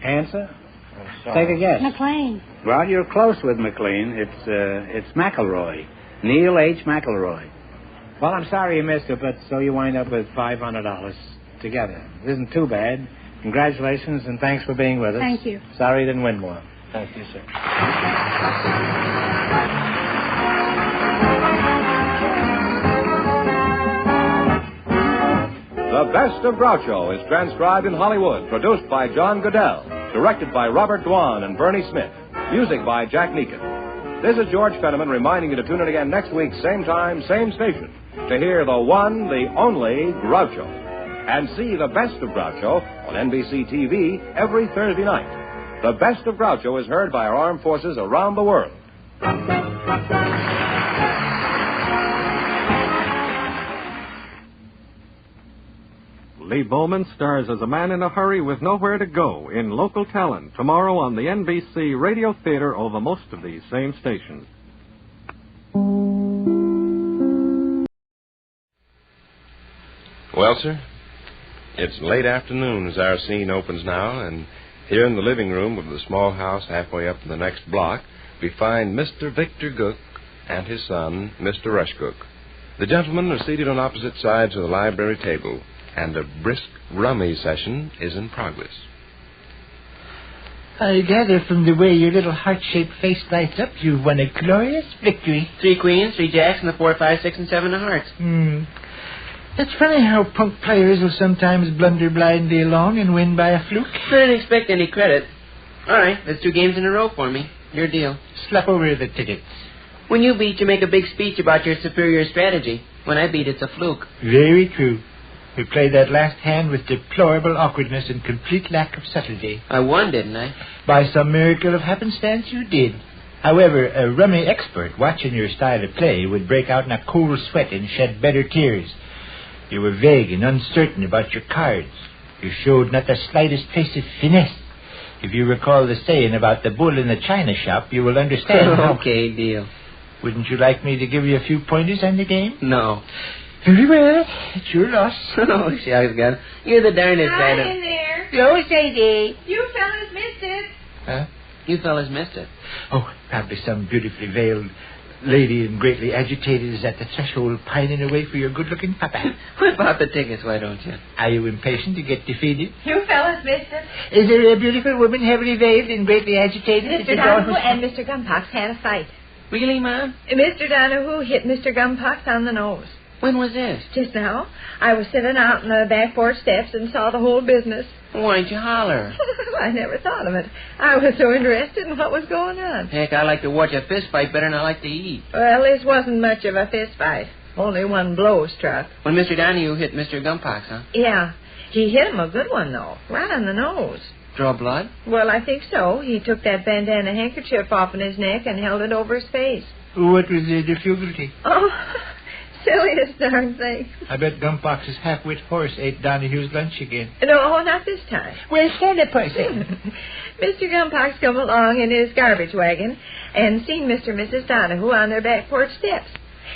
Answer? Take a guess. McLean. Well, you're close with McLean. It's McElroy. Neil H. McElroy. Well, I'm sorry you missed it, but so you wind up with $500 together. It isn't too bad. Congratulations, and thanks for being with us. Thank you. Sorry you didn't win more. Thank you, sir. The Best of Groucho is transcribed in Hollywood, produced by John Goodell, directed by Robert Dwan and Bernie Smith, music by Jack Meakin. This is George Fenneman reminding you to tune in again next week, same time, same station, to hear the one, the only Groucho. And see The Best of Groucho on NBC TV every Thursday night. The Best of Groucho is heard by our armed forces around the world. Lee Bowman stars as a man in a hurry with nowhere to go in Local Talent tomorrow on the NBC Radio Theater over most of these same stations. Well, sir, it's late afternoon as our scene opens now, and here in the living room of the small house halfway up in the next block, we find Mr. Victor Gook and his son, Mr. Rushgook. The gentlemen are seated on opposite sides of the library table, and a brisk rummy session is in progress. I gather from the way your little heart-shaped face lights up, you've won a glorious victory. 3 queens, 3 jacks, and the 4, 5, 6, and 7 of hearts. It's funny how punk players will sometimes blunder blindly along and win by a fluke. I didn't expect any credit. All right, that's 2 games in a row for me. Your deal. Slap over the tickets. When you beat, you make a big speech about your superior strategy. When I beat, it's a fluke. Very true. We played that last hand with deplorable awkwardness and complete lack of subtlety. I won, didn't I? By some miracle of happenstance, you did. However, a rummy expert watching your style of play would break out in a cold sweat and shed bitter tears. You were vague and uncertain about your cards. You showed not the slightest trace of finesse. If you recall the saying about the bull in the china shop, you will understand. Okay, deal. Wouldn't you like me to give you a few pointers on the game? No. Very well. It's your loss. Oh, shucks, God. You're the darndest Hi guy. in there. Hello, Sadie. You fellas missed it. Huh? You fellas missed it. Oh, probably some beautifully veiled lady and greatly agitated is at the threshold pining away for your good-looking papa. Whip out the tickets, why don't you? Are you impatient to get defeated? You fellas missed it. Is there a beautiful woman heavily veiled and greatly agitated? Mr. Donahue and Mr. Gumpox had a fight. Really, Mom? Mr. Donahue hit Mr. Gumpox on the nose. When was this? Just now. I was sitting out on the back porch steps and saw the whole business. Why'd you holler? I never thought of it. I was so interested in what was going on. Heck, I like to watch a fist fight better than I like to eat. Well, this wasn't much of a fist fight. Only one blow struck. When Mr. Donahue hit Mr. Gumpox, huh? Yeah. He hit him a good one, though. Right on the nose. Draw blood? Well, I think so. He took that bandana handkerchief off in his neck and held it over his face. What was the difficulty? Oh, silliest darn thing. I bet Gumpox's half-wit horse ate Donahue's lunch again. No, not this time. Well, stand up, Pussy. Mr. Gumpox come along in his garbage wagon and seen Mr. and Mrs. Donahue on their back porch steps.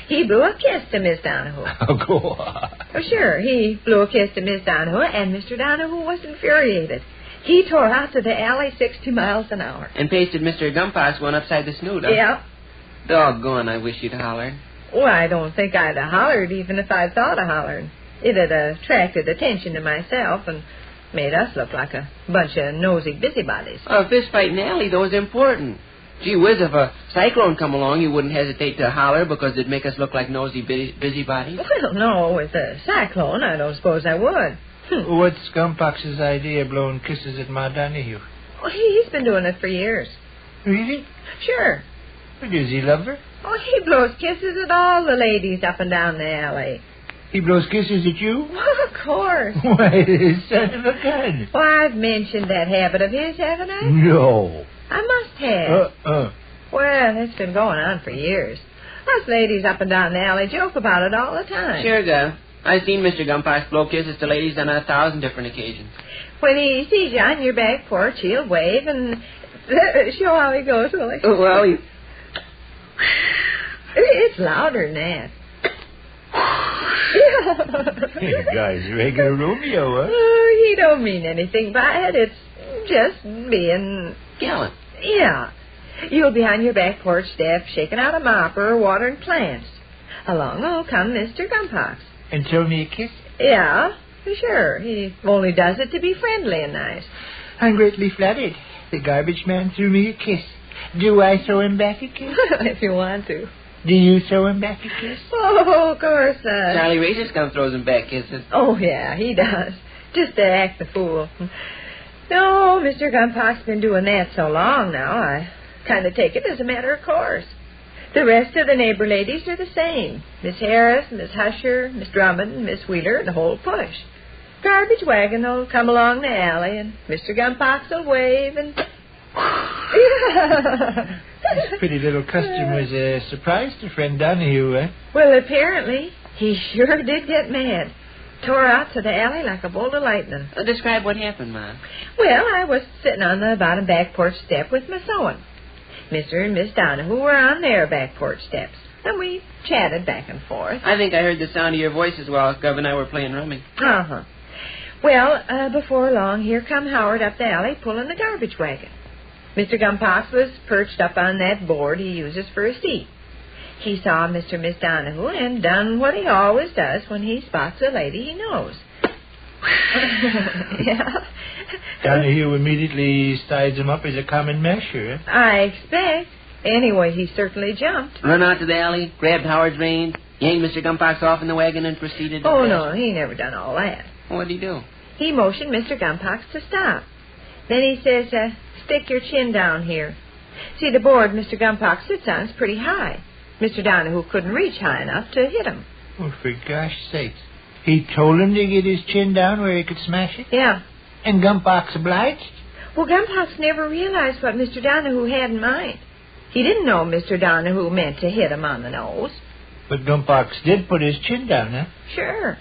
He blew a kiss to Miss Donahue. Oh, go on. Oh, sure. He blew a kiss to Miss Donahue, and Mr. Donahue was infuriated. He tore out to the alley 60 miles an hour. And pasted Mr. Gumpox one upside the snoot, huh? Yeah. Doggone, I wish you'd hollered. Well, I don't think I'd have hollered even if I'd thought of hollering. It had attracted attention to myself and made us look like a bunch of nosy busybodies. A fist fight in the alley, though, is important. Gee whiz, if a cyclone come along, you wouldn't hesitate to holler because it'd make us look like nosy busybodies? Well, no, with a cyclone, I don't suppose I would. What's Gumpox's idea of blowing kisses at Ma Donahue? Well, he's been doing it for years. Really? Sure. Well, does he love her? Oh, he blows kisses at all the ladies up and down the alley. He blows kisses at you? Well, of course. Why, son of a gun. Well, I've mentioned that habit of his, haven't I? No. I must have. Well, it's been going on for years. Us ladies up and down the alley joke about it all the time. Sure, Gov. I've seen Mr. Gumpox blow kisses to ladies on 1,000 different occasions. When he sees you on your back porch, he'll wave and show how he goes, will he? Well, he... It's louder than that. Hey, guy's regular Romeo, huh? Oh, he don't mean anything by it. It's just being... gallant. Yeah. You'll be on your back porch step, shaking out a mop or watering plants. Along will come Mr. Gumpox. And throw me a kiss? Yeah, sure. He only does it to be friendly and nice. I'm greatly flattered. The garbage man threw me a kiss. Do I throw him back a kiss? If you want to. Do you throw him back a kiss? Oh, of course. Charlie Razor Scum throws him back kisses. Oh, yeah, he does. Just to act the fool. No, Mr. Gumpox's been doing that so long now, I kind of take it as a matter of course. The rest of the neighbor ladies are the same. Miss Harris, Miss Husher, Miss Drummond, Miss Wheeler, and the whole push. Garbage wagon will come along the alley, and Mr. Gumpox will wave, and... This pretty little custom was a surprise to friend Donahue, eh? Well, apparently, he sure did get mad. Tore out to the alley like a bolt of lightning. Describe what happened, Ma. Well, I was sitting on the bottom back porch step with my sewing. Mr. and Miss Donahue were on their back porch steps, and we chatted back and forth. I think I heard the sound of your voice as well as Gov and I were playing rummy. Uh-huh. Well, before long, here come Howard up the alley pulling the garbage wagon. Mr. Gumpox was perched up on that board he uses for a seat. He saw Mr. and Miss Donahue and done what he always does when he spots a lady he knows. Yeah. Donahue immediately sized him up as a common masher, eh? I expect. Anyway, he certainly jumped. Run out to the alley, grabbed Howard's reins, yanked Mr. Gumpox off in the wagon, and proceeded to... Oh, no, he never done all that. What'd he do? He motioned Mr. Gumpox to stop. Then he says, stick your chin down here. See, the board Mr. Gumpox sits on is pretty high. Mr. Donahue couldn't reach high enough to hit him. Oh, for gosh sakes. He told him to get his chin down where he could smash it? Yeah. And Gumpox obliged? Well, Gumpox never realized what Mr. Donahue had in mind. He didn't know Mr. Donahue meant to hit him on the nose. But Gumpox did put his chin down, huh? Sure.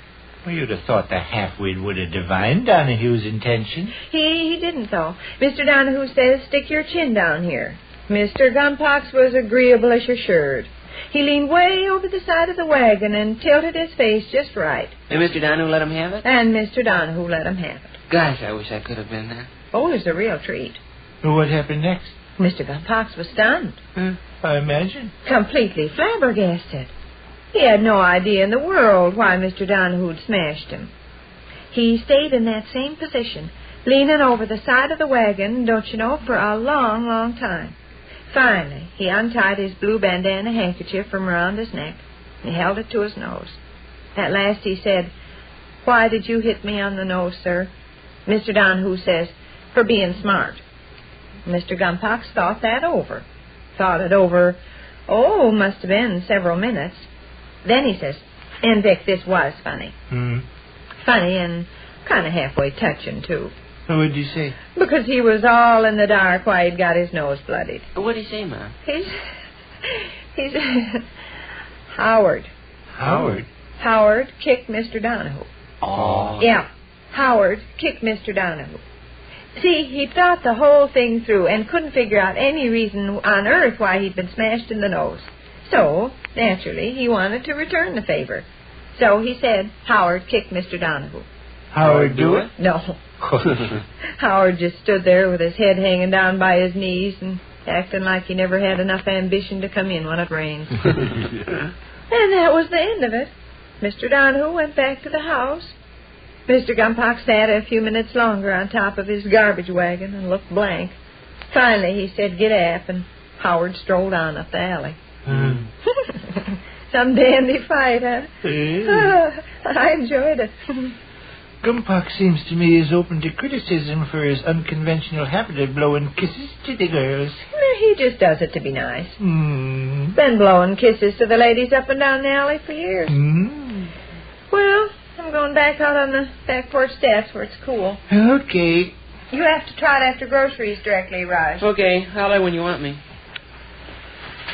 Well, you'd have thought the half-wit would have divined Donahue's intention. He didn't, though. Mr. Donahue says, stick your chin down here. Mr. Gumpox was agreeableish assured. He leaned way over the side of the wagon and tilted his face just right. And Mr. Donahue let him have it? And Mr. Donahue let him have it. Gosh, I wish I could have been there. Oh, it was a real treat. Well, what happened next? Mr. Gumpox was stunned. I imagine. Completely flabbergasted. He had no idea in the world why Mr. Donahue had smashed him. He stayed in that same position, leaning over the side of the wagon, don't you know, for a long, long time. Finally, he untied his blue bandana handkerchief from around his neck and held it to his nose. At last he said, "Why did you hit me on the nose, sir?" Mr. Donahue says, "For being smart." Mr. Gumpox thought that over. Thought it over, must have been several minutes. Then he says, "And Vic, this was funny." Funny and kind of halfway touching, too. What would you say? Because he was all in the dark why he'd got his nose bloodied. What'd he say, Ma? He's Howard. Howard? Howard kicked Mr. Donahue. Oh. Yeah, Howard kicked Mr. Donahue. See, he thought the whole thing through and couldn't figure out any reason on earth why he'd been smashed in the nose. So, naturally, he wanted to return the favor. So he said Howard kicked Mr. Donahue. Howard do it? No. Howard just stood there with his head hanging down by his knees and acting like he never had enough ambition to come in when it rained. And that was the end of it. Mr. Donahue went back to the house. Mr. Gumpox sat a few minutes longer on top of his garbage wagon and looked blank. Finally, he said, "Get up," and Howard strolled on up the alley. Some dandy fight, huh? I enjoyed it. Gumpox seems to me is open to criticism for his unconventional habit of blowing kisses to the girls. He just does it to be nice. Been blowing kisses to the ladies up and down the alley for years. Well, I'm going back out on the back porch steps where it's cool. Okay. You have to trot after groceries directly, Raj. Okay, holler when you want me.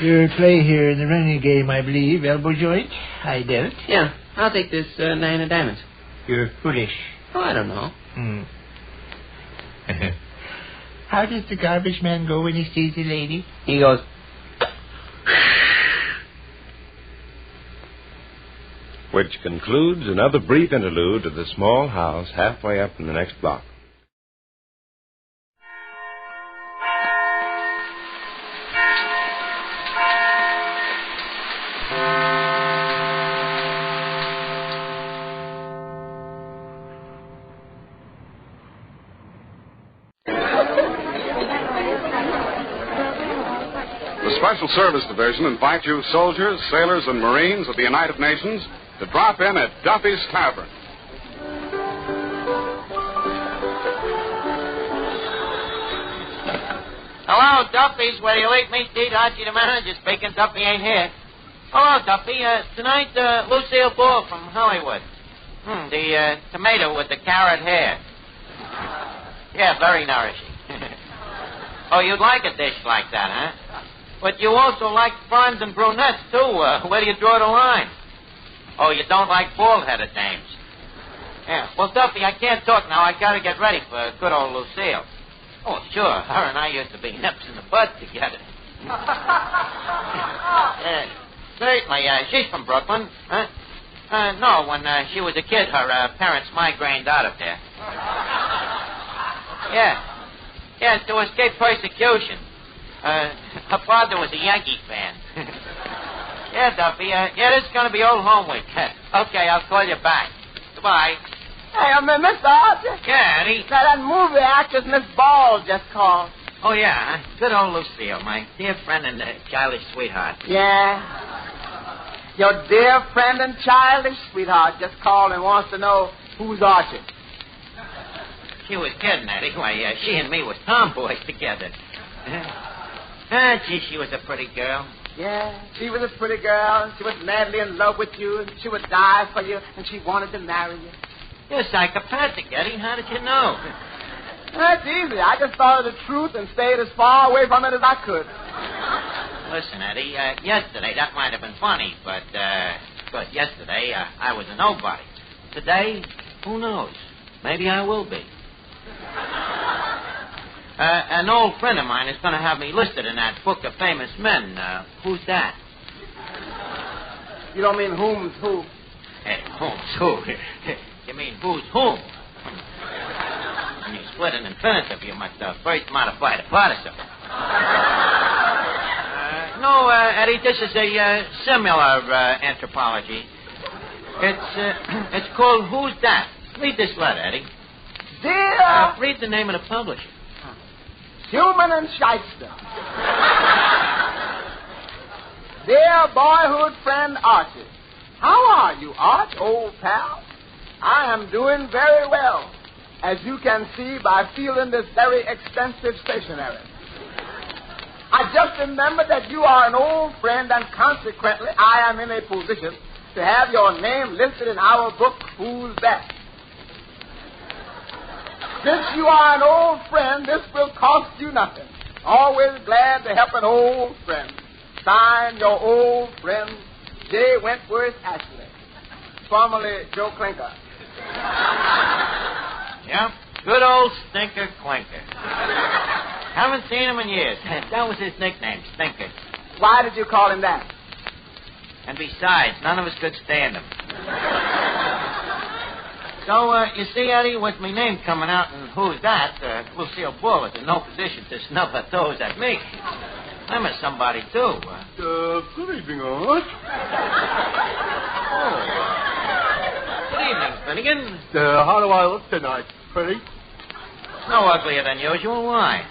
Your play here in the running game, I believe, elbow joint. I doubt. Yeah, I'll take this 9 of diamonds. You're foolish. Oh, I don't know. How does the garbage man go when he sees a lady? He goes... Which concludes another brief interlude of the small house halfway up in the next block. The Special Service Division invites you soldiers, sailors, and Marines of the United Nations to drop in at Duffy's Tavern. Hello, Duffy's, where you like me, Steve Archie, the manager speaking. Duffy ain't here. Hello, Duffy. Tonight, Lucille Ball from Hollywood. The tomato with the carrot hair. Yeah, very nourishing. Oh, you'd like a dish like that, huh? But you also like blondes and brunettes, too. Where do you draw the line? Oh, you don't like bald-headed dames. Yeah. Well, Duffy, I can't talk now. I got to get ready for good old Lucille. Oh, sure. Her and I used to be nips in the bud together. Certainly. She's from Brooklyn. Huh? No, when she was a kid, her parents migrained out of there. Yeah. Yeah, to escape persecution. Her father was a Yankee fan. Yeah, Duffy. Yeah, this is going to be old home week. Okay, I'll call you back. Goodbye. Hey, Mr. Archer. Yeah, Eddie. That movie actress Miss Ball just called. Oh, yeah. Good old Lucille, my dear friend and childish sweetheart. Yeah. Your dear friend and childish sweetheart just called and wants to know who's Archer. She was kidding, Eddie. Why, she and me was tomboys together. Gee, she was a pretty girl. Yeah, she was a pretty girl. She was madly in love with you, and she would die for you, and she wanted to marry you. You're psychopathic, Eddie. How did you know? That's easy. I just thought of the truth and stayed as far away from it as I could. Listen, Eddie, yesterday that might have been funny, but yesterday I was a nobody. Today, who knows? Maybe I will be. An old friend of mine is going to have me listed in that book of famous men. Who's that? You don't mean whom's who? Hey, whom's who? You mean who's whom? When you split an infinitive, you must first modify the participle. No, Eddie, this is a similar anthropology. It's called Who's That? Read this letter, Eddie. Dear... read the name of the publisher. Human and Shyster. Dear boyhood friend Archie. How are you, Arch, old pal? I am doing very well, as you can see by feeling this very expensive stationery. I just remembered that you are an old friend, and consequently I am in a position to have your name listed in our book, Who's That? Since you are an old friend, this will cost you nothing. Always glad to help an old friend. Signed, your old friend, J. Wentworth Ashley, formerly Joe Clinker. Yeah, good old Stinker Clinker. Haven't seen him in years. That was his nickname, Stinker. Why did you call him that? And besides, none of us could stand him. So, you see, Eddie, with my name coming out and who's that, Lucille Bull is in no position to snub her toes at me. I'm a somebody, too. Good evening, Art. Good evening, Finnegan. How do I look tonight? Pretty? No uglier than usual. Why?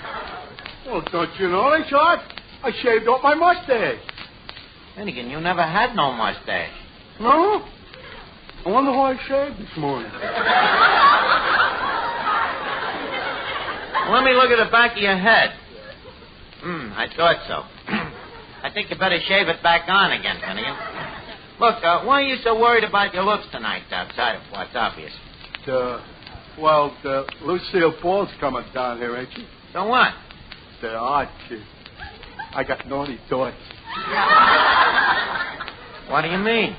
Well, don't you know, Art? I shaved off my mustache. Finnegan, you never had no mustache. No? I wonder why I shaved this morning. Let me look at the back of your head. I thought so. I think you better shave it back on again, Finnegan. Look, why are you so worried about your looks tonight outside of what's obvious? Lucille Ball's coming down here, ain't she? So what? Art, I got naughty thoughts. What do you mean?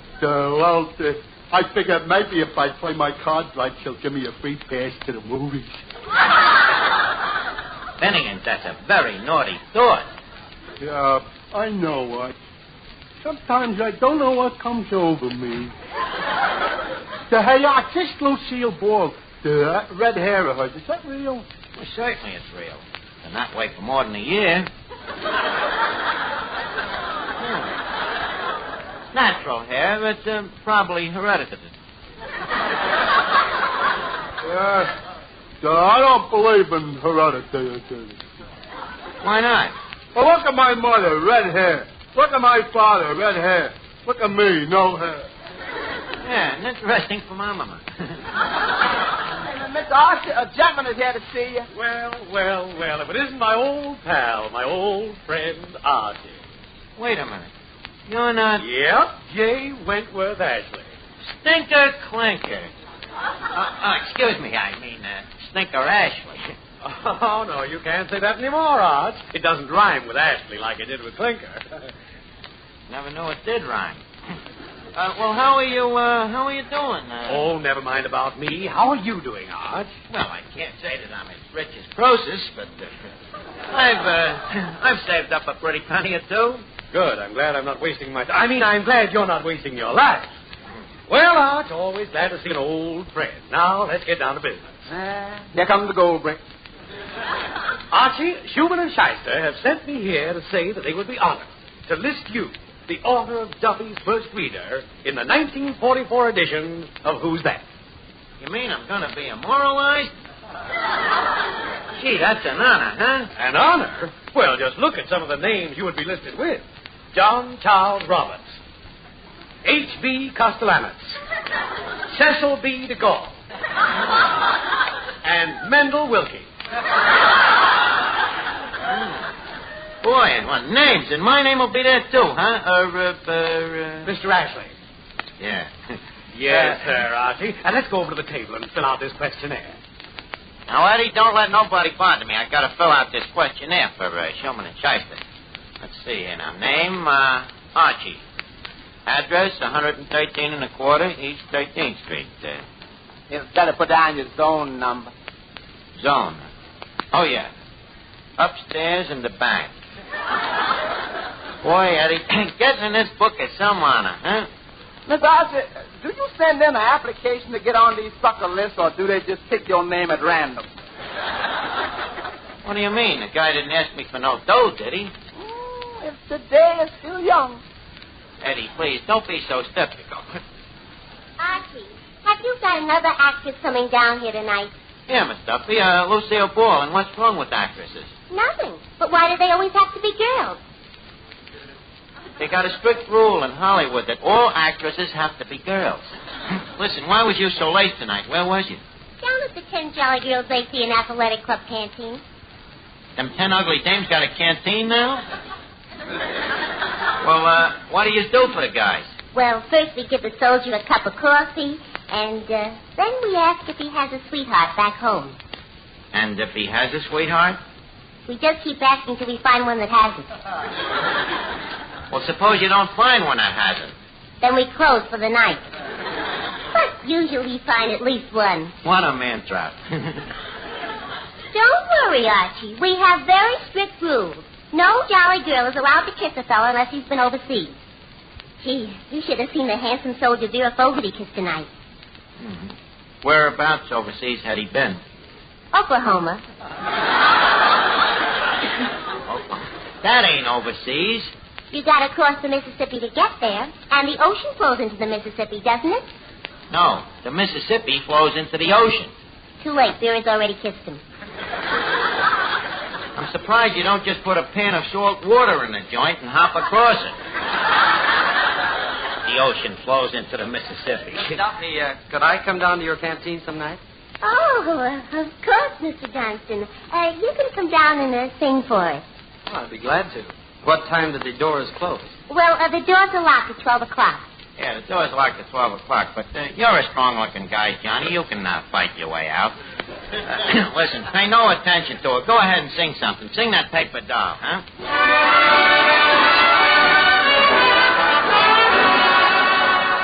I figured maybe if I play my cards right, she'll give me a free pass to the movies. Finnegan, that's a very naughty thought. Yeah, I know what. Sometimes I don't know what comes over me. Hey, this Lucille Ball, the red hair of hers, is that real? Well, certainly it's real. Been that way for more than a year. Natural hair, but probably hereditary. I don't believe in heredity. Why not? Well, look at my mother, red hair. Look at my father, red hair. Look at me, no hair. Yeah, and interesting for my mama. Mr. Archer, a gentleman is here to see you. Well, if it isn't my old pal, my old friend Archie. Wait a minute. You're not... Yep, J. Wentworth Ashley. Stinker Clinker. Excuse me, I mean Stinker Ashley. Oh, no, you can't say that anymore, Arch. It doesn't rhyme with Ashley like it did with Clinker. Never knew it did rhyme. Well, how are you doing? Oh, never mind about me. How are you doing, Arch? Well, I can't say that I'm as rich as Croesus, but I've saved up a pretty penny or two. Good. I'm glad I'm not wasting my time. I mean, I'm glad you're not wasting your life. Well, Arch, always glad to see an old friend. Now, let's get down to business. Here comes the Goldbergs. Archie, Schumann and Shyster have sent me here to say that they would be honored to list you, the author of Duffy's first reader, in the 1944 edition of Who's That? You mean I'm going to be immortalized? Gee, that's an honor, huh? An honor? Well, just look at some of the names you would be listed with. John Charles Roberts, H.B. Costello, Cecil B. DeGaulle, and Mendel Wilkie. Boy, and what names. And my name will be there, too, huh? Mr. Ashley. Yeah. Yes, sir, Archie. And let's go over to the table and fill out this questionnaire. Now, Eddie, don't let nobody bother me. I got to fill out this questionnaire for Schumann and Shyster. Let's see here now. Name, Archie. Address, 113 1/4 East 13th Street. You've got to put down your zone number. Zone. Oh, yeah. Upstairs in the back. Boy, Eddie, getting in this book is some honor, huh? Miss Archer, do you send in an application to get on these sucker lists, or do they just pick your name at random? What do you mean? The guy didn't ask me for no dough, did he? If the day is still young. Eddie, please, don't be so skeptical. Archie, have you got another actress coming down here tonight? Yeah, Miss Duffy, Lucille Ball, and what's wrong with actresses? Nothing. But why do they always have to be girls? They got a strict rule in Hollywood that all actresses have to be girls. Listen, why was you so late tonight? Where was you? Down at the 10 Jolly Girls AC and Athletic Club canteen. Them 10 ugly dames got a canteen now? Well, what do you do for the guys? Well, first we give the soldier a cup of coffee, and then we ask if he has a sweetheart back home. And if he has a sweetheart? We just keep asking till we find one that hasn't. Well, suppose you don't find one that hasn't. Then we close for the night. But usually we find at least one. What a man trap. Don't worry, Archie. We have very strict rules. No jolly girl is allowed to kiss a fellow unless he's been overseas. Gee, you should have seen the handsome soldier Vera Fogarty kiss tonight. Whereabouts overseas had he been? Oklahoma. That ain't overseas. You gotta cross the Mississippi to get there, and the ocean flows into the Mississippi, doesn't it? No, the Mississippi flows into the ocean. Too late. Vera's already kissed him. I'm surprised you don't just put a pan of salt water in the joint and hop across it. The ocean flows into the Mississippi. Duffy, could I come down to your canteen some night? Oh, of course, Mr. Johnston. You can come down and sing for us. Oh, I'd be glad to. What time do the doors close? Well, the doors are locked at 12 o'clock. Yeah, the door's locked at 12 o'clock, but you're a strong-looking guy, Johnny. You can fight your way out. Listen, pay no attention to it. Go ahead and sing something. Sing that paper doll, huh?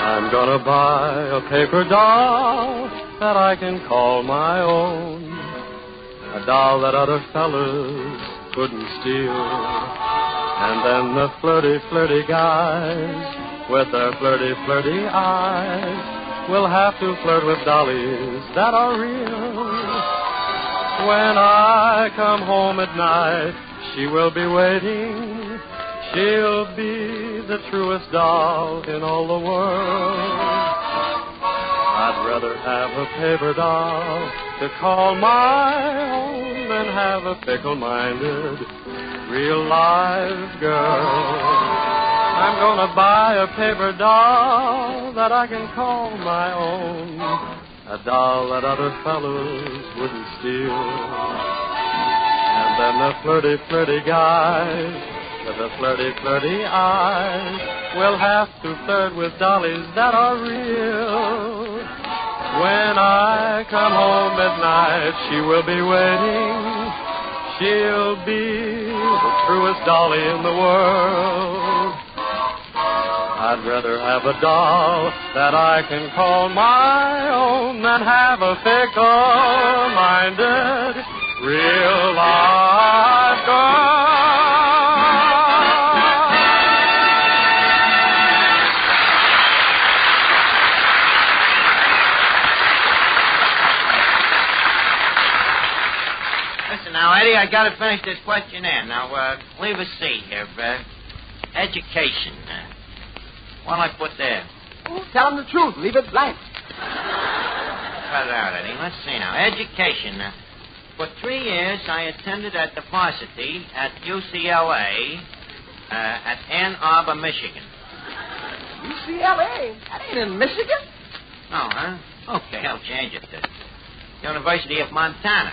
I'm gonna buy a paper doll that I can call my own. A doll that other fellas couldn't steal. And then the flirty, flirty guys with their flirty, flirty eyes will have to flirt with dollies that are real. When I come home at night, she will be waiting. She'll be the truest doll in all the world. I'd rather have a paper doll to call my own than have a fickle-minded, real-live girl. I'm gonna buy a paper doll that I can call my own, a doll that other fellows wouldn't steal. And then the flirty, flirty guys with the flirty, flirty eyes will have to flirt with dollies that are real. When I come home at night, she will be waiting. She'll be the truest dolly in the world. I'd rather have a doll that I can call my own than have a fickle-minded, real-life girl. Listen now, Eddie, I got to finish this questionnaire. Now, leave a seat here. Education. What'll I put there? Oh, tell him the truth. Leave it blank. Cut it out, Eddie. Let's see now. Education. For 3 years, I attended at the varsity at UCLA at Ann Arbor, Michigan. UCLA? That ain't in Michigan. Oh, huh? Okay, I'll change it to University of Montana.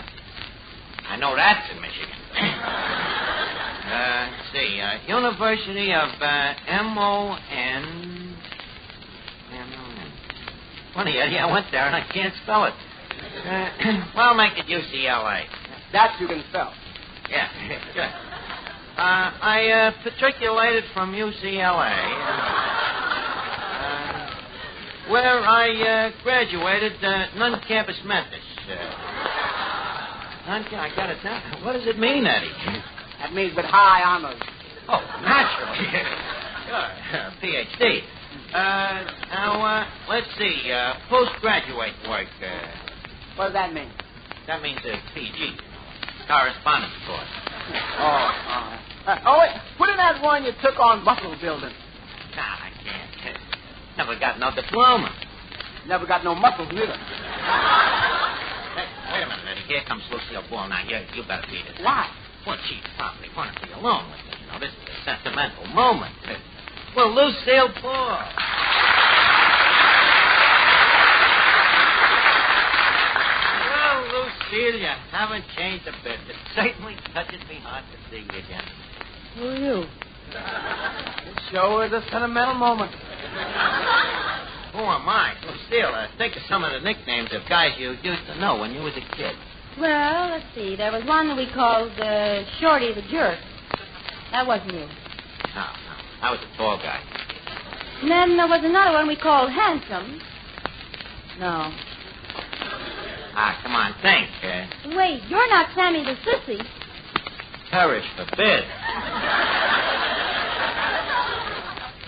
I know that's in Michigan. Let's see. University of M-O-N. Funny, Eddie, I went there and I can't spell it. Well, make it UCLA. That you can spell. Yeah, good. I matriculated from UCLA, where I graduated non-campus Memphis. I got it down. What does it mean, Eddie? That means with high honors. Oh, naturally. Sure. PhD. Now, let's see. Postgraduate work. What does that mean? That means a PG. Correspondence course. Oh, wait. Put in that one you took on muscle building. Nah, I can't. Never got no diploma. Never got no muscles, neither. Hey, wait a minute, Eddie. Here comes Lucille Ball. Now, you better beat it. Why? Well, she probably wanted to be alone with me. You know, this is a sentimental moment. Well, Lucille Ball. Well, Lucille, you haven't changed a bit. It certainly touches me hard to see you again. Who are you? It sure is a sentimental moment. Who am I? Lucille, think of some of the nicknames of guys you used to know when you was a kid. Well, let's see. There was one that we called Shorty the Jerk. That wasn't you. No. I was a tall guy. And then there was another one we called Handsome. No. Ah, come on, think. Wait, you're not Sammy the Sissy. Perish forbid.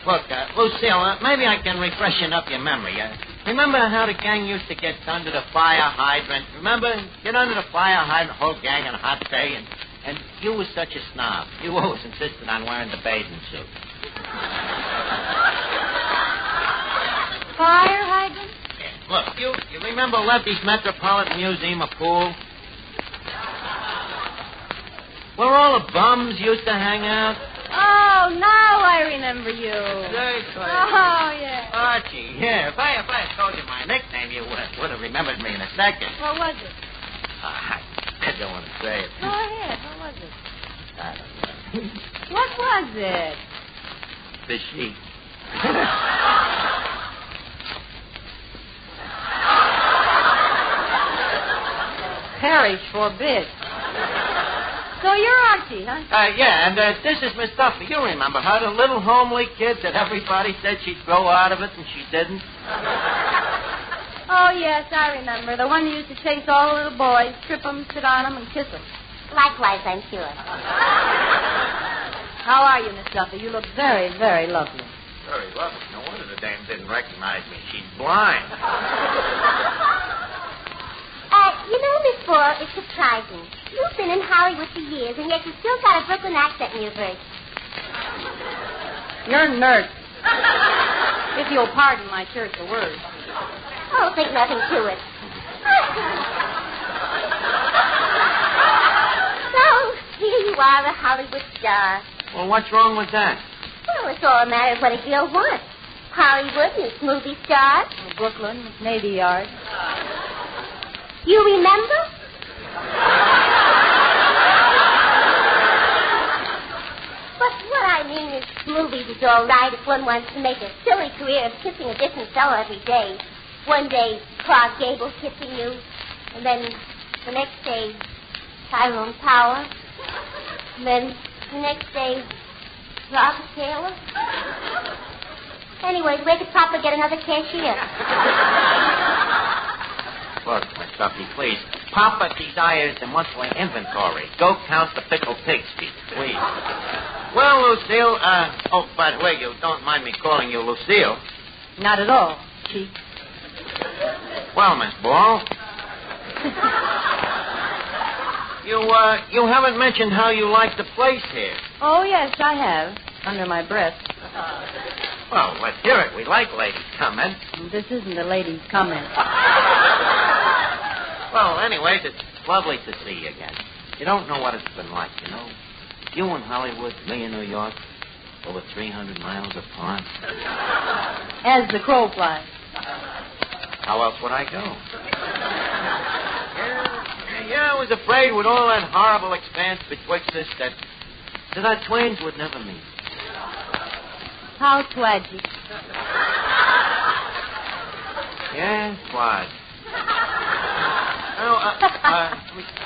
Look, Lucille, maybe I can refreshen up your memory. Remember how the gang used to get under the fire hydrant? Remember? Get under the fire hydrant, whole gang on a hot day, and you was such a snob. You always insisted on wearing the bathing suit. Fire hydrant? Yeah. Look, you remember Lefty's Metropolitan Museum of Pool? Where all the bums used to hang out? Oh, now I remember you. Exactly. Oh, yeah. Archie, yeah. If I had told you my nickname, you would have remembered me in a second. What was it? I don't want to say it. Go ahead. What was it? I don't know. What was it? The sheep. Perish forbid. So you're Archie, huh? Yeah, and this is Miss Duffy. You remember her, the little homely kid that everybody said she'd grow out of it, and she didn't? Oh, yes, I remember. The one who used to chase all the little boys, trip them, sit on them, and kiss them. Likewise, I'm sure. How are you, Miss Duffy? You look very, very lovely. Very lovely. No wonder the dame didn't recognize me. She's blind. You know, Miss Boyle, it's surprising. You've been in Hollywood for years, and yet you still got a Brooklyn accent in your voice. You're a nerd. If you'll pardon my choice of words. Oh, think nothing to it. So, here you are, a Hollywood star. Well, what's wrong with that? Well, it's all a matter of what a girl wants. Hollywood and its movie stars. Brooklyn, Navy Yard. You remember? But what I mean is, movies is all right if one wants to make a silly career of kissing a different fellow every day. One day, Clark Gable kissing you, and then the next day, Tyrone Power, and then the next day, Robert Taylor. Anyway, where could Papa get another cashier? Look, Miss Duffy, please. Papa desires a monthly inventory. Go count the pickled pigs, please. Well, Lucille, oh, by the way, you don't mind me calling you Lucille. Not at all, Chief. Well, Miss Ball. You haven't mentioned how you like the place here. Oh, yes, I have. Under my breath. Well, let's hear it. We like ladies' comments. This isn't a lady's comment. Well, anyways, it's lovely to see you again. You don't know what it's been like, you know. You in Hollywood, me in New York, over 300 miles apart. As the crow flies. How else would I go? Yeah, I was afraid with all that horrible expanse betwixt us that our twains would never meet. How tragic. Yes, was.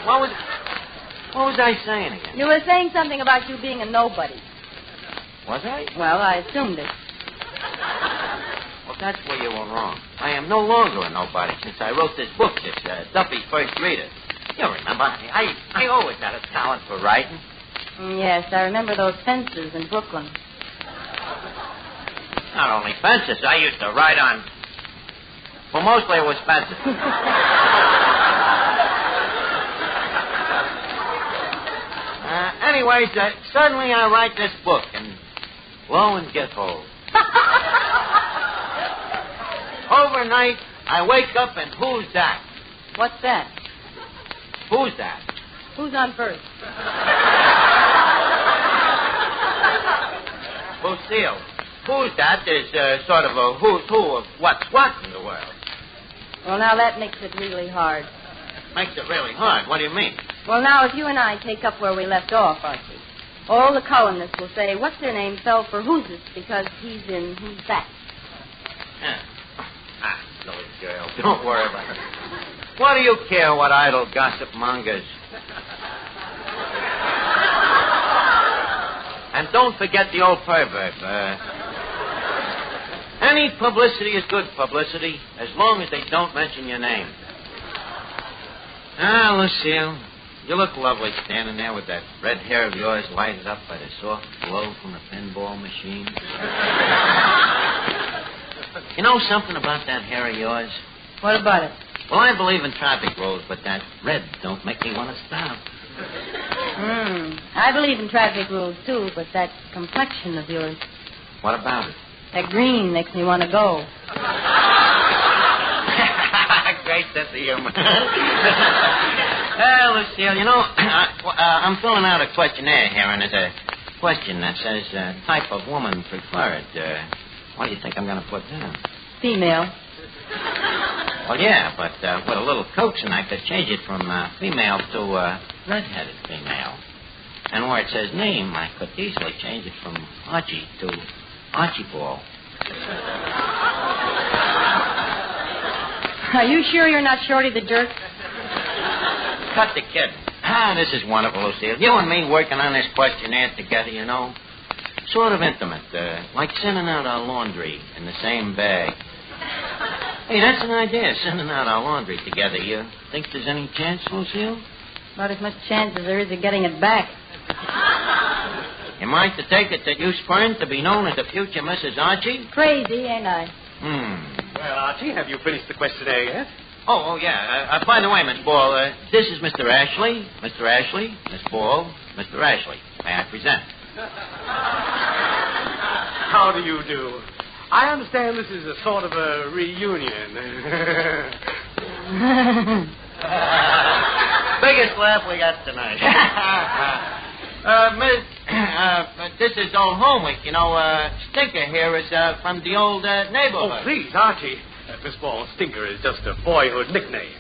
What was I saying again? You were saying something about you being a nobody. Was I? Well, I assumed it. Well, that's where you were wrong. I am no longer a nobody since I wrote this book, this Duffy's First Reader. You remember, I always had a talent for writing. Yes, I remember those fences in Brooklyn. Not only fences, I used to write on... Well, mostly it was fences. Anyways, suddenly I write this book, and lo and behold. Overnight, I wake up, and who's that? What's that? Who's that? Who's on first? Lucille. Who's that is sort of a who's who of what's what in the world. Well, now that makes it really hard. Makes it really hard? What do you mean? Well, now, if you and I take up where we left off, Archie, all the columnists will say, what's their name fell for who's this because he's in who's that. Silly girl. Don't worry about it. What do you care what idle gossip mongers? And don't forget the old proverb. Any publicity is good publicity as long as they don't mention your name. Lucille, You look lovely standing there with that red hair of yours lighted up by the soft glow from the pinball machine. You know something about that hair of yours? What about it? Well, I believe in traffic rules, but that red don't make me want to stop. I believe in traffic rules, too, but that complexion of yours. What about it? That green makes me want to go. Great sense of humor. Lucille, you know, I'm filling out a questionnaire here, and there's a question that says type of woman preferred. What do you think I'm going to put down? Female. Well, yeah, but with a little coaxing, I could change it from female to red-headed female. And where it says name, I could easily change it from Archie to Archibald. Are you sure you're not Shorty the Jerk? Cut the kid. This is wonderful, Lucille. You and me working on this questionnaire together, you know. Sort of intimate, like sending out our laundry in the same bag. Hey, that's an idea, sending out our laundry together. You think there's any chance, Lucille? About as much chance as there is of getting it back. You mind to take it that you spurned to be known as the future Mrs. Archie? Crazy, ain't I? Well, Archie, have you finished the questionnaire yet? Oh, yeah. By the way, Miss Ball, this is Mr. Ashley. Mr. Ashley, Miss Ball, Mr. Ashley. May I present? How do you do? I understand this is a sort of a reunion. Biggest laugh we got tonight. Miss, this is old home week. You know, Stinker here is from the old neighborhood. Oh, please, Archie. Miss Ball, Stinker is just a boyhood nickname.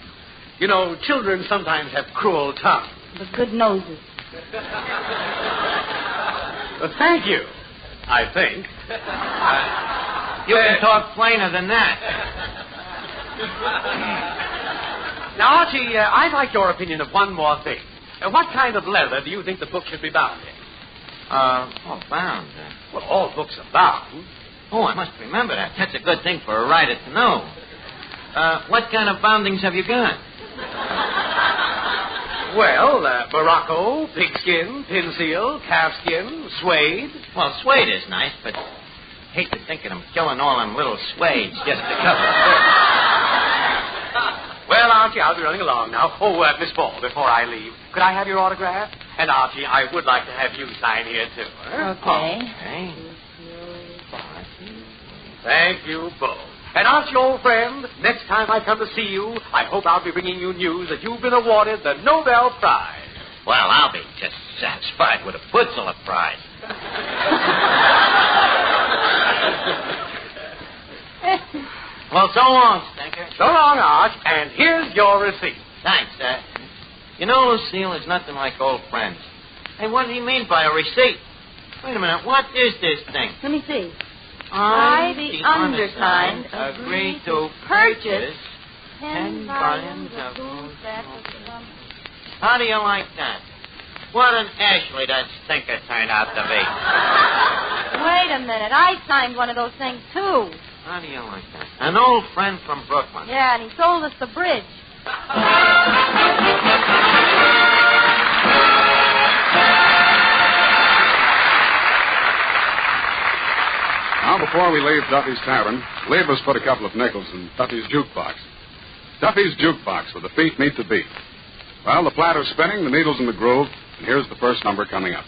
You know, children sometimes have cruel tongues. But good noses. Thank you, I think. You can talk plainer than that. Now, Archie, I'd like your opinion of one more thing. What kind of leather do you think the book should be bound in? Bound. Well, all books are bound. Oh, I must remember that. That's a good thing for a writer to know. What kind of boundings have you got? Well, Morocco, pigskin, pin seal, calfskin, suede. Well, suede is nice, but hate to think of them killing all them little suedes just to cover it. Well, Archie, I'll be running along now. Oh, Miss Ball, before I leave, could I have your autograph? And, Archie, I would like to have you sign here, too. Huh? Okay. Thank you both. And Archie, old friend, next time I come to see you, I hope I'll be bringing you news that you've been awarded the Nobel Prize. Well, I'll be just satisfied with a Pulitzer Prize. Well, so long, Stinker. So long, Arch, and here's your receipt. Thanks, You know, Lucille, is nothing like old friends. Hey, what do you mean by a receipt? Wait a minute, what is this thing? Let me see. I, the undersigned, agree to purchase 10 volumes of food. How do you like that? What an Ashley that Stinker turned out to be. Wait a minute. I signed one of those things, too. How do you like that? An old friend from Brooklyn. Yeah, and he sold us the bridge. Now, before we leave Duffy's Tavern, Lee must put a couple of nickels in Duffy's jukebox. Duffy's jukebox, where the feet meet the beat. Well, the platter's spinning, the needle's in the groove, and here's the first number coming up.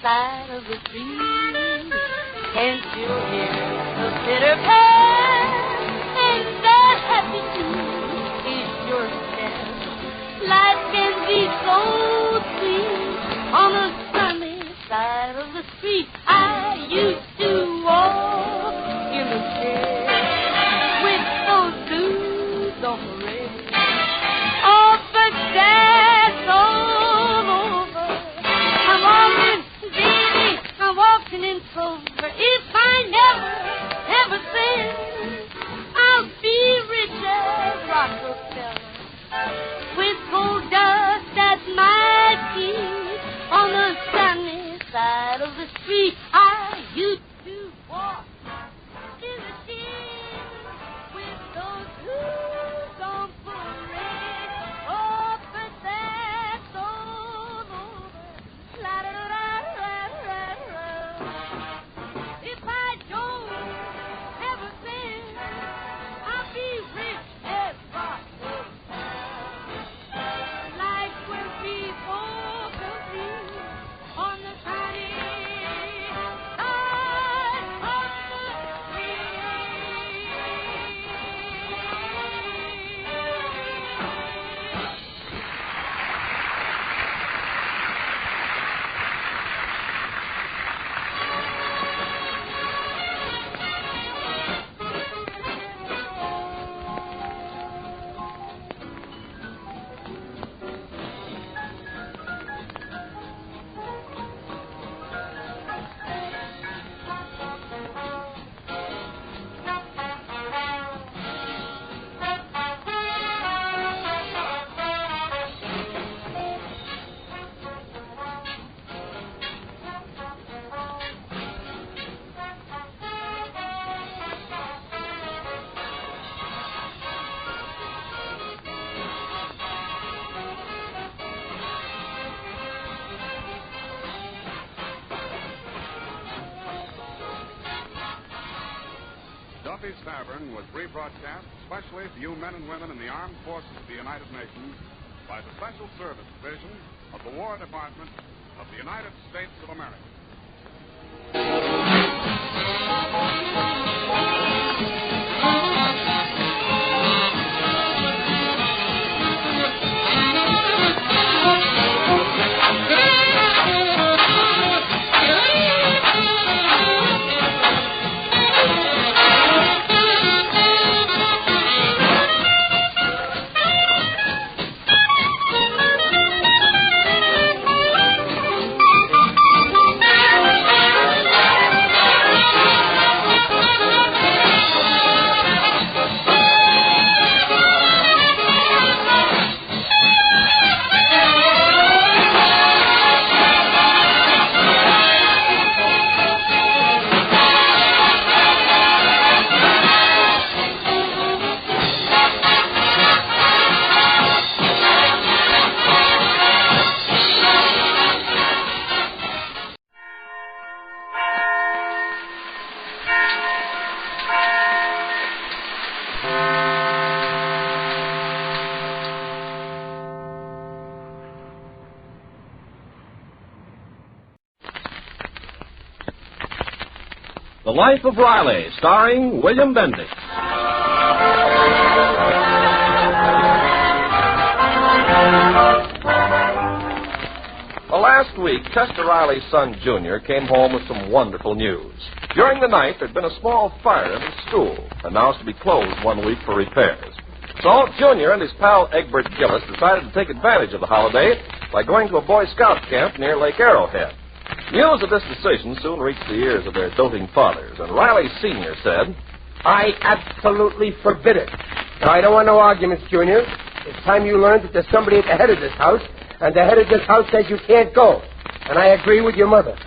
side of the street. Can't you hear the pitter-pat? Ain't that happy too? Is your step? Life can be so sweet on the sunny side of the street. I used to walk in the shade with those blues on parade. Oh, but that's all over. I'm walking, baby, I'm walking in clover. If I never sin, I'll be rich as Rockefeller with gold dust at my feet on the sunny side of the street. I used to walk in the shade with those blues on parade. Oh, but that's all over. La-da-da-da-da-da-da. If I don't ever sin, I'll be rich as Rockefeller. Life will be so complete on the sunny side of the Duffy's Tavern was rebroadcast especially for you men and women in the armed forces of the United Nations by the Special Service Division of the War Department of the United States of America. The Life of Riley, starring William Bendix. Well, last week, Chester Riley's son, Junior, came home with some wonderful news. During the night, there'd been a small fire in his school, announced to be closed 1 week for repairs. So, Junior and his pal Egbert Gillis decided to take advantage of the holiday by going to a Boy Scout camp near Lake Arrowhead. News of this decision soon reached the ears of their doting fathers, and Riley Sr. said, I absolutely forbid it. Now, I don't want no arguments, Junior. It's time you learned that there's somebody at the head of this house, and the head of this house says you can't go. And I agree with your mother. And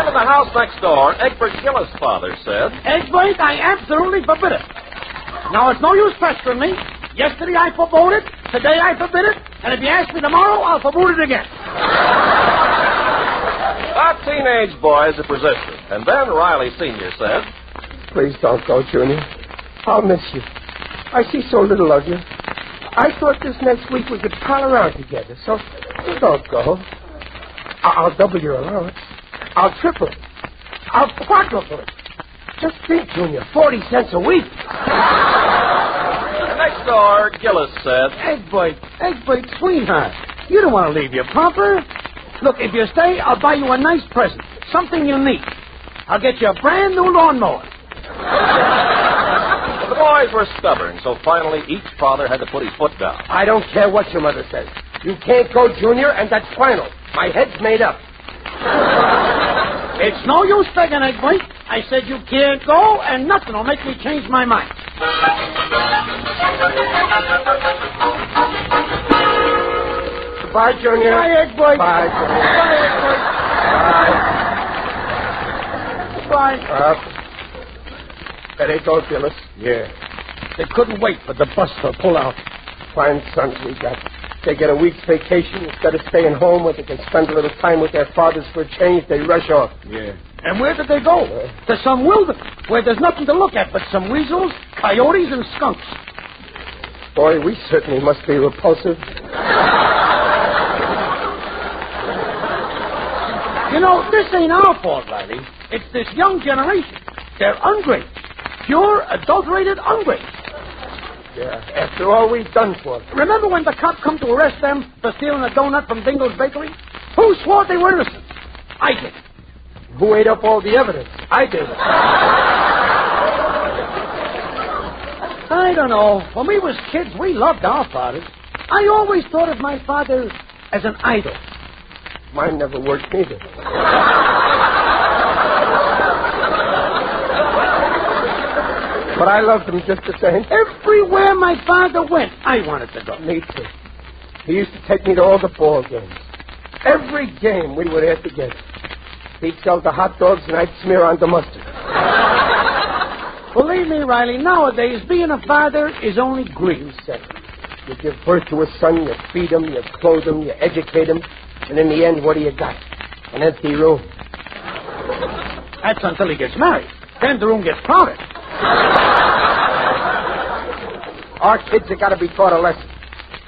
in the house next door, Egbert Gillis' father said, Egbert, I absolutely forbid it. Now, it's no use pestering me. Yesterday I forbade it, today I forbid it, and if you ask me tomorrow, I'll forbid it again. Our teenage boys are persistent, and then Riley Sr. said, Please don't go, Junior. I'll miss you. I see so little of you. I thought this next week we could pal around together, so don't go. I'll double your allowance. I'll triple it. I'll quadruple it. Just think, Junior, 40 cents a week. Next door, Gillis said. Egg bite, sweetheart. You don't want to leave your papa. Look, if you stay, I'll buy you a nice present. Something unique. I'll get you a brand new lawnmower. The boys were stubborn, so finally each father had to put his foot down. I don't care what your mother says. You can't go, Junior, and that's final. My head's made up. It's no use begging, Egg Bite. I said you can't go, and nothing will make me change my mind. Goodbye, Junior. Bye, Egg Bite. Bye, Junior. Bye, Egg Bite. Bye. Goodbye. There they go, Gillis. Yeah. They couldn't wait for the bus to pull out. Fine sons we got. They get a week's vacation. Instead of staying home where they can spend a little time with their fathers for a change, they rush off. Yeah. And where did they go? To some wilderness, where there's nothing to look at but some weasels, coyotes, and skunks. Boy, we certainly must be repulsive. You know, this ain't our fault, Riley. It's this young generation. They're ungrateful. Pure, adulterated ungrateful. Yeah, after all we've done for them. Remember when the cop come to arrest them for stealing a donut from Dingle's Bakery? Who swore they were innocent? I did. Who ate up all the evidence? I did. I don't know. When we was kids, we loved our fathers. I always thought of my father as an idol. Mine never worked either. But I loved him just the same. Everywhere my father went, I wanted to go. Me too. He used to take me to all the ball games. Every game we were there together. He'd sell the hot dogs and I'd smear on the mustard. Believe me, Riley, nowadays being a father is only grief. You give birth to a son, you feed him, you clothe him, you educate him, and in the end, what do you got? An empty room. That's until he gets married. Then the room gets crowded. Our kids have got to be taught a lesson.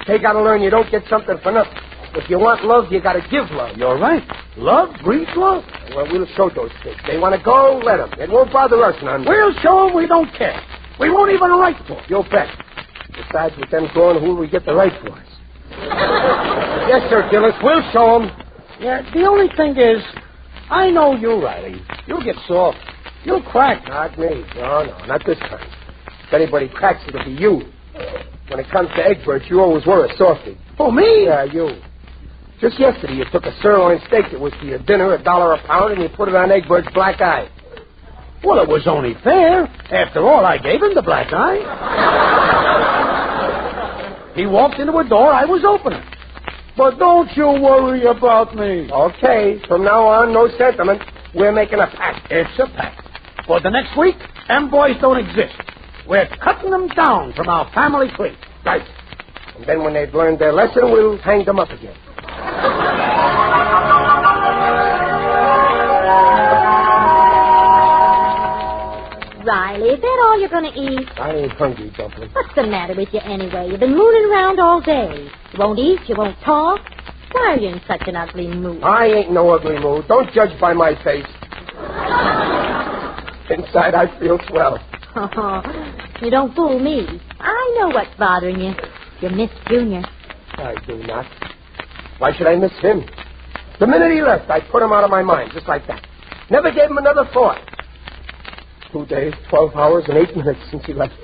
They got to learn you don't get something for nothing. If you want love, you got to give love. You're right. Love breeds love. Well, we'll show those kids. They want to go, let them. It won't bother us none. We'll show them we don't care. We won't even write for them. You bet. Besides, with them growing, who will we get to write for us? Yes, sir, Gillis. We'll show them. Yeah, the only thing is, I know you, Riley. You'll get soft. You'll crack. Not me. No, not this time. If anybody cracks, it'll be you. When it comes to Egberts, you always were a softie. Oh, me? Yeah, you. Just yesterday, you took a sirloin steak that was for your dinner, $1 a pound, and you put it on Egbert's black eye. Well, it was only fair. After all, I gave him the black eye. He walked into a door I was opening. But don't you worry about me. Okay, from now on, no sentiment. We're making a pact. It's a pact. For the next week, them boys don't exist. We're cutting them down from our family tree. Right. And then when they've learned their lesson, we'll hang them up again. Riley, is that all you're going to eat? I ain't hungry, Dumpling. What's the matter with you anyway? You've been mooning around all day. You won't eat, you won't talk. Why are you in such an ugly mood? I ain't no ugly mood. Don't judge by my face. Inside, I feel swell. Oh, you don't fool me. I know what's bothering you. You miss Junior. I do not. Why should I miss him? The minute he left, I put him out of my mind, just like that. Never gave him another thought. 2 days, 12 hours, and 8 minutes since he left.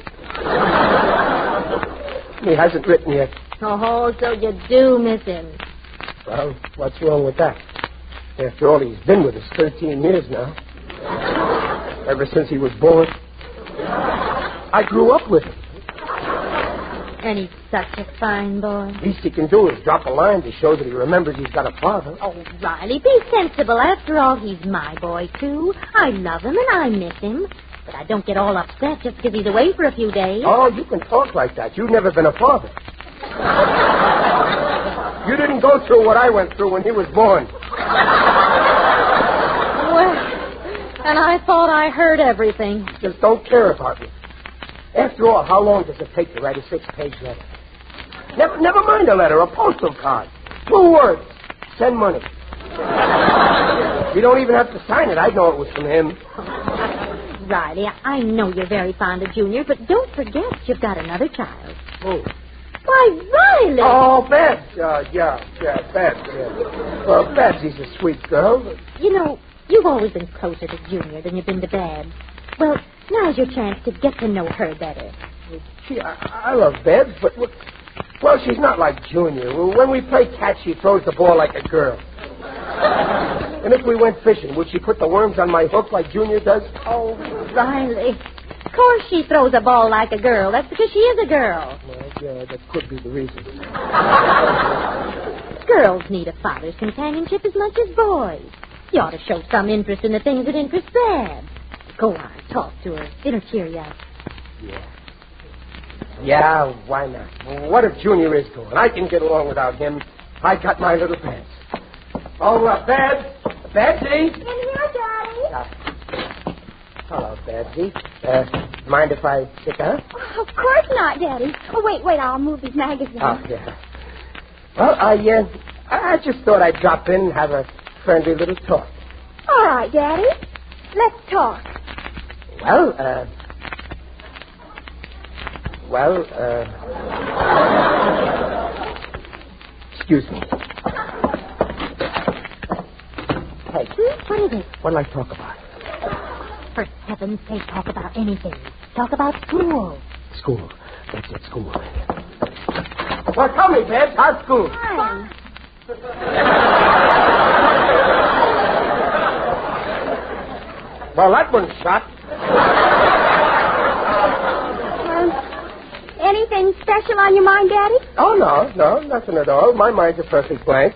He hasn't written yet. Oh, so you do miss him. Well, what's wrong with that? After all, he's been with us 13 years now. Ever since he was born. I grew up with him. And he's such a fine boy. Least he can do is drop a line to show that he remembers he's got a father. Oh, Riley, be sensible. After all, he's my boy, too. I love him and I miss him. But I don't get all upset just because he's away for a few days. Oh, you can talk like that. You've never been a father. You didn't go through what I went through when he was born. Well, and I thought I heard everything. Just don't care about me. After all, how long does it take to write a 6-page letter? Never mind a letter, a postal card. 2 words. Send money. You don't even have to sign it. I know it was from him. Riley, I know you're very fond of Junior, but don't forget you've got another child. Oh. Why, Riley! Oh, Babs. Yeah, Babs. Yeah. Well, Babs, he's a sweet girl. You know, you've always been closer to Junior than you've been to Babs. Well, now's your chance to get to know her better. Gee, I love Babs, but... Well, she's not like Junior. When we play catch, she throws the ball like a girl. And if we went fishing, would she put the worms on my hook like Junior does? Oh, Riley. Of course she throws a ball like a girl. That's because she is a girl. Well, yeah, that could be the reason. Girls need a father's companionship as much as boys. You ought to show some interest in the things that interest Babs. Go on, talk to her. It'll cheer you up. Yeah, why not? What if Junior is going? I can get along without him. I got my little pants. Oh, Babs. Babsy. In here, Daddy. Hello, Babsy. Mind if I sit down? Oh, of course not, Daddy. Oh, wait, I'll move these magazines. Oh, yeah. Well, I just thought I'd drop in and have a friendly little talk. All right, Daddy. Let's talk. Excuse me. Hey. What is it? What'll I talk about? For heaven's sake, talk about anything. Talk about school. School. That's it, school. Well, tell me, Babs, how's school? Fine. Well, that one's shot. Anything special on your mind, Daddy? Oh, no, nothing at all. My mind's a perfect blank.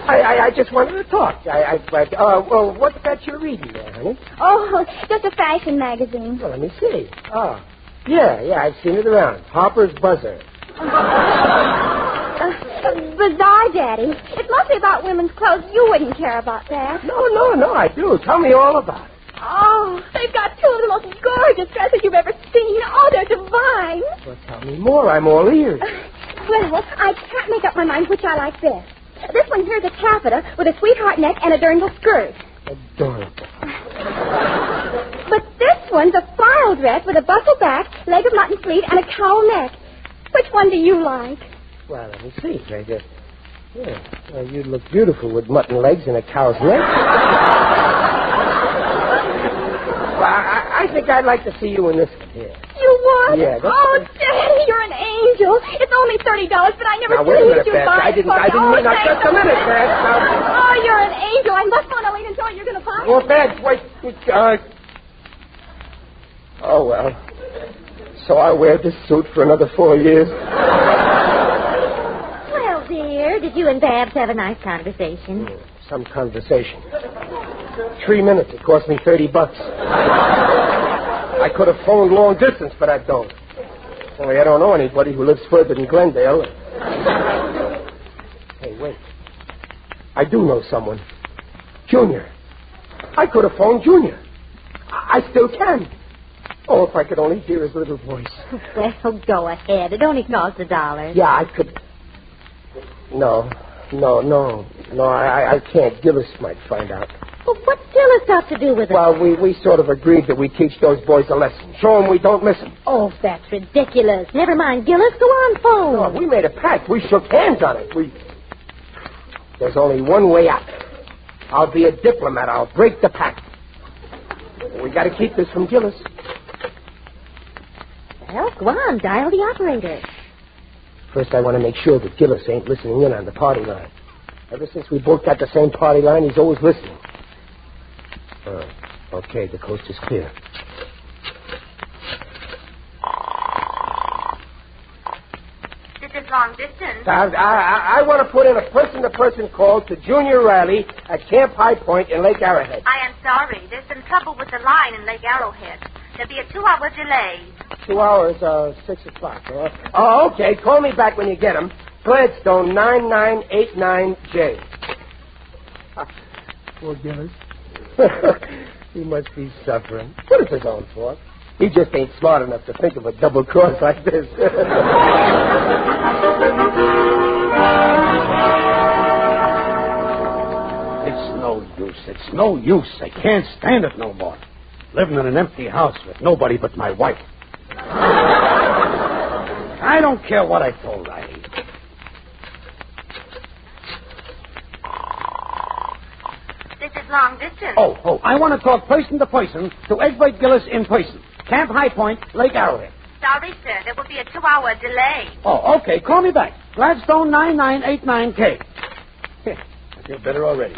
I just wanted to talk. Well, what's that you're reading there, honey? Oh, just a fashion magazine. Well, let me see. Oh, yeah, I've seen it around. Harper's Buzzer. Bizarre, Daddy. It's mostly about women's clothes. You wouldn't care about that. No, I do. Tell me all about it. Oh, they've got 2 of the most gorgeous dresses you've ever seen. Oh, they're divine. Well, tell me more. I'm all ears. Well, I can't make up my mind which I like best. This one here's a taffeta with a sweetheart neck and a dirndl skirt. Adorable. But this one's a floral dress with a bustle back, leg of mutton sleeve, and a cowl neck. Which one do you like? Well, let me see. Well, you'd look beautiful with mutton legs and a cow's neck. Well, I think I'd like to see you in this one here. You would? Yeah. Oh, Daddy, you're an angel. It's only $30, but I never Now, wait a minute, you Babs. buy I didn't mean that. Just a minute, Babs. Oh, you're an angel. I must want to wait until you're going to buy it. Well, Babs, wait. Oh, well. So I'll wear this suit for another 4 years. Well, dear, did you and Babs have a nice conversation? Some conversation. 3 minutes. It cost me $30. I could have phoned long distance, but I don't. Only I don't know anybody who lives further than Glendale. Hey, wait. I do know someone. Junior. I could have phoned Junior. I still can. Oh, if I could only hear his little voice. Well, go ahead. It only costs $1. Yeah, I could. No, I can't. Gillis might find out. Well, what's Gillis got to do with it? Well, we sort of agreed that we teach those boys a lesson. Show them we don't miss them. Oh, that's ridiculous. Never mind, Gillis. Go on, phone. No, we made a pact. We shook hands on it. There's only one way out. I'll be a diplomat. I'll break the pact. We got to keep this from Gillis. Well, go on. Dial the operator. First, I want to make sure that Gillis ain't listening in on the party line. Ever since we both got the same party line, he's always listening. Okay, the coast is clear. This is long distance. I want to put in a person-to-person call to Junior Riley at Camp High Point in Lake Arrowhead. I am sorry. There's some trouble with the line in Lake Arrowhead. There'll be a 2-hour delay. 2 hours, 6 o'clock. Oh, okay. Call me back when you get him. Gladstone 9989J. Poor Gillis. He must be suffering. What is his own fault? He just ain't smart enough to think of a double cross like this. It's no use. It's no use. I can't stand it no more. Living in an empty house with nobody but my wife. I don't care what I told Riley. This is long distance. Oh, I want to talk person to person to Egbert Gillis in person. Camp High Point, Lake Arrowhead. Sorry, sir. There will be a 2-hour delay. Oh, okay. Call me back. Gladstone 9989K. I feel better already.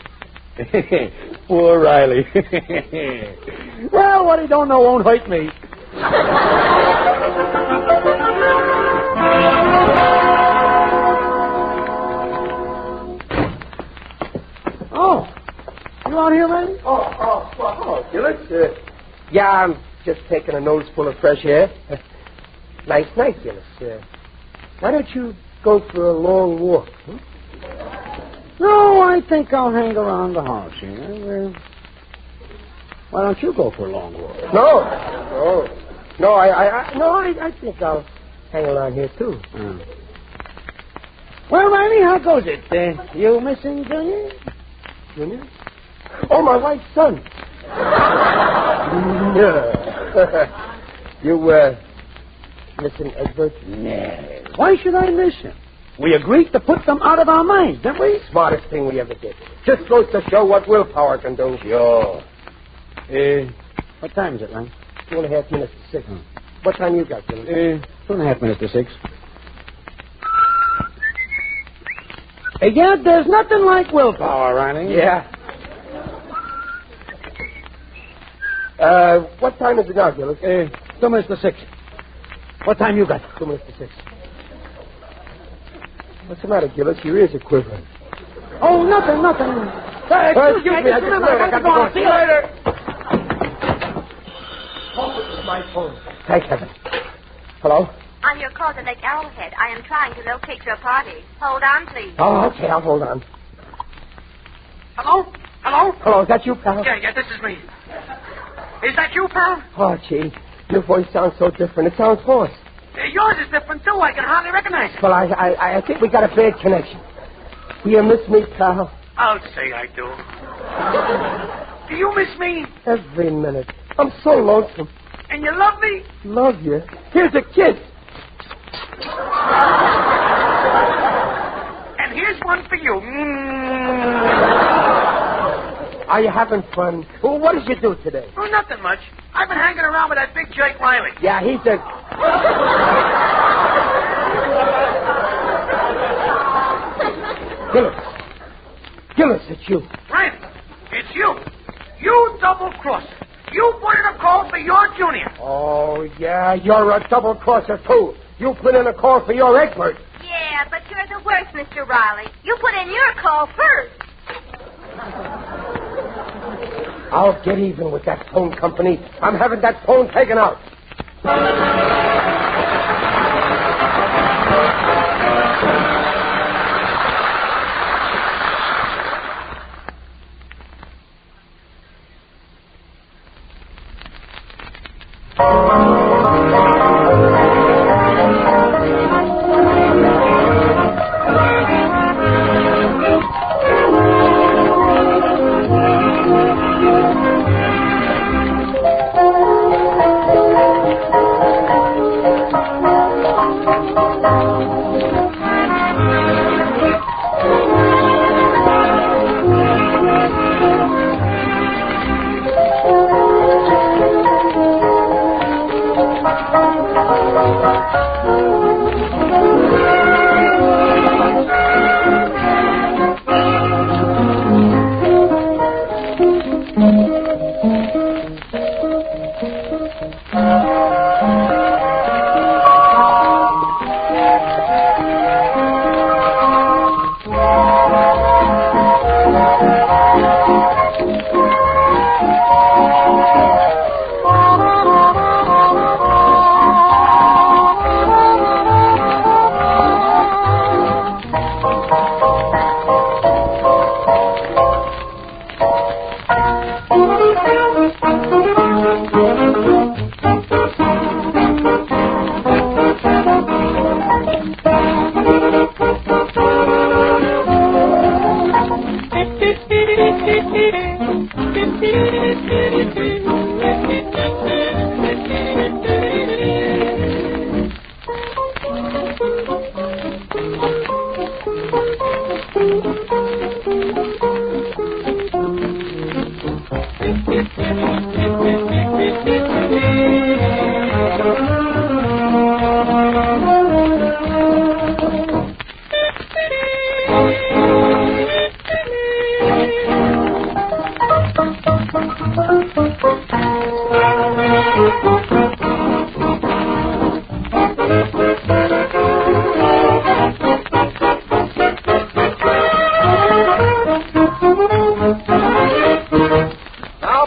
Poor Riley. Well, what he don't know won't hurt me. Oh, you out here, Riley? Oh, Gillis. Yeah, I'm just taking a nose full of fresh air. Nice night, Gillis. Why don't you go for a long walk? Hmm? No, I think I'll hang around the house here. Why don't you go for a long walk? No, I think I'll hang around here, too. Well, Riley, how goes it? You missing Junior? Junior? Oh, my wife's son. You, missing Egbert? No. Why should I miss him? We agreed to put them out of our minds, didn't we? Smartest thing we ever did. Just goes to show what willpower can do. Sure. What time is it, Ron? 2.5 minutes to 6. What time you got, Gillis? 2.5 minutes to 6. Yeah, there's nothing like willpower, Ronnie. Yeah. What time is it now, Gillis? 2 minutes to 6. What time you got? 2 minutes to 6. What's the matter, Gillis? Your ears are quivering. Oh, nothing. Excuse me, I got to go. See you later. Oh, this is my phone. Thank heaven. Hello? On your call to Lake Arrowhead, I am trying to locate your party. Hold on, please. Oh, okay, I'll hold on. Hello? Hello, is that you, pal? Yeah, this is me. Is that you, pal? Oh, gee, your voice sounds so different. It sounds hoarse. Yours is different, too. I can hardly recognize it. Well, I think we got a bad connection. Do you miss me, pal? I'll say I do. Do you miss me? Every minute. I'm so lonesome. And you love me? Love you? Here's a kiss. And here's one for you. Are you having fun? Well, what did you do today? Oh, nothing much. I've been hanging around with that big Jake Riley. Yeah, he's a... Gillis, it's you. Right. It's you. You double-crosser. You put in a call for your Junior. Oh, yeah, you're a double-crosser, too. You put in a call for your Egbert. Yeah, but you're the worst, Mr. Riley. You put in your call first. I'll get even with that phone company. I'm having that phone taken out.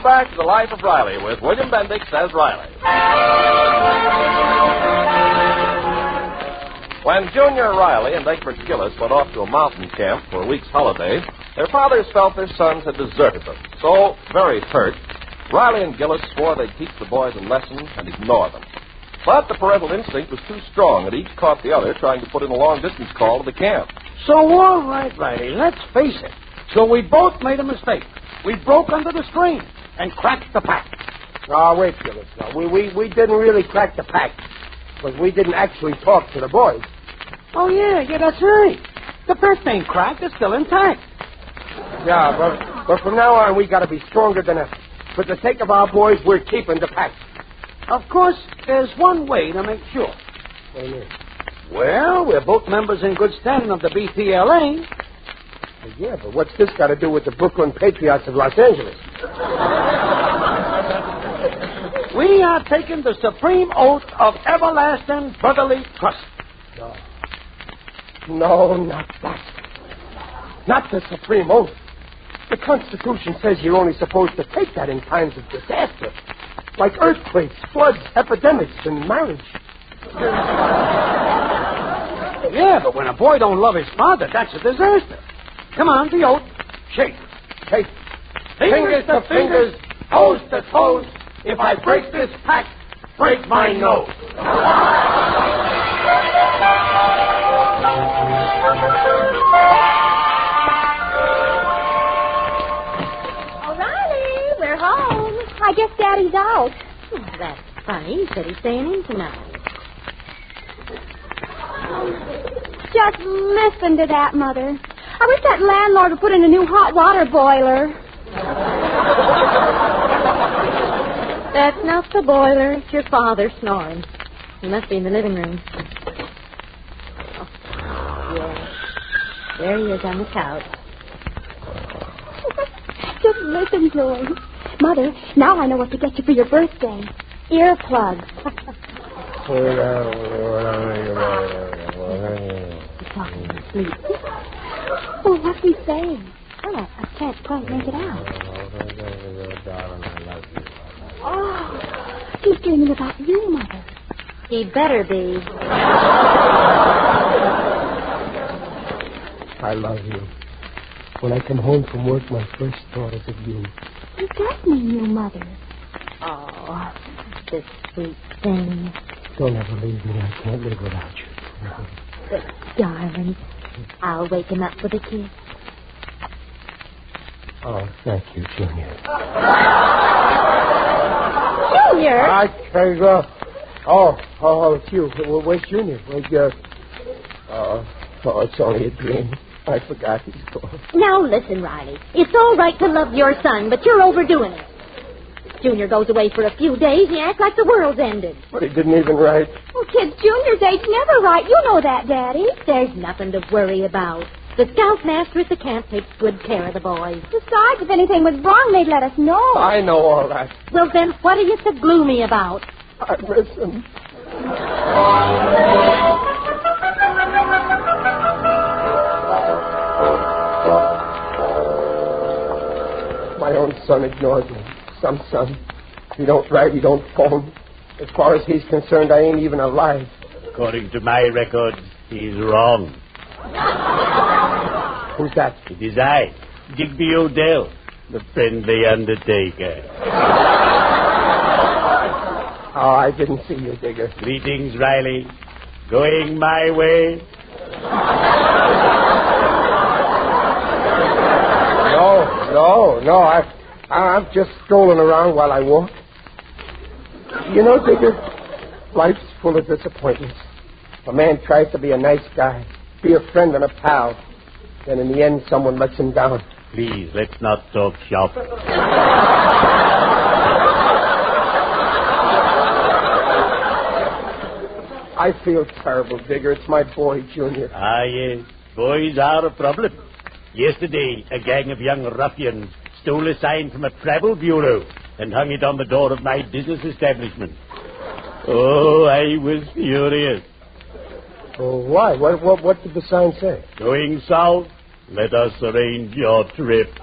Back to the Life of Riley with William Bendix as Riley. When Junior Riley and Egbert Gillis went off to a mountain camp for a week's holiday, their fathers felt their sons had deserted them. So, very hurt, Riley and Gillis swore they'd teach the boys a lesson and ignore them. But the parental instinct was too strong, and each caught the other trying to put in a long-distance call to the camp. So, all right, Riley, let's face it. So we both made a mistake. We broke under the strain and cracked the pack. Oh, wait, Gillis. No, we didn't really crack the pack because we didn't actually talk to the boys. Oh, yeah, that's right. The first ain't cracked. It's still intact. Yeah, but from now on, we got to be stronger than ever. For the sake of our boys, we're keeping the pack. Of course, there's one way to make sure. What do you mean? Well, we're both members in good standing of the BPLA. Yeah, but what's this got to do with the Brooklyn Patriots of Los Angeles? We are taking the supreme oath of everlasting brotherly trust. No, not that. Not the supreme oath. The Constitution says you're only supposed to take that in times of disaster, like earthquakes, floods, epidemics, and marriage. Yeah, but when a boy don't love his father, that's a disaster. Come on, the oath. Shake. Shake. Fingers to fingers, toes to toes. If I break this pact, break my nose. O'Reilly, we're home. I guess Daddy's out. Oh, that's funny. He said he's staying in tonight. Just listen to that, Mother. I wish that landlord would put in a new hot water boiler. That's not the boiler. It's your father snoring. He must be in the living room. Oh, yeah. There he is on the couch. Just listen to him. Mother, now I know what to get you for your birthday. Earplugs. He's talking to sleep. Oh, what's he saying? Oh, I can't quite make it out. Oh, he's dreaming about you, Mother. He better be. I love you. When I come home from work, my first thought is of you. He does mean you, Mother. Oh, this sweet thing. Don't ever leave me. I can't live without you. Darling, I'll wake him up with a kiss. Oh, thank you, Junior. Junior? I can't go. Oh, it's you. Where's Junior? It's only a dream. I forgot he's gone. Now listen, Riley. It's all right to love your son, but you're overdoing it. Junior goes away for a few days, he acts like the world's ended. But he didn't even write. Oh, kids, Junior's age never right. You know that, Daddy. There's nothing to worry about. The scoutmaster at the camp takes good care of the boys. Besides, if anything was wrong, they'd let us know. I know all that. Well, then what are you so gloomy about? I miss him. My own son ignores me. Some son. He don't write, he don't phone. As far as he's concerned, I ain't even alive. According to my records, he's wrong. Who's that? It is I, Digby Odell, the friendly undertaker. Oh, I didn't see you, Digger. Greetings, Riley. Going my way? No. I'm just strolling around while I walk. You know, Digger, life's full of disappointments. A man tries to be a nice guy, be a friend and a pal. Then in the end, someone lets him down. Please, let's not talk shop. I feel terrible, Digger. It's my boy, Junior. Ah, yes. Boys are a problem. Yesterday, a gang of young ruffians stole a sign from a travel bureau and hung it on the door of my business establishment. Oh, I was furious. Oh, why? What did the sign say? Going south, let us arrange your trip.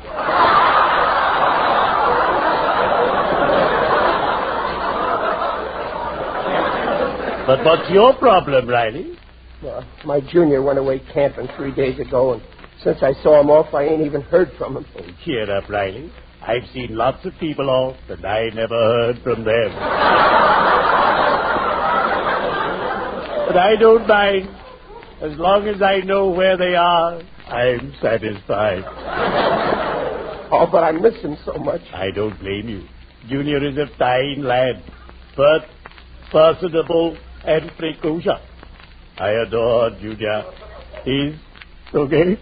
But what's your problem, Riley? Well, my Junior went away camping 3 days ago, and since I saw him off, I ain't even heard from him. Oh, cheer up, Riley. I've seen lots of people off, and I never heard from them. But I don't mind. As long as I know where they are, I'm satisfied. Oh, but I miss him so much. I don't blame you. Junior is a fine lad, but personable and precocious. I adore Junior. He's okay.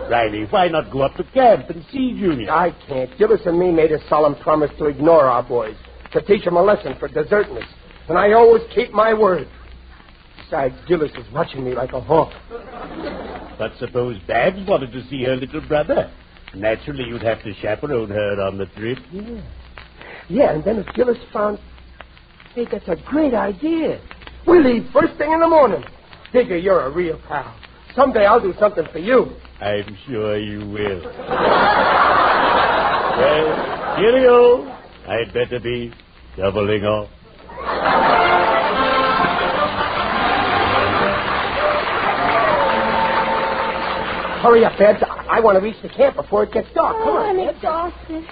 Riley, why not go up to camp and see Junior? I can't. Gillis and me made a solemn promise to ignore our boys, to teach them a lesson for desertness. And I always keep my word. Besides, Gillis is watching me like a hawk. But suppose Babs wanted to see her little brother. Naturally, you'd have to chaperone her on the trip. Yeah, and then if Gillis found... Hey, that's a great idea. We leave first thing in the morning. Digger, you're a real pal. Someday I'll do something for you. I'm sure you will. Well, cheerio. I'd better be doubling off. Hurry up, Babs. I want to reach the camp before it gets dark. Come on, I'm Babs. exhausted.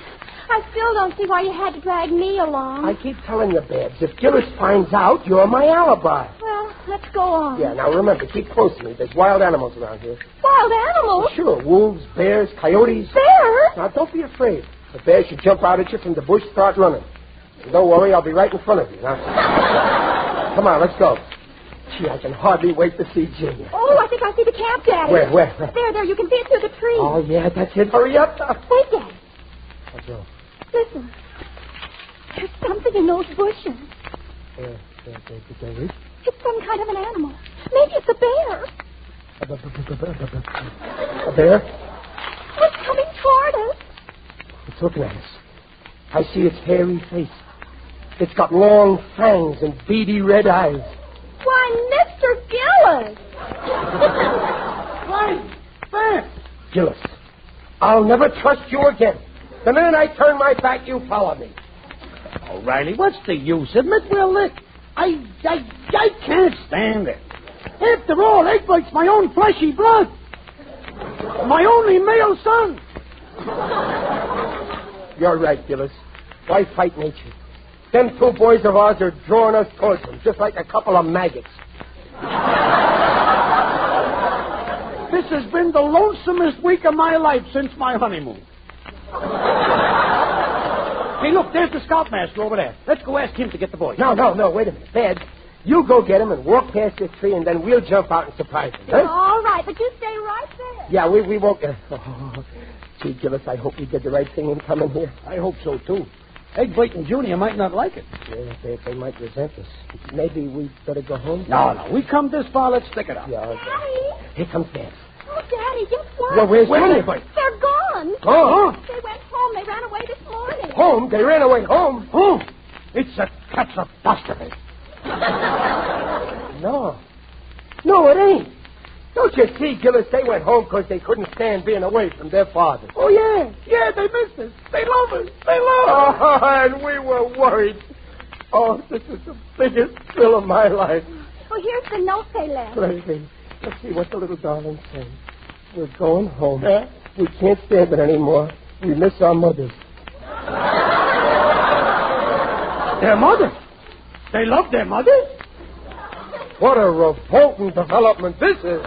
I still don't see why you had to drag me along. I keep telling you, Babs, if Gillis finds out, you're my alibi. Well, let's go on. Yeah, now remember, keep close to me. There's wild animals around here. Wild animals? Sure, wolves, bears, coyotes. Bears? Now, don't be afraid. The bear should jump out at you from the bush, start running. And don't worry, I'll be right in front of you. Now, come on, let's go. Gee, I can hardly wait to see Junior. Oh, I think I see the camp, Daddy. Where? There, you can see it through the trees. Oh, yeah, that's it. Hurry up. Wait, Daddy. What's wrong? Listen. There's something in those bushes. There is? It's some kind of an animal. Maybe it's a bear. A bear? It's coming toward us. It's looking at us. I see its hairy face. It's got long fangs and beady red eyes. Why, Mr. Gillis! Right, Babs. Gillis, I'll never trust you again. The minute I turn my back, you follow me. Oh, Riley, what's the use? Admit we're licked. I can't stand it. After all, Egbight's my own fleshy blood. My only male son. You're right, Gillis. Why fight nature? Them two boys of ours are drawing us towards them, just like a couple of maggots. This has been the lonesomest week of my life since my honeymoon. Hey, look, there's the scoutmaster over there. Let's go ask him to get the boys. No, wait a minute. Babs, you go get him and walk past this tree, and then we'll jump out and surprise him. Huh? All right, but you stay right there. Yeah, we won't... Oh, gee, Gillis, I hope we did the right thing in coming here. I hope so, too. Egbert and Junior might not like it. Yeah, they might resent us. Maybe we better go home? No. We come this far, let's stick it out. Yeah, okay. Daddy. Here comes Babs. Oh, Daddy, guess what? Well, where's Where's Junior? Egbert? They're gone. Oh. They went home. They ran away this morning. Home? They ran away home? Home? It's a catastrophe. No, it ain't. Don't you see, Gillis, they went home because they couldn't stand being away from their father. Oh, yeah. Yeah, they missed us. They love us. They love us. Oh, and we were worried. Oh, this is the biggest thrill of my life. Well, here's the note they left. Let's see what the little darling says. We're going home. Huh? We can't stand it anymore. We miss our mothers. Their mothers? They love their mothers? What a revolting development this is.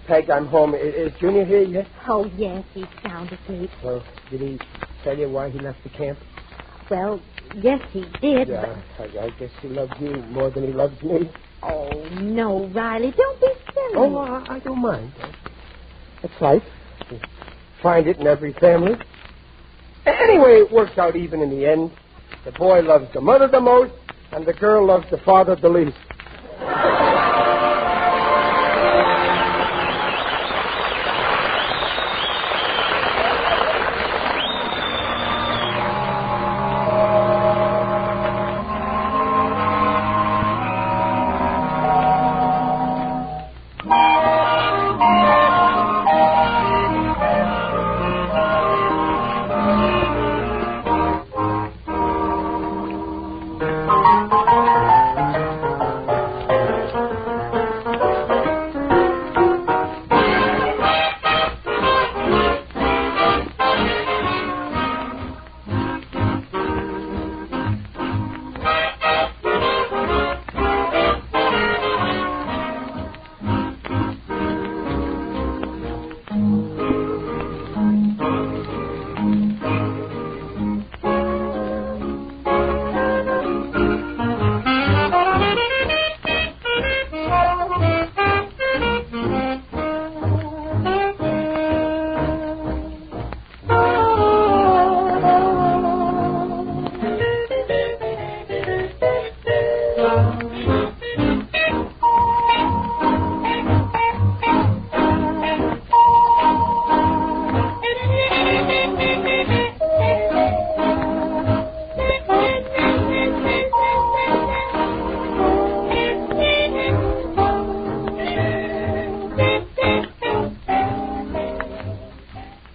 Peg, I'm home. Is Junior here yet? Oh, yes, he's sound asleep. Well, did he tell you why he left the camp? Well, yes, he did. Yeah, I guess he loves you more than he loves me. Oh, no, Riley, don't be silly. Oh, I don't mind. That's life. You find it in every family. Anyway, it works out even in the end. The boy loves the mother the most, and the girl loves the father the least.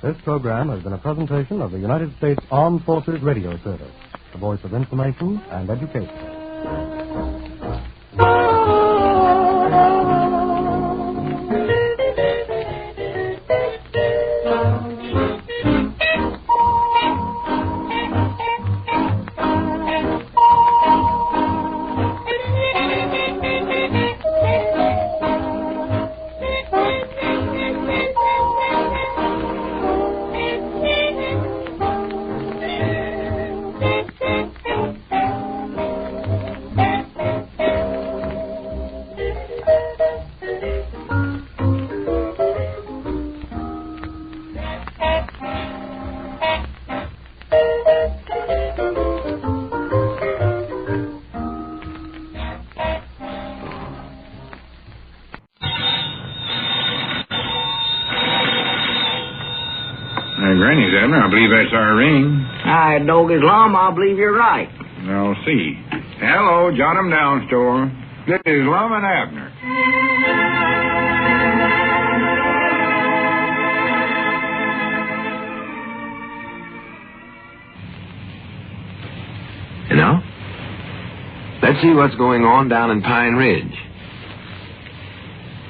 This program has been a presentation of the United States Armed Forces Radio Service, the voice of information and education. Granny's, Abner. I believe that's our ring. Hi, Doggy's Lum. I believe you're right. I'll see. Hello, John 'em Down store. This is Lum and Abner. You know, let's see what's going on down in Pine Ridge.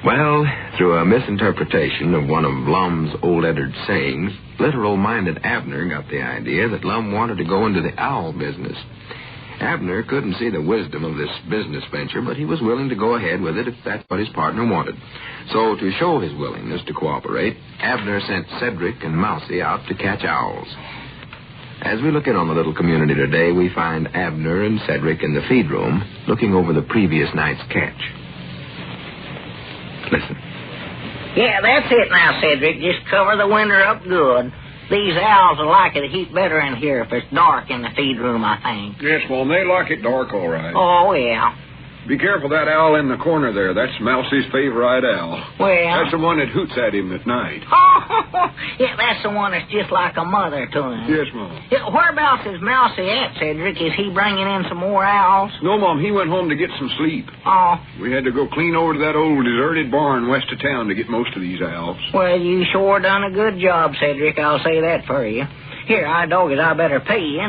Well, through a misinterpretation of one of Lum's old-eddered sayings, literal-minded Abner got the idea that Lum wanted to go into the owl business. Abner couldn't see the wisdom of this business venture, but he was willing to go ahead with it if that's what his partner wanted. So, to show his willingness to cooperate, Abner sent Cedric and Mousie out to catch owls. As we look in on the little community today, we find Abner and Cedric in the feed room looking over the previous night's catch. Listen. Yeah, that's it now, Cedric. Just cover the window up good. These owls will like it a heap better in here if it's dark in the feed room, I think. Yes, Mom, they like it dark, all right. Oh, yeah. Be careful that owl in the corner there. That's Mousie's favorite owl. Well... That's the one that hoots at him at night. Oh, yeah, that's the one that's just like a mother to him. Yes, Mom. Yeah, whereabouts is Mousie at, Cedric? Is he bringing in some more owls? No, Mom, he went home to get some sleep. Oh. We had to go clean over to that old deserted barn west of town to get most of these owls. Well, you sure done a good job, Cedric. I'll say that for you. Here, I better pay you,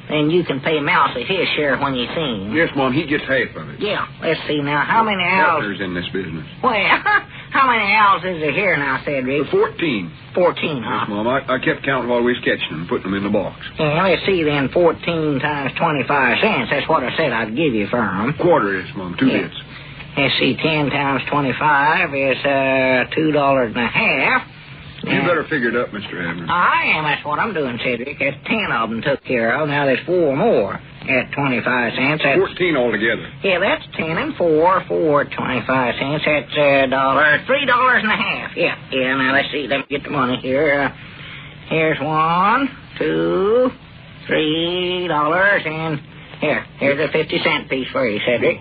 and you can pay Mousie his share when you see him. Yes, Mom, he gets half of it. Yeah, let's see now. How many owls... Partners in this business. Well, how many owls is there here now, Cedric? 14. 14, huh? Yes, Mom, I kept count while we was catching them, putting them in the box. Yeah, let's see then, 14 times 25 cents. That's what I said I'd give you for them. Quarter, yes, Mom, 2 bits. Let's see, 10 times 25 is $2.50. You better figure it up, Mr. Abner. I am. That's what I'm doing, Cedric. That's 10 of them took care of. Now there's 4 more at 25 cents. That's 14 altogether. Yeah, that's 10 and 4 at 25 cents. That's $3.50. Yeah. Now let's see. Let me get the money here. Here's 1, 2, $3, and here's a 50-cent piece for you, Cedric.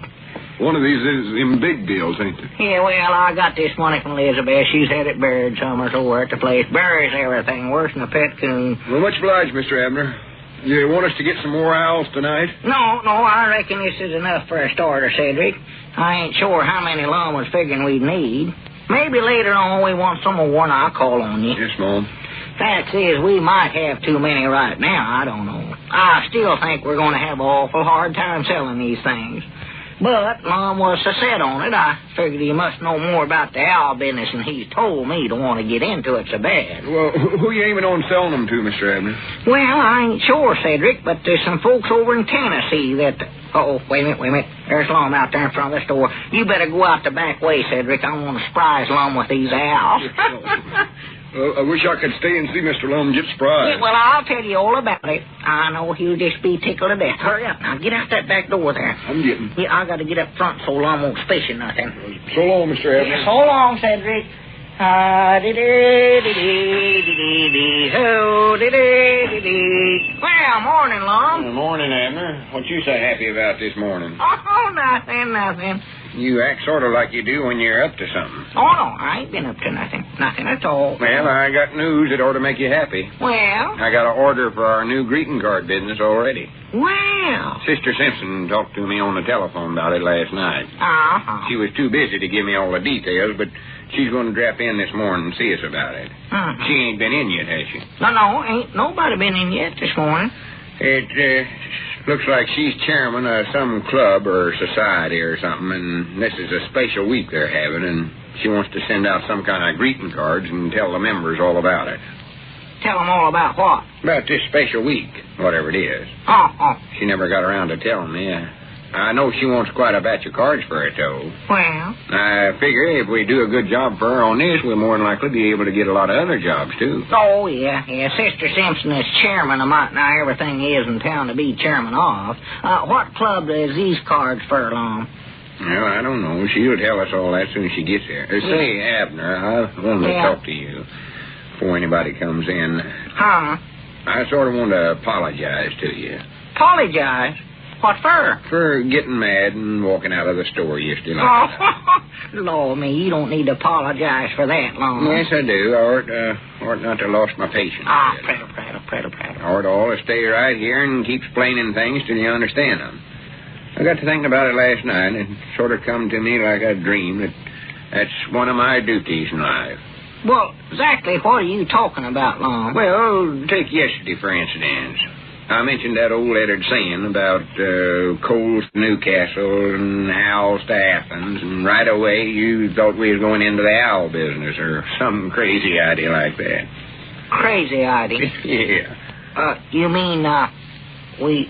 One of these is them big deals, ain't it? Yeah, well, I got this money from Elizabeth. She's had it buried somewhere over at the place. Buries everything, worse than a pet coon. Well, much obliged, Mr. Abner. You want us to get some more owls tonight? No, I reckon this is enough for a starter, Cedric. I ain't sure how many Lum was figuring we'd need. Maybe later on we want some more and I'll call on you. Yes, Mom. Fact is, we might have too many right now. I don't know. I still think we're going to have an awful hard time selling these things. But Lum was so set on it, I figured he must know more about the owl business than he's told me to want to get into it so bad. Well, who you aiming on selling them to, Mr. Abner? Well, I ain't sure, Cedric, but there's some folks over in Tennessee that... Uh-oh, wait a minute. There's Lum out there in front of the store. You better go out the back way, Cedric. I want to surprise Lum with these owls. I wish I could stay and see Mr. Lum get surprised. Yeah, well, I'll tell you all about it. I know he'll just be tickled to death. Hurry up now. Get out that back door there. I'm getting. Yeah, I got to get up front so Lum won't spish you nothing. So long, Mr. Abner. Yeah, so long, Cedric. Well, morning, Lum. Morning, Abner. What you so happy about this morning? Oh, nothing. You act sort of like you do when you're up to something. Oh, no, I ain't been up to nothing. Nothing at all. Well, I got news that ought to make you happy. Well? I got an order for our new greeting card business already. Well? Sister Simpson talked to me on the telephone about it last night. Uh-huh. She was too busy to give me all the details, but she's going to drop in this morning and see us about it. Uh-huh. She ain't been in yet, has she? No, ain't nobody been in yet this morning. It looks like she's chairman of some club or society or something, and this is a special week they're having, and she wants to send out some kind of greeting cards and tell the members all about it. Tell them all about what? About this special week, whatever it is. Oh. She never got around to telling me. I know she wants quite a batch of cards for it, though. Well? I figure if we do a good job for her on this, we'll more than likely be able to get a lot of other jobs, too. Oh, yeah. Sister Simpson is chairman of now everything is in town to be chairman of. What club is these cards for, Lum? Well, I don't know. She'll tell us all that as soon as she gets here. Say, Abner, I want to talk to you before anybody comes in. Huh? I sort of want to apologize to you. Apologize? What for? For getting mad and walking out of the store yesterday like that. Lord, me, you don't need to apologize for that, Lum. Yes, I do. I ought not to lost my patience. Prattle. I ought to stay right here and keep explaining things till you understand them. I got to thinking about it last night, and it sort of come to me like a dream that's one of my duties in life. Well, exactly what are you talking about, Lum? Well, take yesterday, for instance. I mentioned that old lettered saying about coals to Newcastle and owls to Athens, and right away you thought we was going into the owl business or some crazy idea like that. Crazy idea? Yeah. You mean we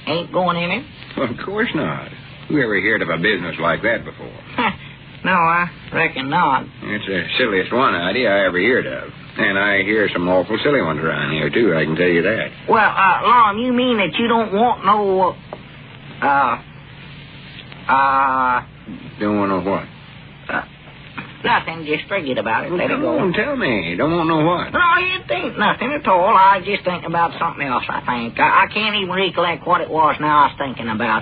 ain't going in it? Well, of course not. Who ever heard of a business like that before? No, I reckon not. It's the silliest one idea I ever heard of. And I hear some awful silly ones around here, too, I can tell you that. Well, Lum, you mean that you don't want no, Don't want no what? Nothing, just forget about it. Let it go. Come on, tell me. Don't want no what? No, it ain't nothing at all. I just think about something else, I think. I can't even recollect what it was now I was thinking about.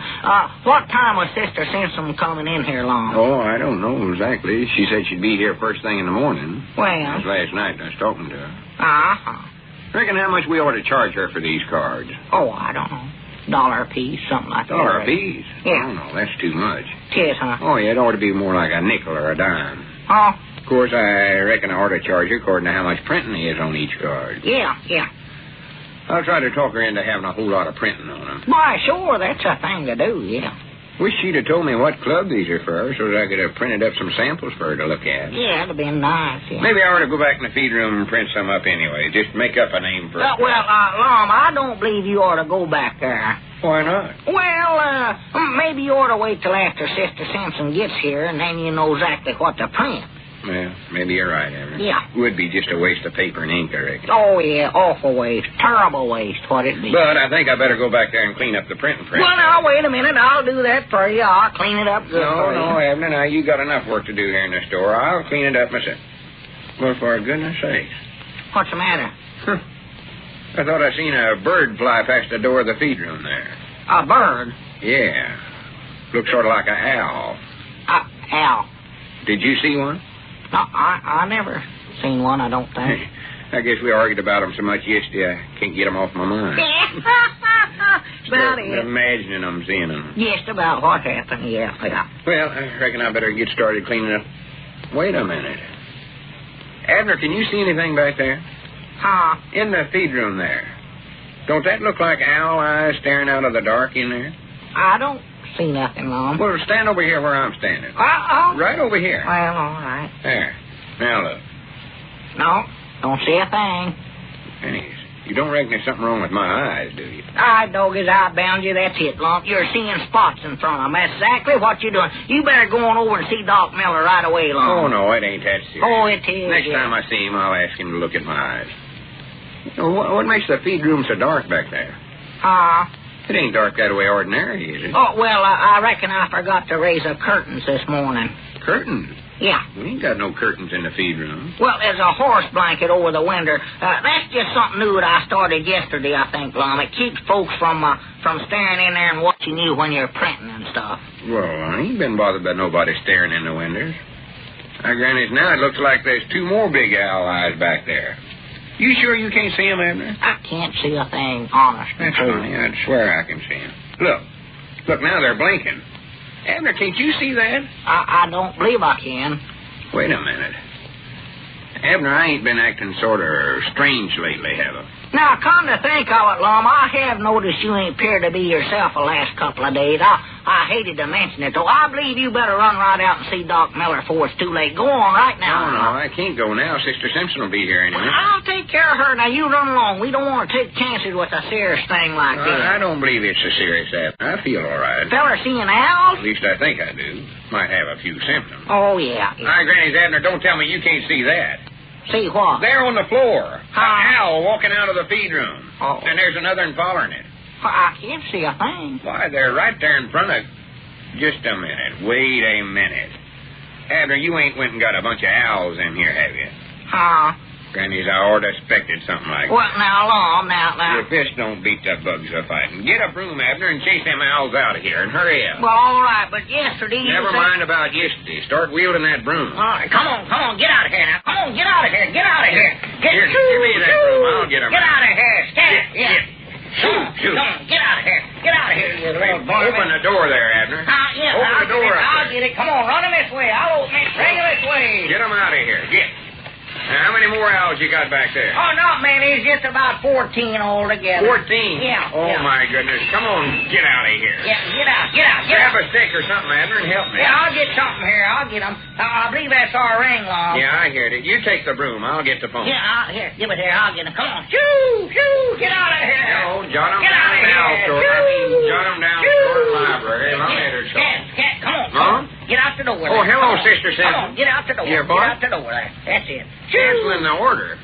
What time was Sister Simpson coming in here, Lum? Oh, I don't know exactly. She said she'd be here first thing in the morning. Well? That was last night I was talking to her. Uh-huh. Reckon how much we ought to charge her for these cards? Oh, I don't know. $1 a piece, something like that. $1 a piece? Yeah. Oh, no, that's too much. Yes, huh? Oh, yeah, it ought to be more like a nickel or a dime. Oh? Of course, I reckon I ought to charge her according to how much printing is on each card. Yeah. I'll try to talk her into having a whole lot of printing on them. Why, sure, that's a thing to do, yeah. Wish she'd have told me what club these are for so that I could have printed up some samples for her to look at. Yeah, it'd have been nice, yeah. Maybe I ought to go back in the feed room and print some up anyway. Just make up a name for her. Lum, I don't believe you ought to go back there. Why not? Well, maybe you ought to wait till after Sister Simpson gets here, and then you know exactly what to print. Well, maybe you're right, Abner. Yeah. Would be just a waste of paper and ink, I reckon. Oh, yeah, awful waste. Terrible waste, what it be. But I think I better go back there and clean up the printing press. Well, now, wait a minute. I'll do that for you. I'll clean it up good for you. No, Abner, now you got enough work to do here in the store. I'll clean it up myself. Well, for goodness sakes. What's the matter? I thought I seen a bird fly past the door of the feed room there. A bird? Yeah. Looks sort of like an owl. Owl? Did you see one? No, I never seen one, I don't think. I guess we argued about them so much yesterday, I can't get them off my mind. About it. Imagining them, seeing them. Just about what happened, yeah. Well, I reckon I better get started cleaning up. Wait a minute. Abner, can you see anything back there? Huh? In the feed room there. Don't that look like owl eyes staring out of the dark in there? I don't see nothing, Lum. Well, stand over here where I'm standing. Right over here. Well, all right. There. Now look. No, don't see a thing. Pennies, you don't reckon there's something wrong with my eyes, do you? Doggies, I bound you. That's it, Lump. You're seeing spots in front of them. That's exactly what you're doing. You better go on over and see Doc Miller right away, Lump. Oh, no, it ain't that serious. Oh, it is. Next time I see him, I'll ask him to look at my eyes. What makes the feed room so dark back there? It ain't dark that way ordinary, is it? Oh, well, I reckon I forgot to raise the curtains this morning. Curtains? Yeah. We ain't got no curtains in the feed room. Well, there's a horse blanket over the window. That's just something new that I started yesterday, I think, Lum. It keeps folks from staring in there and watching you when you're printing and stuff. Well, I ain't been bothered by nobody staring in the windows. Granny, now it looks like there's two more big owl eyes back there. You sure you can't see them, Abner? I can't see a thing, honest. That's funny. I'd swear I can see them. Look, now they're blinking. Abner, can't you see that? I don't believe I can. Wait a minute. Abner, I ain't been acting sort of strange lately, have I? Now, come to think of it, Lum, I have noticed you ain't appeared to be yourself the last couple of days. I hated to mention it, though. I believe you better run right out and see Doc Miller before it's too late. Go on right now. No, I can't go now. Sister Simpson will be here anyway. Well, I'll take care of her. Now, you run along. We don't want to take chances with a serious thing like this. I don't believe it's so serious, Abner. I feel all right. Feller seeing owls? At least I think I do. Might have a few symptoms. Oh, yeah. Hi, Granny's Abner, don't tell me you can't see that. See what? There on the floor. An owl walking out of the feed room. Oh. And there's another one following it. Well, I can't see a thing. Why, they're right there in front of... Just a minute. Wait a minute. Abner, you ain't went and got a bunch of owls in here, have you? Granny's, I ought to expected something like that. Well, now, Lum, now. Your fist don't beat the bugs a fighting. Get a broom, Abner, and chase them owls out of here, and hurry up. Well, all right, but yesterday Never mind about yesterday. Start wielding that broom. All right, come on, get out of here now. Come on, get out of here, get out of here. Here, give me that broom. I'll get him. Get out of here, stand. Yeah. Shoot. Come on, get out of here. Get out of here, you little boy. Open the door there, Abner. Yeah, Open the door up I'll get it. Come on, run him this way. I'll open it. Bring him this way. Get him out of here. Get. Now, how many more owls you got back there? Oh, not many. It's just about 14 altogether. 14? Yeah. Oh, my goodness. Come on, get out of here. Yeah, get out. Grab a stick or something, Abner, and help me. Yeah, I'll get something here. I'll get them. I believe that's our ring, Lum. Yeah, I heard it. You take the broom. I'll get the phone. Yeah, here, give it here. I'll get them. Come on. Shoo, get out of here. No, jot them Get down out of now, here. store. Jot them down store library. Long later, so. Cat, come on. Get out the door. Oh, hello, Sister Simpson. Come on, get out the door. Here, boy. Get out the door there. That's it. Canceling the order.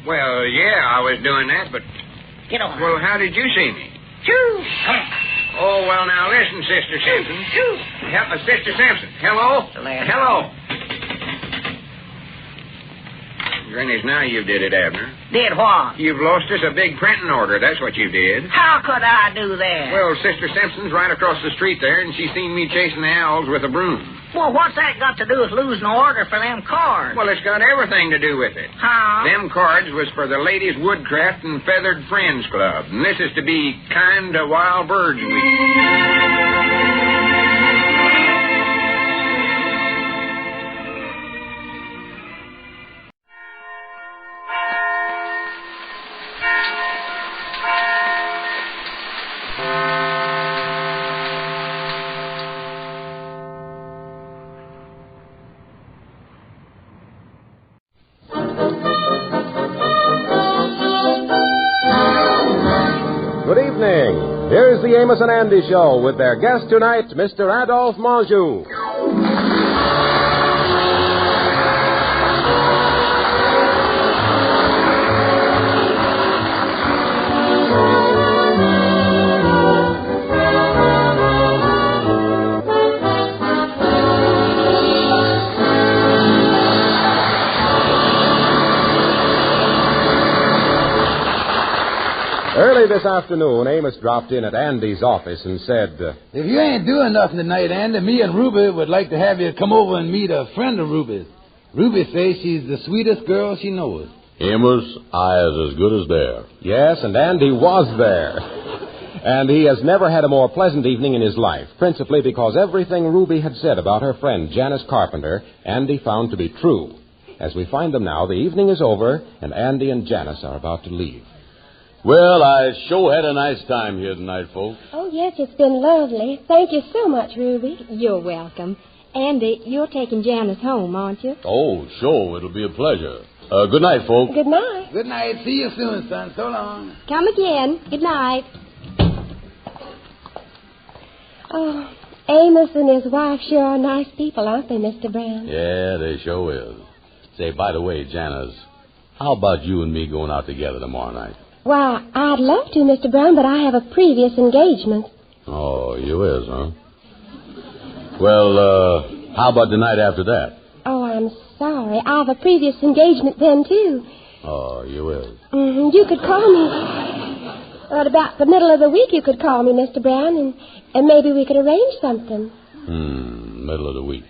Well, yeah, I was doing that, but... Get on. Well, how did you see me? Shoo. Come on. Oh, well, now, listen, Sister Simpson. Sister Simpson. Hello? Hello. Granny's, now you did it, Abner. Did what? You've lost us a big printing order. That's what you did. How could I do that? Well, Sister Simpson's right across the street there, and she's seen me chasing the owls with a broom. Well, what's that got to do with losing the order for them cards? Well, it's got everything to do with it. Them cards was for the Ladies' Woodcraft and Feathered Friends Club, and this is to be Kind to Wild Birds Week. Here's is the Amos and Andy Show with their guest tonight, Mr. Adolphe Menjou. Early this afternoon, Amos dropped in at Andy's office and said, If you ain't doing nothing tonight, Andy, me and Ruby would like to have you come over and meet a friend of Ruby's. Ruby says she's the sweetest girl she knows. Amos, I is as good as there. Yes, and Andy was there. And he has never had a more pleasant evening in his life, principally because everything Ruby had said about her friend Janice Carpenter, Andy found to be true. As we find them now, the evening is over, and Andy and Janice are about to leave. Well, I sure had a nice time here tonight, folks. Oh, yes, it's been lovely. Thank you so much, Ruby. You're welcome. Andy, you're taking Janice home, aren't you? Oh, sure. It'll be a pleasure. Good night, folks. Good night. Good night. See you soon, son. So long. Come again. Good night. Oh, Amos and his wife sure are nice people, aren't they, Mr. Brown? Yeah, they sure is. Say, by the way, Janice, how about you and me going out together tomorrow night? Why, I'd love to, Mr. Brown, but I have a previous engagement. Oh, you is, huh? Well, how about the night after that? Oh, I'm sorry. I have a previous engagement then, too. Oh, you is. Mm-hmm. You could call me at about the middle of the week. You could call me, Mr. Brown, and maybe we could arrange something. Middle of the week.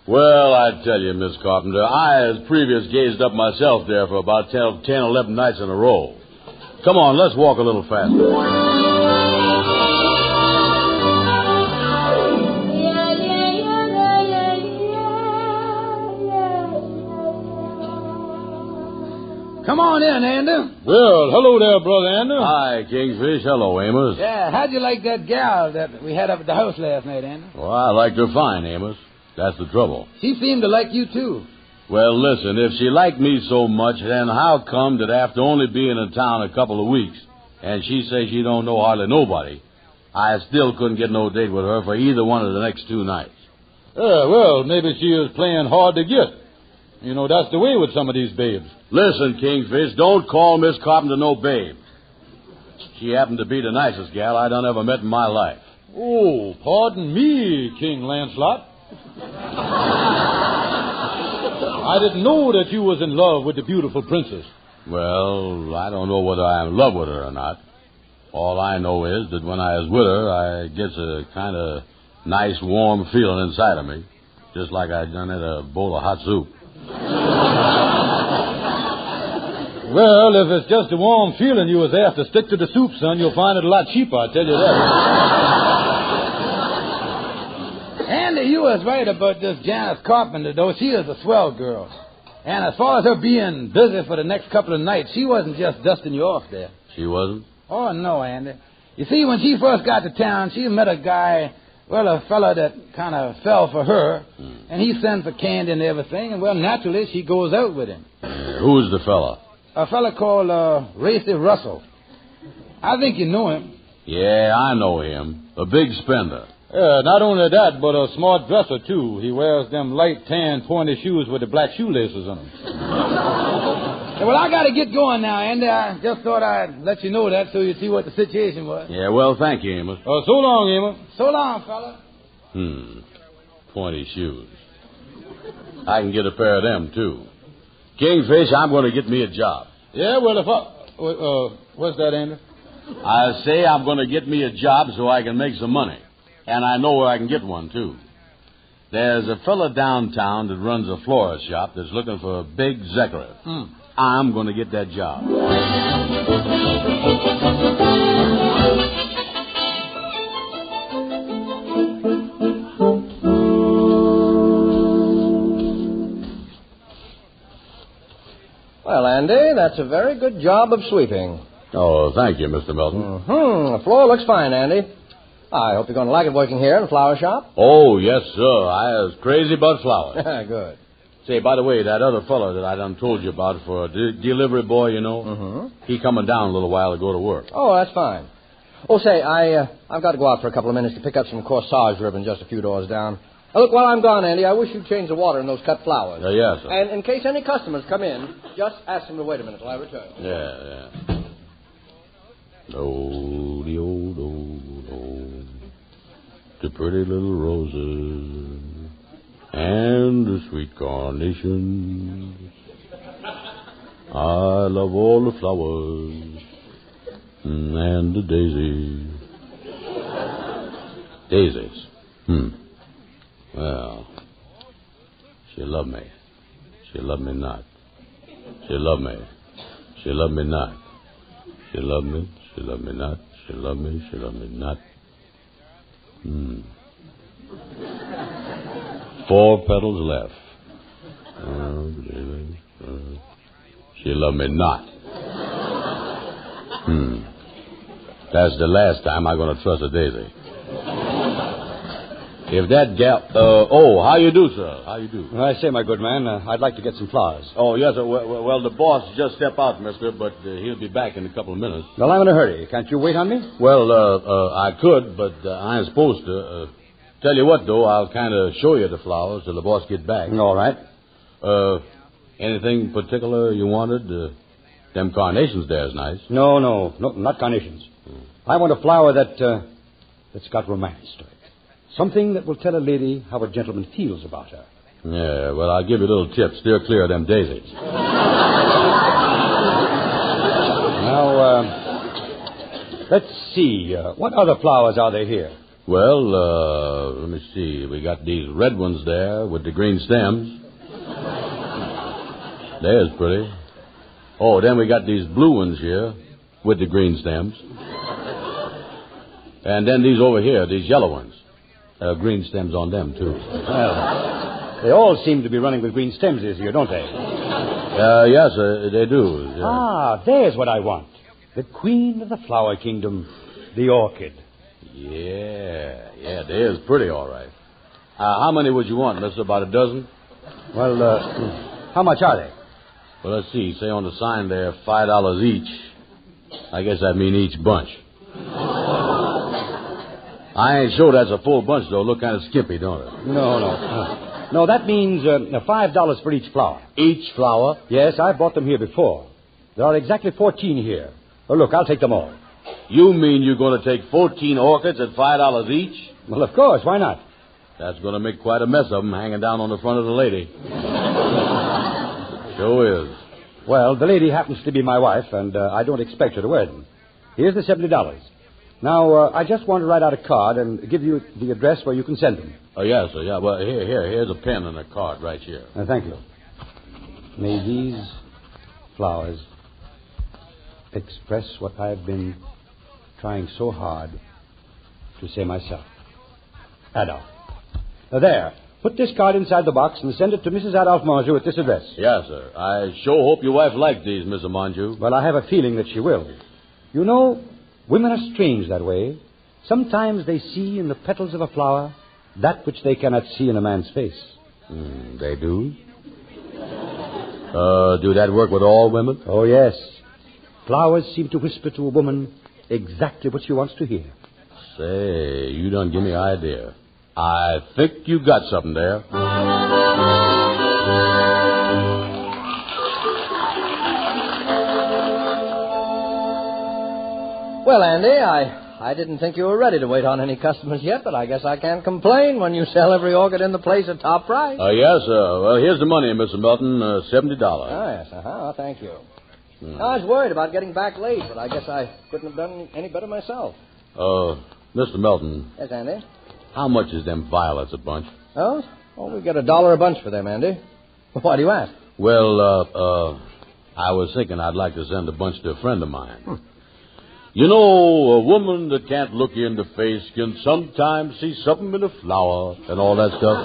Well, I tell you, Miss Carpenter, I as previous gazed up myself there for about 10, 11 nights in a row. Come on, let's walk a little faster. Come on in, Andy. Well, hello there, Brother Andy. Hi, Kingfish. Hello, Amos. Yeah, how'd you like that gal that we had up at the house last night, Andy? Well, I liked her fine, Amos. That's the trouble. She seemed to like you, too. Well, listen, if she liked me so much, then how come that after only being in town a couple of weeks, and she says she don't know hardly nobody, I still couldn't get no date with her for either one of the next 2 nights? Well, maybe she was playing hard to get. You know, that's the way with some of these babes. Listen, Kingfish, don't call Miss Carpenter no babe. She happened to be the nicest gal I done ever met in my life. Oh, pardon me, King Lancelot. I didn't know that you was in love with the beautiful princess. Well, I don't know whether I'm in love with her or not. All I know is that when I was with her, I gets a kind of nice, warm feeling inside of me, just like I done had a bowl of hot soup. Well, if it's just a warm feeling you was after, stick to the soup, son. You'll find it a lot cheaper, I tell you that. Andy, you was right about this Janice Carpenter, though. She is a swell girl. And as far as her being busy for the next couple of nights, she wasn't just dusting you off there. She wasn't? Oh, no, Andy. You see, when she first got to town, she met a guy, well, a fella that kind of fell for her, and he sends her candy and everything, and, well, naturally, she goes out with him. Who's the fella? A fella called Racy Russell. I think you know him. Yeah, I know him. A big spender. Not only that, but a smart dresser, too. He wears them light tan pointy shoes with the black shoelaces on them. Well, I got to get going now, Andy. I just thought I'd let you know that so you'd see what the situation was. Yeah, well, thank you, Amos. So long, Amos. So long, fella. Pointy shoes. I can get a pair of them, too. Kingfish, I'm going to get me a job. Yeah, well, if I... what's that, Andy? I say I'm going to get me a job so I can make some money. And I know where I can get one, too. There's a fella downtown that runs a florist shop that's looking for a big Zechariah. I'm going to get that job. Well, Andy, that's a very good job of sweeping. Oh, thank you, Mr. Melton. The floor looks fine, Andy. I hope you're going to like it working here in the flower shop. Oh, yes, sir. I was crazy about flowers. Good. Say, by the way, that other fellow that I done told you about for a delivery boy, you know, he coming down a little while to go to work. Oh, that's fine. Oh, say, I've got to go out for a couple of minutes to pick up some corsage ribbon just a few doors down. Look, while I'm gone, Andy, I wish you'd change the water in those cut flowers. Yes, sir. And in case any customers come in, just ask them to wait a minute till I return. Yeah. Oh, the pretty little roses and the sweet carnations. I love all the flowers and the daisies. Daisies? Well, she loved me. She loved me not. She loved me. She loved me not. She loved me. She loved me not. She loved me. She loved me not. 4 petals left. She loved me not. That's the last time I'm going to trust a daisy. If that gal... how you do, sir? How you do? I say, my good man, I'd like to get some flowers. Oh, yes, sir. Well, the boss just stepped out, mister, but he'll be back in a couple of minutes. Well, I'm in a hurry. Can't you wait on me? Well, I could, but I ain't supposed to. Tell you what, though, I'll kind of show you the flowers till the boss gets back. All right. Anything particular you wanted? Them carnations there's nice. No, not carnations. I want a flower that's got romance to it. Something that will tell a lady how a gentleman feels about her. Yeah, well, I'll give you a little tip. Steer clear of them daisies. Now, let's see. What other flowers are there here? Well, let me see. We got these red ones there with the green stems. There's pretty. Oh, then we got these blue ones here with the green stems. And then these over here, these yellow ones. Green stems on them, too. Well, they all seem to be running with green stems this year, don't they? Yes, they do. There's what I want. The queen of the flower kingdom, the orchid. Yeah, they is pretty, all right. How many would you want, mister? About a dozen? Well, how much are they? Well, let's see. Say on the sign there, $5 each. I guess that mean each bunch. I ain't sure that's a full bunch, though. Look kind of skimpy, don't it? No, that means $5 for each flower. Each flower? Yes, I've bought them here before. There are exactly 14 here. Oh, look, I'll take them all. You mean you're going to take 14 orchids at $5 each? Well, of course. Why not? That's going to make quite a mess of them hanging down on the front of the lady. Sure is. Well, the lady happens to be my wife, and I don't expect her to wear them. Here's the $70. Now, I just want to write out a card and give you the address where you can send them. Oh, yes, sir. Yeah, well, here's a pen and a card right here. Thank you. May these flowers express what I've been trying so hard to say myself. Adolf. There. Put this card inside the box and send it to Mrs. Adolph Monju at this address. Yes, sir. I sure hope your wife liked these, Mr. Monju. Well, I have a feeling that she will. You know, women are strange that way. Sometimes they see in the petals of a flower that which they cannot see in a man's face. They do? Do that work with all women? Oh, yes. Flowers seem to whisper to a woman exactly what she wants to hear. Say, you done give me an idea. I think you got something there. Well, Andy, I didn't think you were ready to wait on any customers yet, but I guess I can't complain when you sell every orchid in the place at top price. Yes, sir. Well, here's the money, Mr. Melton, $70. Oh, yes, Well, thank you. I was worried about getting back late, but I guess I couldn't have done any better myself. Mr. Melton. Yes, Andy? How much is them violets a bunch? Oh, we get $1 a bunch for them, Andy. Why do you ask? Well, I was thinking I'd like to send a bunch to a friend of mine. You know, a woman that can't look you in the face can sometimes see something in a flower and all that stuff.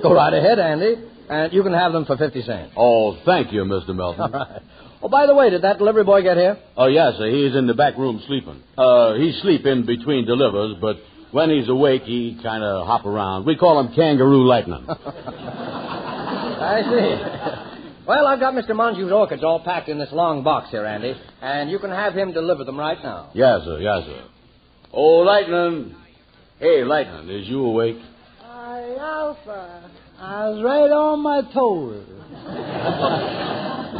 Go right ahead, Andy. And you can have them for 50 cents. Oh, thank you, Mr. Melton. All right. Oh, by the way, did that delivery boy get here? Oh, yes, sir. He's in the back room sleeping. He sleep in between delivers, but when he's awake, he kind of hop around. We call him Kangaroo Lightning. I see. Well, I've got Mr. Monju's orchids all packed in this long box here, Andy, and you can have him deliver them right now. Yes, sir. Yes, sir. Oh, Lightning. Hey, Lightning, is you awake? Yeah, sir. I was right on my toes.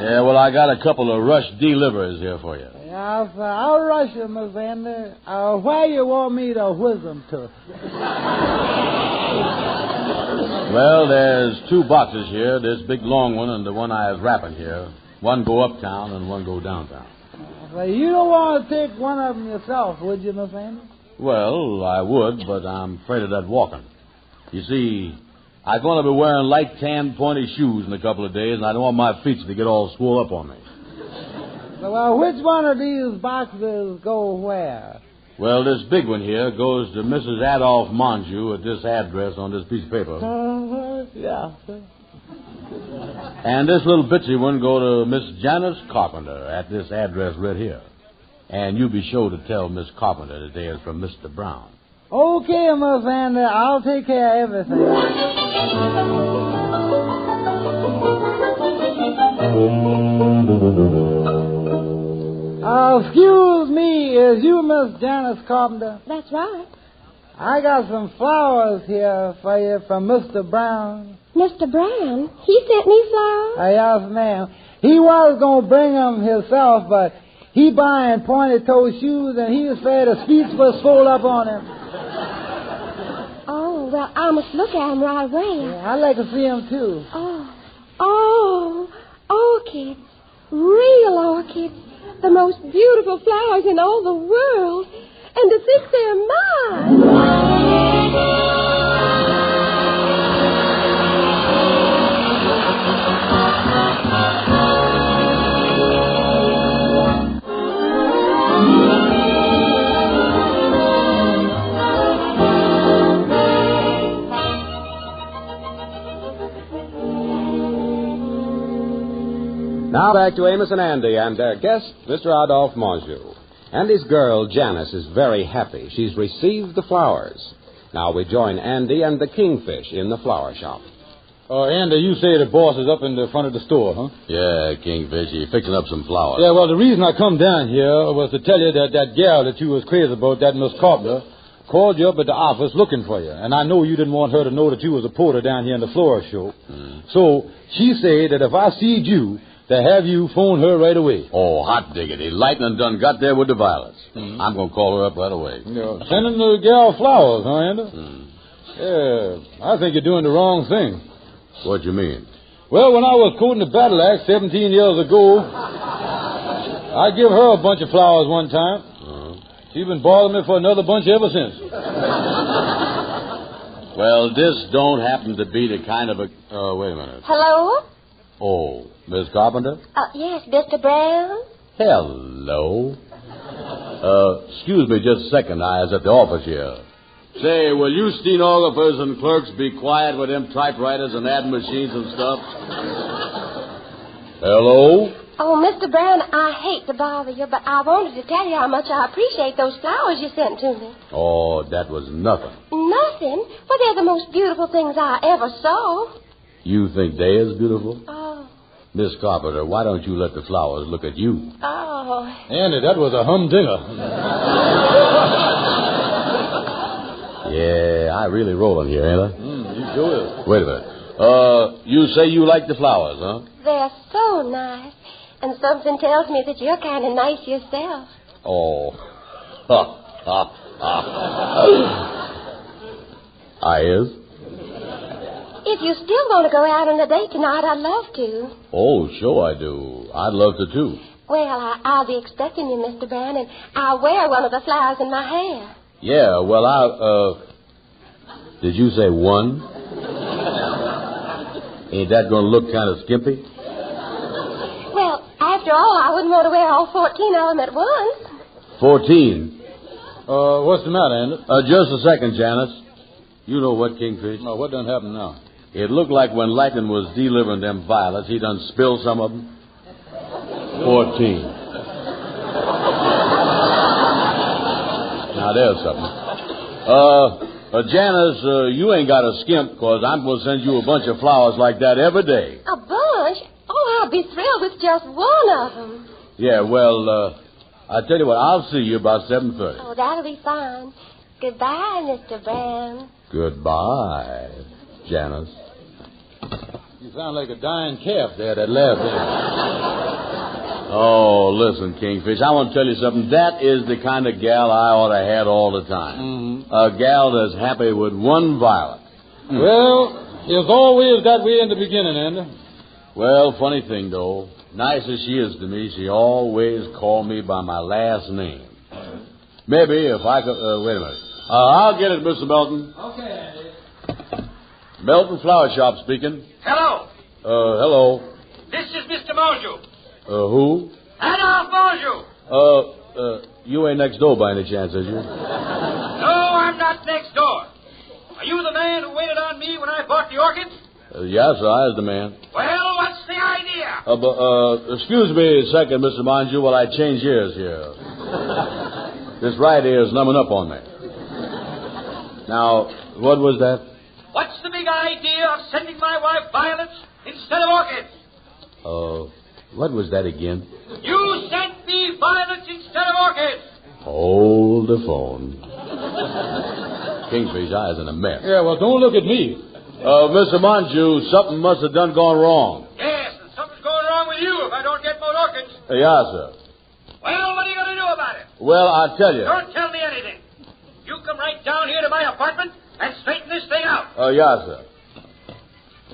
Yeah, well, I got a couple of rush deliverers here for you. Yeah, sir. I'll rush you, Miss Andy. Where you want me to whiz them to? Well, there's 2 boxes here, this big long one and the one I was wrapping here. One go uptown and one go downtown. Well, you don't want to take one of them yourself, would you, Miss Andy? Well, I would, but I'm afraid of that walking. You see, I'm going to be wearing light tan pointy shoes in a couple of days, and I don't want my feet to get all swole up on me. Well, which one of these boxes go where? Well, this big one here goes to Mrs. Adolph Monju at this address on this piece of paper. Yeah, sir. And this little bitsy one go to Miss Janice Carpenter at this address right here. And you be sure to tell Miss Carpenter that they is from Mr. Brown. Okay, Miss Andy. I'll take care of everything. Excuse me, is you Miss Janice Carpenter? That's right. I got some flowers here for you from Mr. Brown. Mr. Brown? He sent me flowers? Yes, ma'am. He was going to bring them himself, but he buying pointed-toe shoes, and he said his feet was swole up on him. Oh, well, I must look at him right away. Yeah, I'd like to see him, too. Oh, orchids. Real orchids. The most beautiful flowers in all the world. And to think they're mine. Now back to Amos and Andy and their guest, Mr. Adolph Monju. Andy's girl, Janice, is very happy. She's received the flowers. Now we join Andy and the Kingfish in the flower shop. Andy, you say the boss is up in the front of the store, huh? Yeah, Kingfish, he's fixing up some flowers. Yeah, well, the reason I come down here was to tell you that gal that you was crazy about, that Miss Carpenter, called you up at the office looking for you. And I know you didn't want her to know that you was a porter down here in the flower show. So she said that if I seed you, to have you phone her right away. Oh, hot diggity. Lightning done got there with the violets. I'm going to call her up right away. Yeah, sending the gal flowers, huh, Andy? Yeah, I think you're doing the wrong thing. What you mean? Well, when I was quoting the battle axe 17 years ago, I give her a bunch of flowers one time. She's been bothering me for another bunch ever since. Well, this don't happen to be the kind of a... wait a minute. Hello? Oh, Miss Carpenter? Yes, Mr. Brown? Hello. Excuse me just a second. I was at the office here. Say, will you stenographers and clerks be quiet with them typewriters and ad machines and stuff? Hello? Oh, Mr. Brown, I hate to bother you, but I wanted to tell you how much I appreciate those flowers you sent to me. Oh, that was nothing. Nothing? Well, they're the most beautiful things I ever saw. You think they is beautiful? Oh. Miss Carpenter, why don't you let the flowers look at you? Oh. Andy, that was a humdinger. Yeah, I really rolling here, ain't I? You sure is. Wait a minute. You say you like the flowers, huh? They're so nice. And something tells me that you're kind of nice yourself. Oh. I is? If you still want to go out on a date tonight, I'd love to. Oh, sure I do. I'd love to, too. Well, I'll be expecting you, Mr. Brown, and I'll wear one of the flowers in my hair. Yeah, well, did you say one? Ain't that going to look kind of skimpy? Well, after all, I wouldn't want to wear all 14 of them at once. 14? What's the matter, Andy? Just a second, Janice. You know what, Kingfish? No, what done happened now? It looked like when Lightning was delivering them violets, he done spilled some of them. 14. Now, there's something. Janice, you ain't got a skimp, because I'm going to send you a bunch of flowers like that every day. A bunch? Oh, how I'll be thrilled with just one of them. Yeah, well, I tell you what, I'll see you about 7:30. Oh, that'll be fine. Goodbye, Mr. Brown. Goodbye, Janice. You sound like a dying calf there that laughed there. Oh, listen, Kingfish, I want to tell you something. That is the kind of gal I ought to have all the time. Mm-hmm. A gal that's happy with one violet. Well, it's always that way in the beginning, Andy. Well, funny thing, though. Nice as she is to me, she always called me by my last name. Maybe if I could... wait a minute. I'll get it, Mr. Melton. Okay, Andy. Melton Flower Shop speaking. Hello. Hello. This is Mr. Monjou. Who? Adolphe Monjou. You ain't next door by any chance, is you? No, I'm not next door. Are you the man who waited on me when I bought the orchids? Yes, sir, I is the man. Well, what's the idea? Excuse me a second, Mr. Monjou, while I change ears here. This right ear is numbing up on me. Now, what was that? What's the big idea of sending my wife violets instead of orchids? What was that again? You sent me violets instead of orchids. Hold the phone. Kingfish eyes in a mess. Yeah, well, don't look at me. Mr. Monjou, something must have done gone wrong. Yes, and something's going wrong with you if I don't get more orchids. Yes, sir. Well, what are you going to do about it? Well, I'll tell you. Don't tell me anything. You come right down here to my apartment and straighten this thing out. Yes, sir.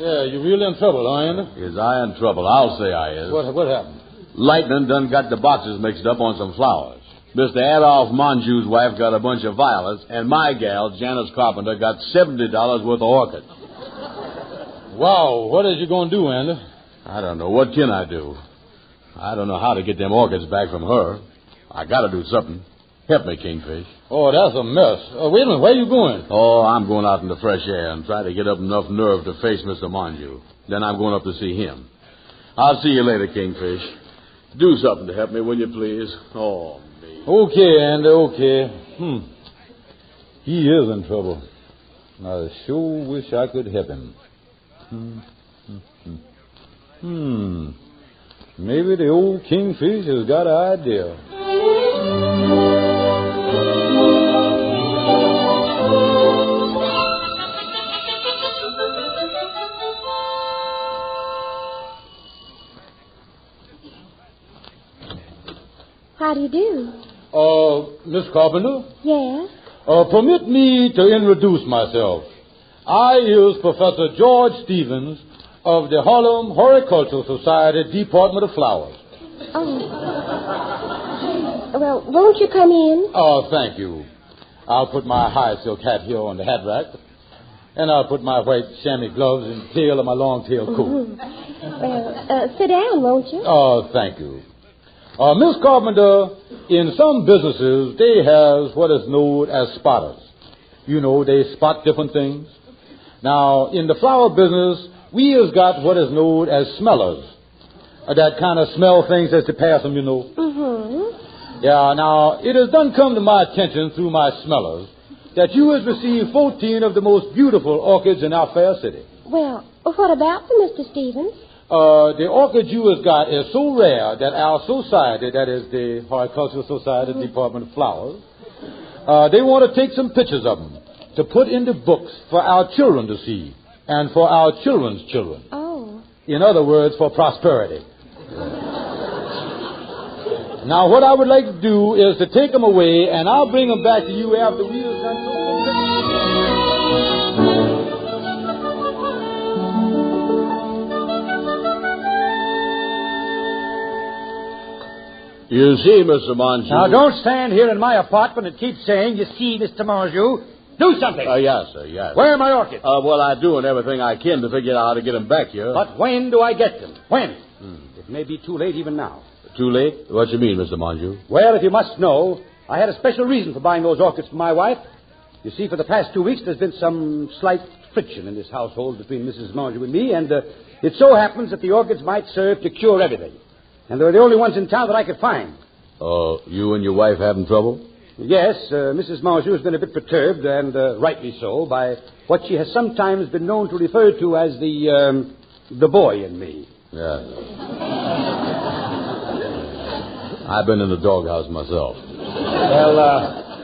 Yeah, you really in trouble, aren't you? Is I in trouble? I'll say I is. What happened? Lightning done got the boxes mixed up on some flowers. Mr. Adolphe Monjou's wife got a bunch of violets, and my gal, Janice Carpenter, got $70 worth of orchids. Wow, what is you going to do, Andy? I don't know. What can I do? I don't know how to get them orchids back from her. I got to do something. Help me, Kingfish. Oh, that's a mess. Wait a minute, where are you going? Oh, I'm going out in the fresh air and try to get up enough nerve to face Mr. Monjou. Then I'm going up to see him. I'll see you later, Kingfish. Do something to help me, will you, please? Oh, me. Okay, Andy, okay. He is in trouble. I sure wish I could help him. Maybe the old Kingfish has got an idea. How do you do? Miss Carpenter? Yes? Permit me to introduce myself. I is Professor George Stevens of the Harlem Horticultural Society Department of Flowers. Oh. Well, won't you come in? Oh, thank you. I'll put my high silk hat here on the hat rack, and I'll put my white chamois gloves and tail of my long tail coat. Well, sit down, won't you? Oh, thank you. Miss Carpenter, in some businesses, they have what is known as spotters. You know, they spot different things. Now, in the flower business, we has got what is known as smellers. That kind of smell things as they pass them, you know. Mm-hmm. Yeah, now, it has done come to my attention through my smellers that you has received 14 of the most beautiful orchids in our fair city. Well, what about them, Mr. Stevens? The orchid you has got is so rare that our society, that is the Horticultural Society Department of Flowers, they want to take some pictures of them to put in the books for our children to see and for our children's children. Oh. In other words, for prosperity. Now, what I would like to do is to take them away, and I'll bring them back to you after we have done something. You see, Mr. Monjou. Now, don't stand here in my apartment and keep saying, you see, Mr. Monjou. Do something. Yes, sir, yes. Where are my orchids? Well, I'm doing everything I can to figure out how to get them back here. But when do I get them? When? It may be too late even now. Too late? What you mean, Mr. Monjou? Well, if you must know, I had a special reason for buying those orchids for my wife. You see, for the past 2 weeks, there's been some slight friction in this household between Mrs. Monjou and me, and it so happens that the orchids might serve to cure everything. And they're the only ones in town that I could find. You and your wife having trouble? Yes, Mrs. Monjou has been a bit perturbed, and rightly so, by what she has sometimes been known to refer to as the boy in me. Yeah. I've been in the doghouse myself. Well,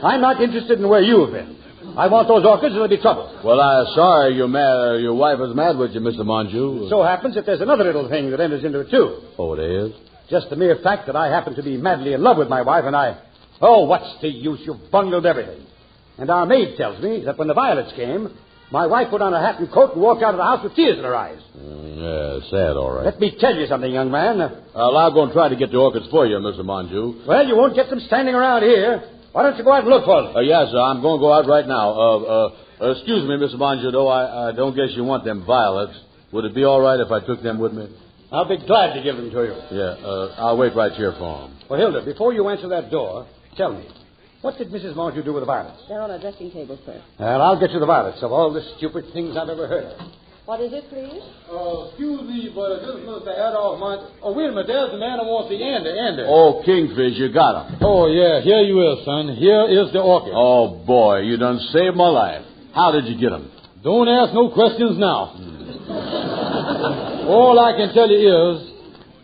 I'm not interested in where you have been. I want those orchids or there'll be trouble. Well, I'm sorry your wife is mad with you, Mr. Monju. It so happens that there's another little thing that enters into it, too. Oh, it is? Just the mere fact that I happen to be madly in love with my wife, and I... Oh, what's the use? You've bungled everything. And our maid tells me that when the violets came, my wife put on her hat and coat and walked out of the house with tears in her eyes. Yeah, sad, all right. Let me tell you something, young man. Well, I'll go and try to get the orchids for you, Mr. Monju. Well, you won't get them standing around here. Why don't you go out and look for them? Yes, sir. I'm going to go out right now. Excuse me, Mr. Monju, though. I don't guess you want them violets. Would it be all right if I took them with me? I'll be glad to give them to you. Yeah, I'll wait right here for them. Well, Hilda, before you answer that door, tell me, what did Mrs. Montague do with the violets? They're on a dressing table, sir. Well, I'll get you the violets of all the stupid things I've ever heard of. What is it, please? Excuse me, but this is Mr. Adolph Montague. Oh, wait a minute. There's the man who wants the Ender. Oh, Kingfish, you got him. Oh, yeah. Here you is, son. Here is the orchid. Oh, boy, you done saved my life. How did you get him? Don't ask no questions now. All I can tell you is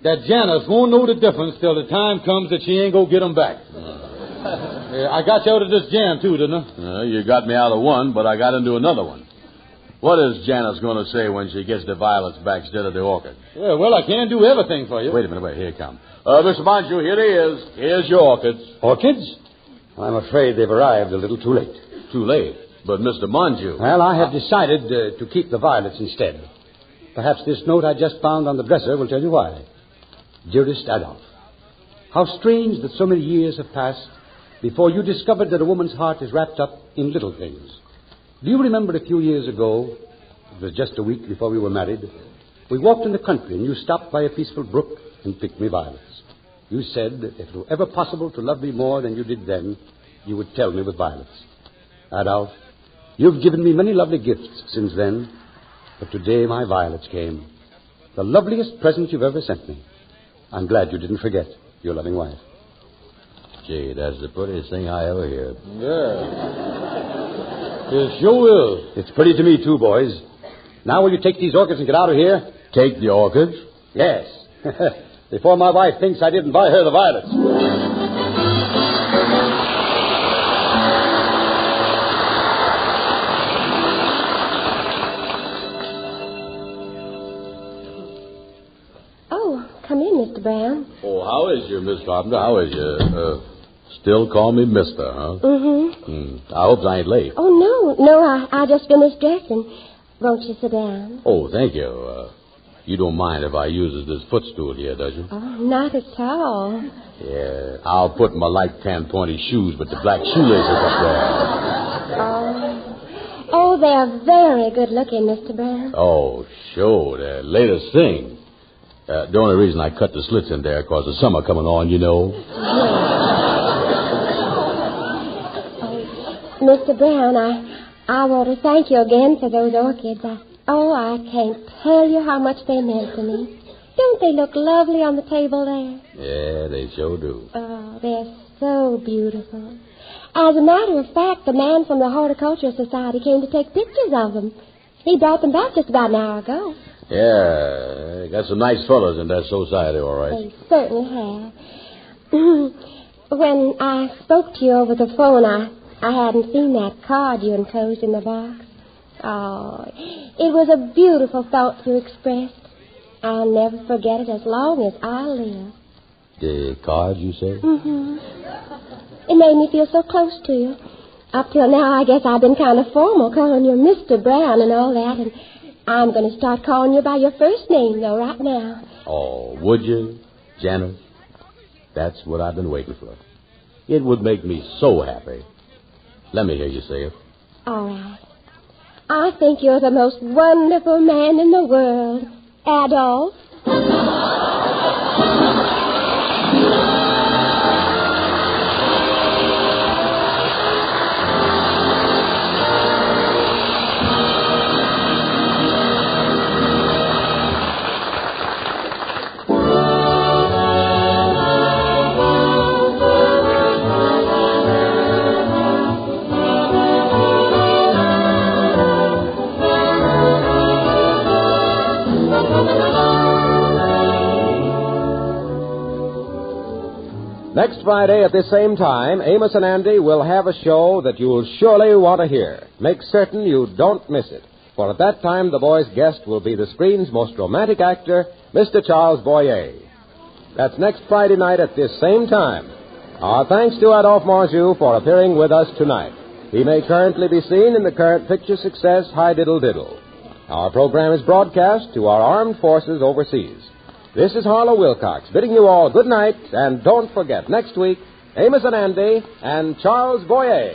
that Janice won't know the difference till the time comes that she ain't gonna get them back. I got you out of this jam, too, didn't I? You got me out of one, but I got into another one. What is Janice going to say when she gets the violets back instead of the orchids? Yeah, well, I can't do everything for you. Wait a minute, here it comes. Mr. Montague, here it is. Here's your orchids. Orchids? I'm afraid they've arrived a little too late. Too late? But, Mr. Montague... Well, I have decided to keep the violets instead. Perhaps this note I just found on the dresser will tell you why. Dearest Adolph, how strange that so many years have passed before you discovered that a woman's heart is wrapped up in little things. Do you remember a few years ago, it was just a week before we were married, we walked in the country and you stopped by a peaceful brook and picked me violets. You said that if it were ever possible to love me more than you did then, you would tell me with violets. Adolph, you've given me many lovely gifts since then, but today my violets came. The loveliest present you've ever sent me. I'm glad you didn't forget your loving wife. Gee, that's the prettiest thing I ever heard. Yeah. It sure is. It's pretty to me, too, boys. Now will you take these orchids and get out of here? Take the orchids? Yes. Before my wife thinks I didn't buy her the violets. Oh, come in, Mr. Brown. Oh, how is you, Miss Carpenter? How is you? Still call me Mister, huh? Mm-hmm. I hope I ain't late. Oh, no, I just finished dressing. Won't you sit down? Oh, thank you. You don't mind if I uses this footstool here, does you? Oh, not at all. Yeah, I'll put my light tan pointy shoes with the black shoelaces up there. Oh, they're very good looking, Mr. Brown. Oh, sure, the latest thing. The only reason I cut the slits in there because the summer coming on, you know. Mr. Brown, I want to thank you again for those orchids. I can't tell you how much they meant to me. Don't they look lovely on the table there? Yeah, they sure do. Oh, they're so beautiful. As a matter of fact, the man from the Horticultural Society came to take pictures of them. He brought them back just about an hour ago. Yeah, got some nice fellows in that society, all right. They certainly have. When I spoke to you over the phone, I hadn't seen that card you enclosed in the box. Oh, it was a beautiful thought you expressed. I'll never forget it as long as I live. The card, you say? Mm-hmm. It made me feel so close to you. Up till now, I guess I've been kind of formal, calling you Mr. Brown and all that, and I'm going to start calling you by your first name, though, right now. Oh, would you, Janice? That's what I've been waiting for. It would make me so happy. Let me hear you say it. All right. I think you're the most wonderful man in the world, Adolph. Next Friday at this same time, Amos and Andy will have a show that you'll surely want to hear. Make certain you don't miss it. For at that time, the boys' guest will be the screen's most romantic actor, Mr. Charles Boyer. That's next Friday night at this same time. Our thanks to Adolphe Monjou for appearing with us tonight. He may currently be seen in the current picture success, High Diddle Diddle. Our program is broadcast to our armed forces overseas. This is Harlow Wilcox bidding you all good night, and don't forget, next week, Amos and Andy and Charles Boyer.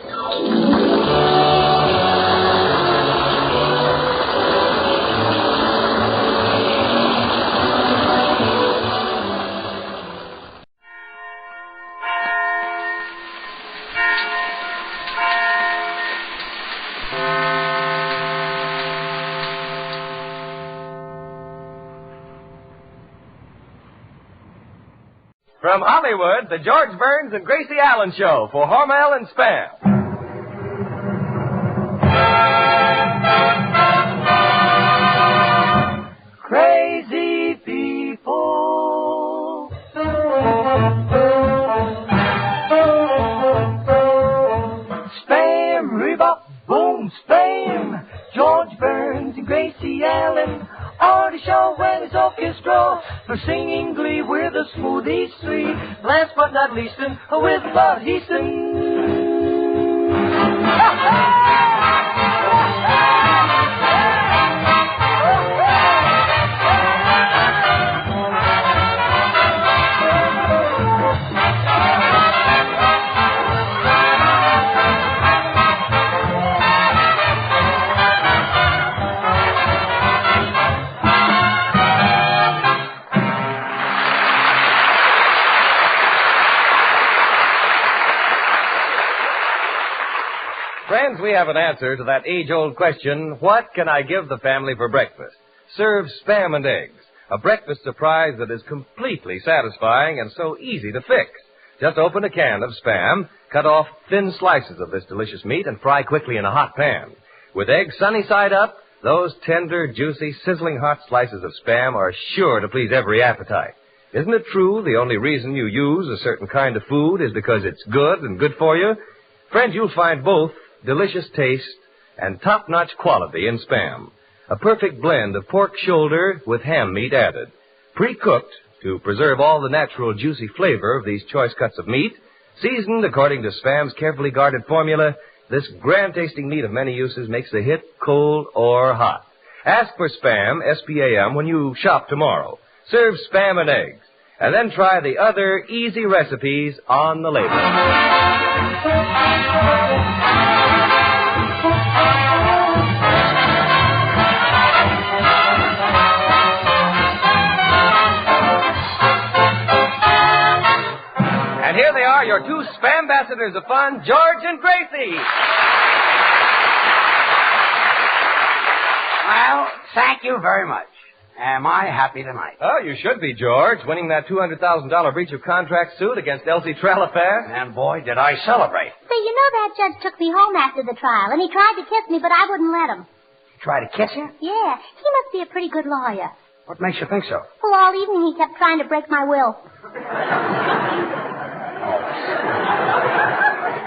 From Hollywood, the George Burns and Gracie Allen Show for Hormel and Spam. Crazy people. Spam, rebop, boom, spam. George Burns and Gracie Allen are the show when it's orchestra for singing glee. We're the Smoothies three. Last but not least, with Bud Heaston. Friends, we have an answer to that age-old question, what can I give the family for breakfast? Serve Spam and eggs, a breakfast surprise that is completely satisfying and so easy to fix. Just open a can of Spam, cut off thin slices of this delicious meat, and fry quickly in a hot pan. With eggs sunny side up, those tender, juicy, sizzling hot slices of Spam are sure to please every appetite. Isn't it true the only reason you use a certain kind of food is because it's good and good for you? Friends, you'll find both delicious taste and top-notch quality in Spam. A perfect blend of pork shoulder with ham meat added. Pre-cooked to preserve all the natural juicy flavor of these choice cuts of meat. Seasoned according to Spam's carefully guarded formula, this grand-tasting meat of many uses makes a hit cold or hot. Ask for Spam, S-P-A-M, when you shop tomorrow. Serve Spam and eggs. And then try the other easy recipes on the label. And here they are, your two Spam ambassadors of fun, George and Gracie. Well, thank you very much. Am I happy tonight? Oh, you should be, George, winning that $200,000 breach of contract suit against Elsie Trelifair. And boy, did I celebrate. Say, you know that judge took me home after the trial, and he tried to kiss me, but I wouldn't let him. Try to kiss you? Yeah, he must be a pretty good lawyer. What makes you think so? Well, all evening he kept trying to break my will.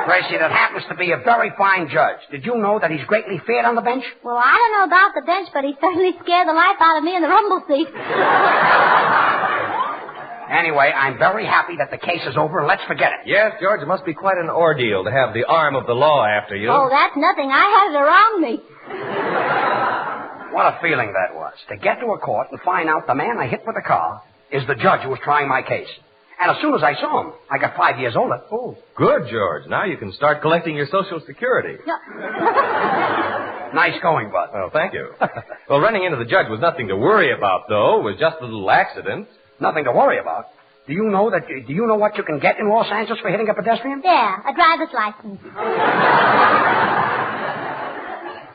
Gracie, that happens to be a very fine judge. Did you know that he's greatly feared on the bench? Well, I don't know about the bench, but he certainly scared the life out of me in the rumble seat. Anyway, I'm very happy that the case is over, and let's forget it. Yes, George, it must be quite an ordeal to have the arm of the law after you. Oh, that's nothing. I had it around me. What a feeling that was, to get to a court and find out the man I hit with a car is the judge who was trying my case. And as soon as I saw him, I got 5 years older. Oh, good, George. Now you can start collecting your Social Security. No. Nice going, Bud. Oh, thank you. Well, running into the judge was nothing to worry about, though. It was just a little accident. Nothing to worry about. Do you know what you can get in Los Angeles for hitting a pedestrian? Yeah, a driver's license.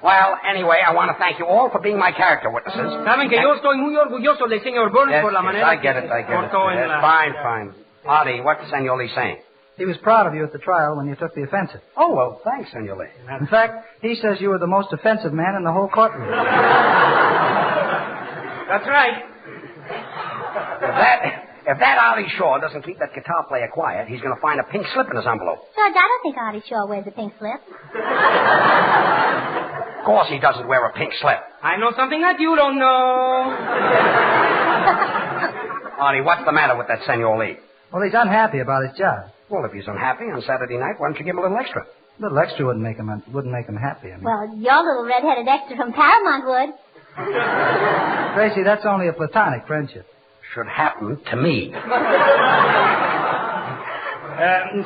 Well, anyway, I want to thank you all for being my character witnesses. Saben que yo estoy muy orgulloso de señor Burns por la manera I get it. Yes, fine. Artie, what's Senor Lee saying? He was proud of you at the trial when you took the offensive. Oh, well, thanks, Senor Lee. In fact, he says you were the most offensive man in the whole courtroom. That's right. If that Artie Shaw doesn't keep that guitar player quiet, he's going to find a pink slip in his envelope. George, I don't think Artie Shaw wears a pink slip. Of course he doesn't wear a pink slip. I know something that you don't know. Artie, what's the matter with that Senor Lee? Well, he's unhappy about his job. Well, if he's unhappy on Saturday night, why don't you give him a little extra? A little extra wouldn't make him happy. I mean. Well, your little red-headed extra from Paramount would. Gracie, that's only a platonic friendship. Should happen to me.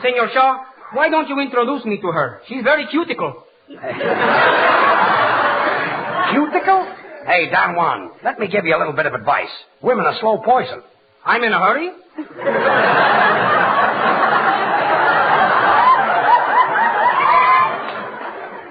Senor Shaw, why don't you introduce me to her? She's very cuticle. Cuticle? Hey, Don Juan, let me give you a little bit of advice. Women are slow poison. I'm in a hurry?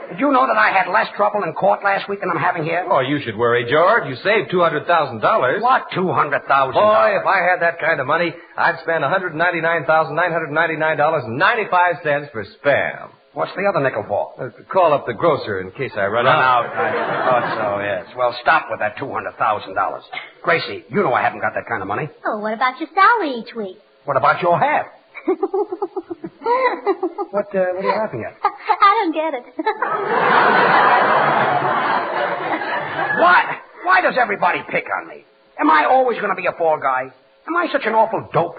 Did you know that I had less trouble in court last week than I'm having here? Oh, you should worry, George. You saved $200,000. What $200,000? Boy, if I had that kind of money, I'd spend $199,999.95 for spam. What's the other nickel for? To call up the grocer in case I run out. out. I thought so, yes. Well, stop with that $200,000. Gracie, you know I haven't got that kind of money. Oh, what about your salary each week? What about your hat? What are you laughing at? I don't get it. Why does everybody pick on me? Am I always going to be a fall guy? Am I such an awful dope?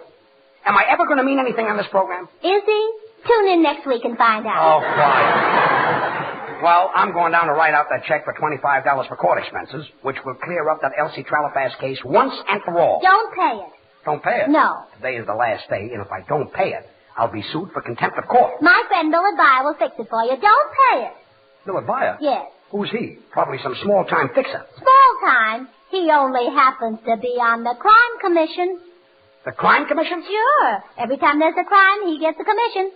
Am I ever going to mean anything on this program? Is he? Tune in next week and find out. Oh, fine. Well, I'm going down to write out that check for $25 for court expenses, which will clear up that Elsie Tralapass case once and for all. Don't pay it. Don't pay it? No. Today is the last day, and if I don't pay it, I'll be sued for contempt of court. My friend Millard Byer will fix it for you. Don't pay it. Millard Byer? Yes. Who's he? Probably some small-time fixer. Small time? He only happens to be on the crime commission. The crime commission? Sure. Every time there's a crime, he gets a commission.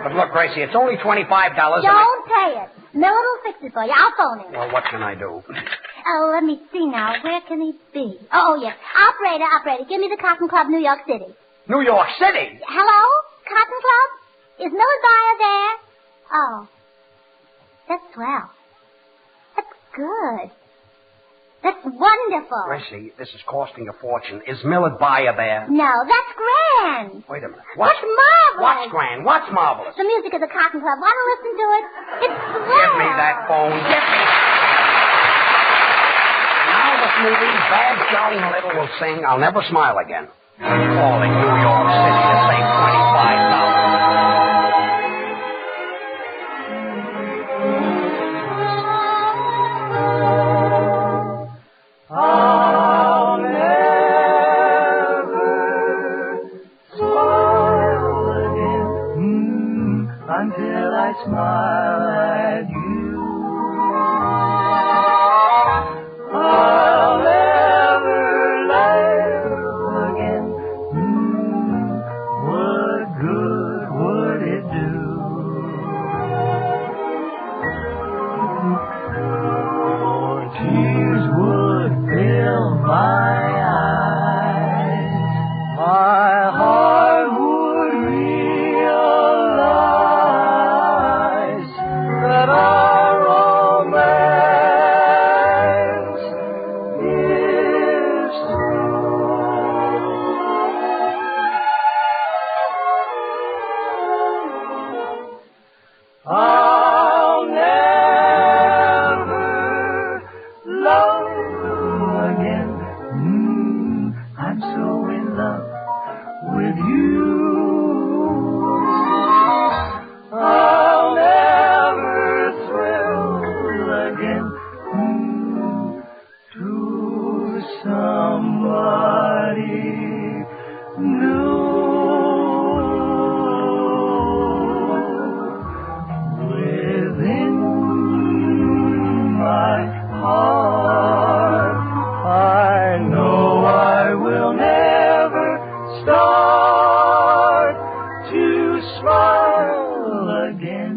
But look, Gracie, it's only $25. Don't pay it. Millard will fix it for you. I'll phone him. Well, what can I do? Oh, let me see now. Where can he be? Oh, yes. Operator, give me the Cotton Club, New York City. New York City? Hello? Cotton Club? Is Millard Byer there? Oh. That's swell. That's good. That's wonderful. Gracie, this is costing a fortune. Is Millard Byer there? No, that's grand. Wait a minute. That's marvelous. What's grand? What's marvelous? The music of the Cotton Club. Want to listen to it? It's swell. Give me that phone. Give me. Now the movie, Bad Jolly Little will sing I'll Never Smile Again. Calling New York City to save $25. I'll never smile again until I smile at you. I'll never laugh again. What good would it do? Your tears would fill my eyes. My heart would realize that our romance is through. I'll never love again. I'm so in love with you. I'll never thrill again to somebody new. Within my heart, I know I will never start to smile again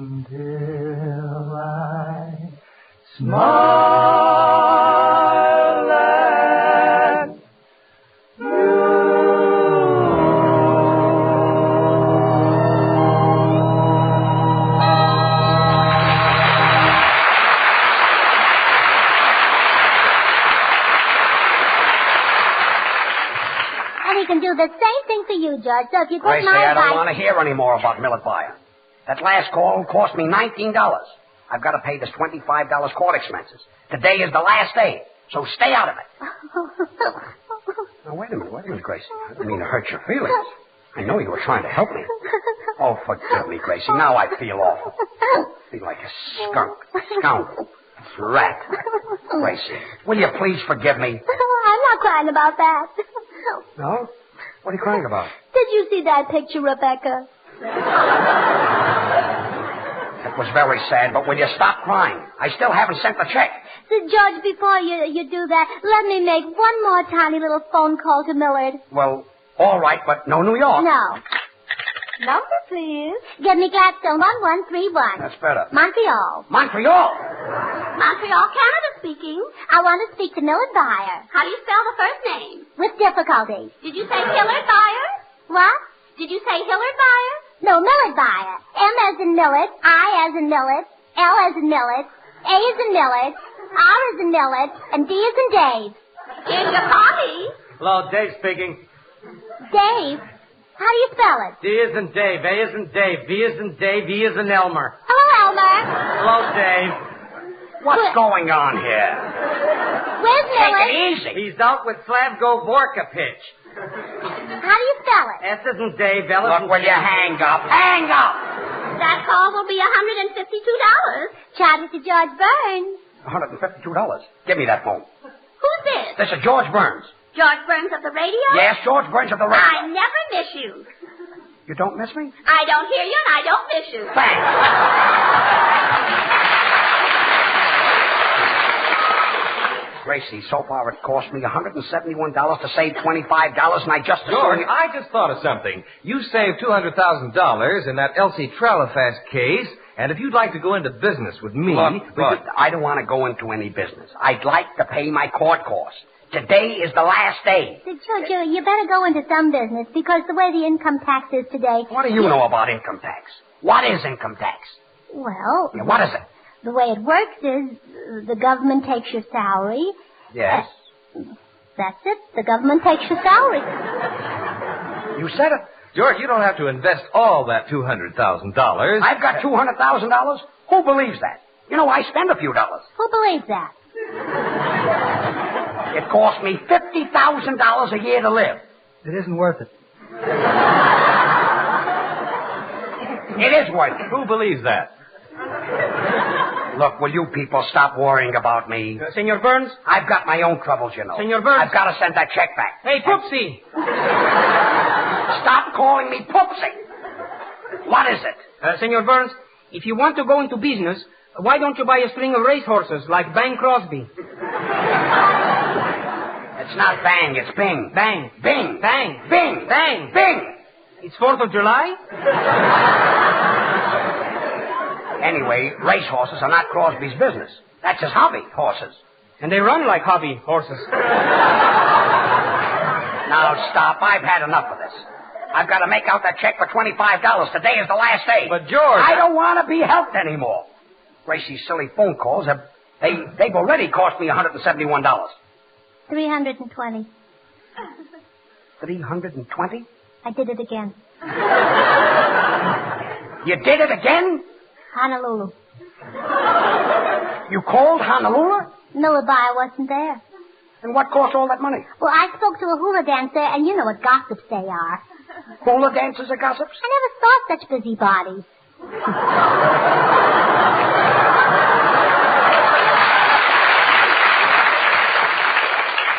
until I smile at thing for you, George. So if you take Gracie, my I don't advice... want to hear any more about Millet Buyer. That last call cost me $19. I've got to pay this $25 court expenses. Today is the last day, so stay out of it. Now, wait a minute, Gracie. I didn't mean to hurt your feelings. I know you were trying to help me. Oh, forgive me, Gracie. Now I feel awful. I feel like a skunk, scoundrel, rat. Gracie, will you please forgive me? I'm not crying about that. No? What are you crying about? Did you see that picture, Rebecca? It was very sad, but will you stop crying? I still haven't sent the check. So, George, before you do that, let me make one more tiny little phone call to Millard. Well, all right, but no New York. No. Number, please. Get me Gladstone 1131. That's better. Montreal. Montreal? Montreal, Canada speaking. I want to speak to Millard Buyer. How do you spell the first name? With difficulty. Did you say Hillard Buyer? What? Did you say Hillard Buyer? No, Millard Buyer. M as in Millard, I as in Millard, L as in Millard, A as in Millard, R as in Millard, and D as in Dave. Here's your coffee. Hello, Dave speaking. Dave? How do you spell it? D is in Dave, A is in Dave, V is in Dave, E is in Elmer. Hello, Elmer. Hello, Dave. What's going on here? Where's Millard? Take it easy. He's out with Slavko Vorkapich. How do you spell it? S is in Dave, L is in Look, will you hang up? Hang up! That call will be $152. Charge it to George Burns. $152. Give me that phone. Who's this? This is George Burns. George Burns of the radio? Yes, George Burns of the radio. I never miss you. You don't miss me? I don't hear you and I don't miss you. Thanks. Gracie, so far it cost me $171 to save $25, and I just... George, I just thought of something. You saved $200,000 in that Elsie Tralafast case, and if you'd like to go into business with me... Look, I don't want to go into any business. I'd like to pay my court costs. Today is the last day. George, you better go into some business, because the way the income tax is today... What do you know about income tax? What is income tax? Well... Yeah, what is it? The way it works is the government takes your salary. Yes. That's it. The government takes your salary. You said it. George, you don't have to invest all that $200,000. I've got $200,000? Who believes that? You know, I spend a few dollars. Who believes that? It costs me $50,000 a year to live. It isn't worth it. It is worth it. Who believes that? Look, will you people stop worrying about me? Senor Burns? I've got my own troubles, you know. Senor Burns? I've got to send that check back. Hey, Poopsie! Stop calling me Poopsie. What is it? Senor Burns, if you want to go into business, why don't you buy a string of racehorses like Bang Crosby? It's not Bang, it's Bing. Bang. Bing. Bang. Bing. Bang. Bing. It's 4th of July? Anyway, racehorses are not Crosby's business. That's his hobby, horses. And they run like hobby horses. Now, stop. I've had enough of this. I've got to make out that check for $25. Today is the last day. But, George... I don't want to be helped anymore. Gracie's silly phone calls they've already cost me $171. 320. 320? I did it again. You did it again? Honolulu. You called Honolulu? Millard Buyer wasn't there. And what cost all that money? Well, I spoke to a hula dancer, and you know what gossips they are. Hula dancers are gossips? I never saw such busybodies.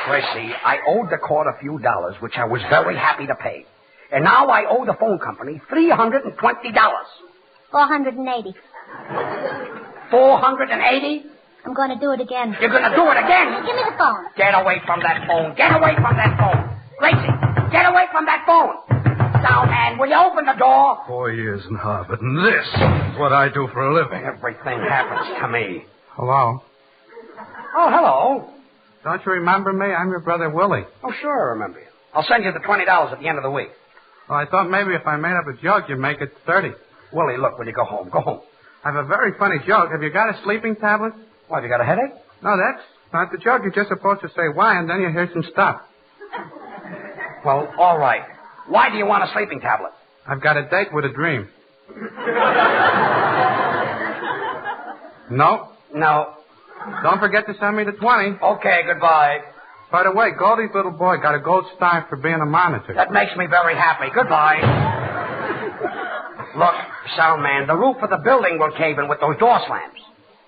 Gracie, I owed the court a few dollars, which I was very happy to pay. And now I owe the phone company $320. 480. 480? I'm going to do it again. You're going to do it again? Give me the phone. Get away from that phone. Get away from that phone. Gracie, get away from that phone. Now, man, will you open the door? 4 years in Harvard, and this is what I do for a living. Everything happens to me. Hello. Oh, hello. Don't you remember me? I'm your brother Willie. Oh, sure, I remember you. I'll send you the $20 at the end of the week. Well, I thought maybe if I made up a joke, you'd make it 30. Willie, look, will you go home? Go home. I have a very funny joke. Have you got a sleeping tablet? What, have you got a headache? No, that's not the joke. You're just supposed to say why, and then you hear some stuff. Well, all right. Why do you want a sleeping tablet? I've got a date with a dream. No? No. Don't forget to send me the 20. Okay, goodbye. By the way, Goldie's little boy got a gold star for being a monitor. That makes me very happy. Goodbye. Look, sound man, the roof of the building will cave in with those door slams.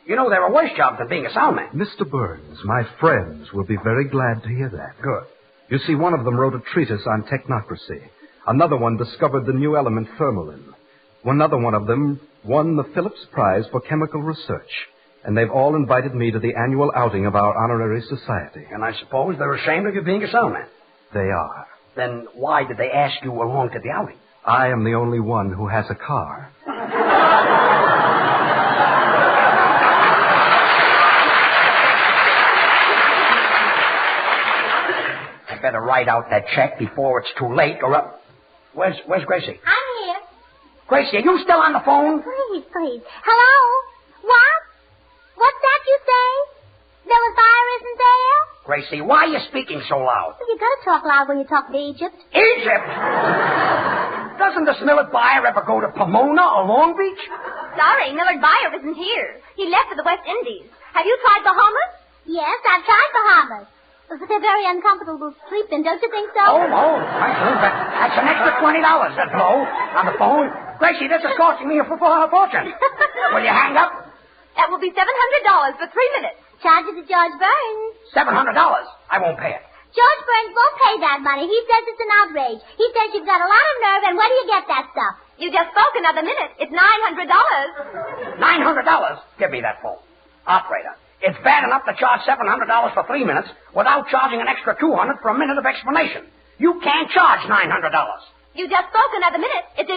You know, there are worse jobs than being a sound man. Mr. Burns, my friends will be very glad to hear that. Good. You see, one of them wrote a treatise on technocracy. Another one discovered the new element thermalin. Another one of them won the Phillips Prize for chemical research. And they've all invited me to the annual outing of our honorary society. And I suppose they're ashamed of you being a sound man. They are. Then why did they ask you along to the outing? I am the only one who has a car. I better write out that check before it's too late, or Where's Gracie? I'm here. Gracie, are you still on the phone? Please. Hello? What? What's that you say? Miller's buyer isn't there? Gracie, why are you speaking so loud? Well, you gotta talk loud when you talk to Egypt. Egypt? Doesn't the Millard buyer ever go to Pomona or Long Beach? Sorry, Millard buyer isn't here. He left for the West Indies. Have you tried Bahamas? Yes, I've tried Bahamas. But they're very uncomfortable to sleep in, don't you think so? Oh, I think that's an extra $20, that blow, on the phone. Gracie, this is costing me a fortune. Will you hang up? That will be $700 for 3 minutes. Charge it to George Burns. $700? I won't pay it. George Burns won't pay that money. He says it's an outrage. He says you've got a lot of nerve, and where do you get that stuff? You just spoke another minute. It's $900. $900? Give me that phone. Operator, it's bad enough to charge $700 for 3 minutes without charging an extra $200 for a minute of explanation. You can't charge $900. You just spoke another minute. It's $1,100.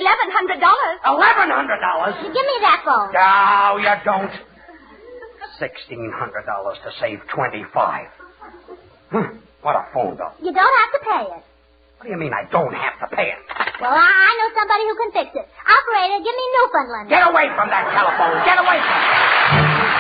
$1,100? Give me that phone. No, you don't. $1,600 to save $25. What a phone bill. You don't have to pay it. What do you mean I don't have to pay it? Well, I know somebody who can fix it. Operator, give me Newfoundland. Get away from that telephone. Get away from it.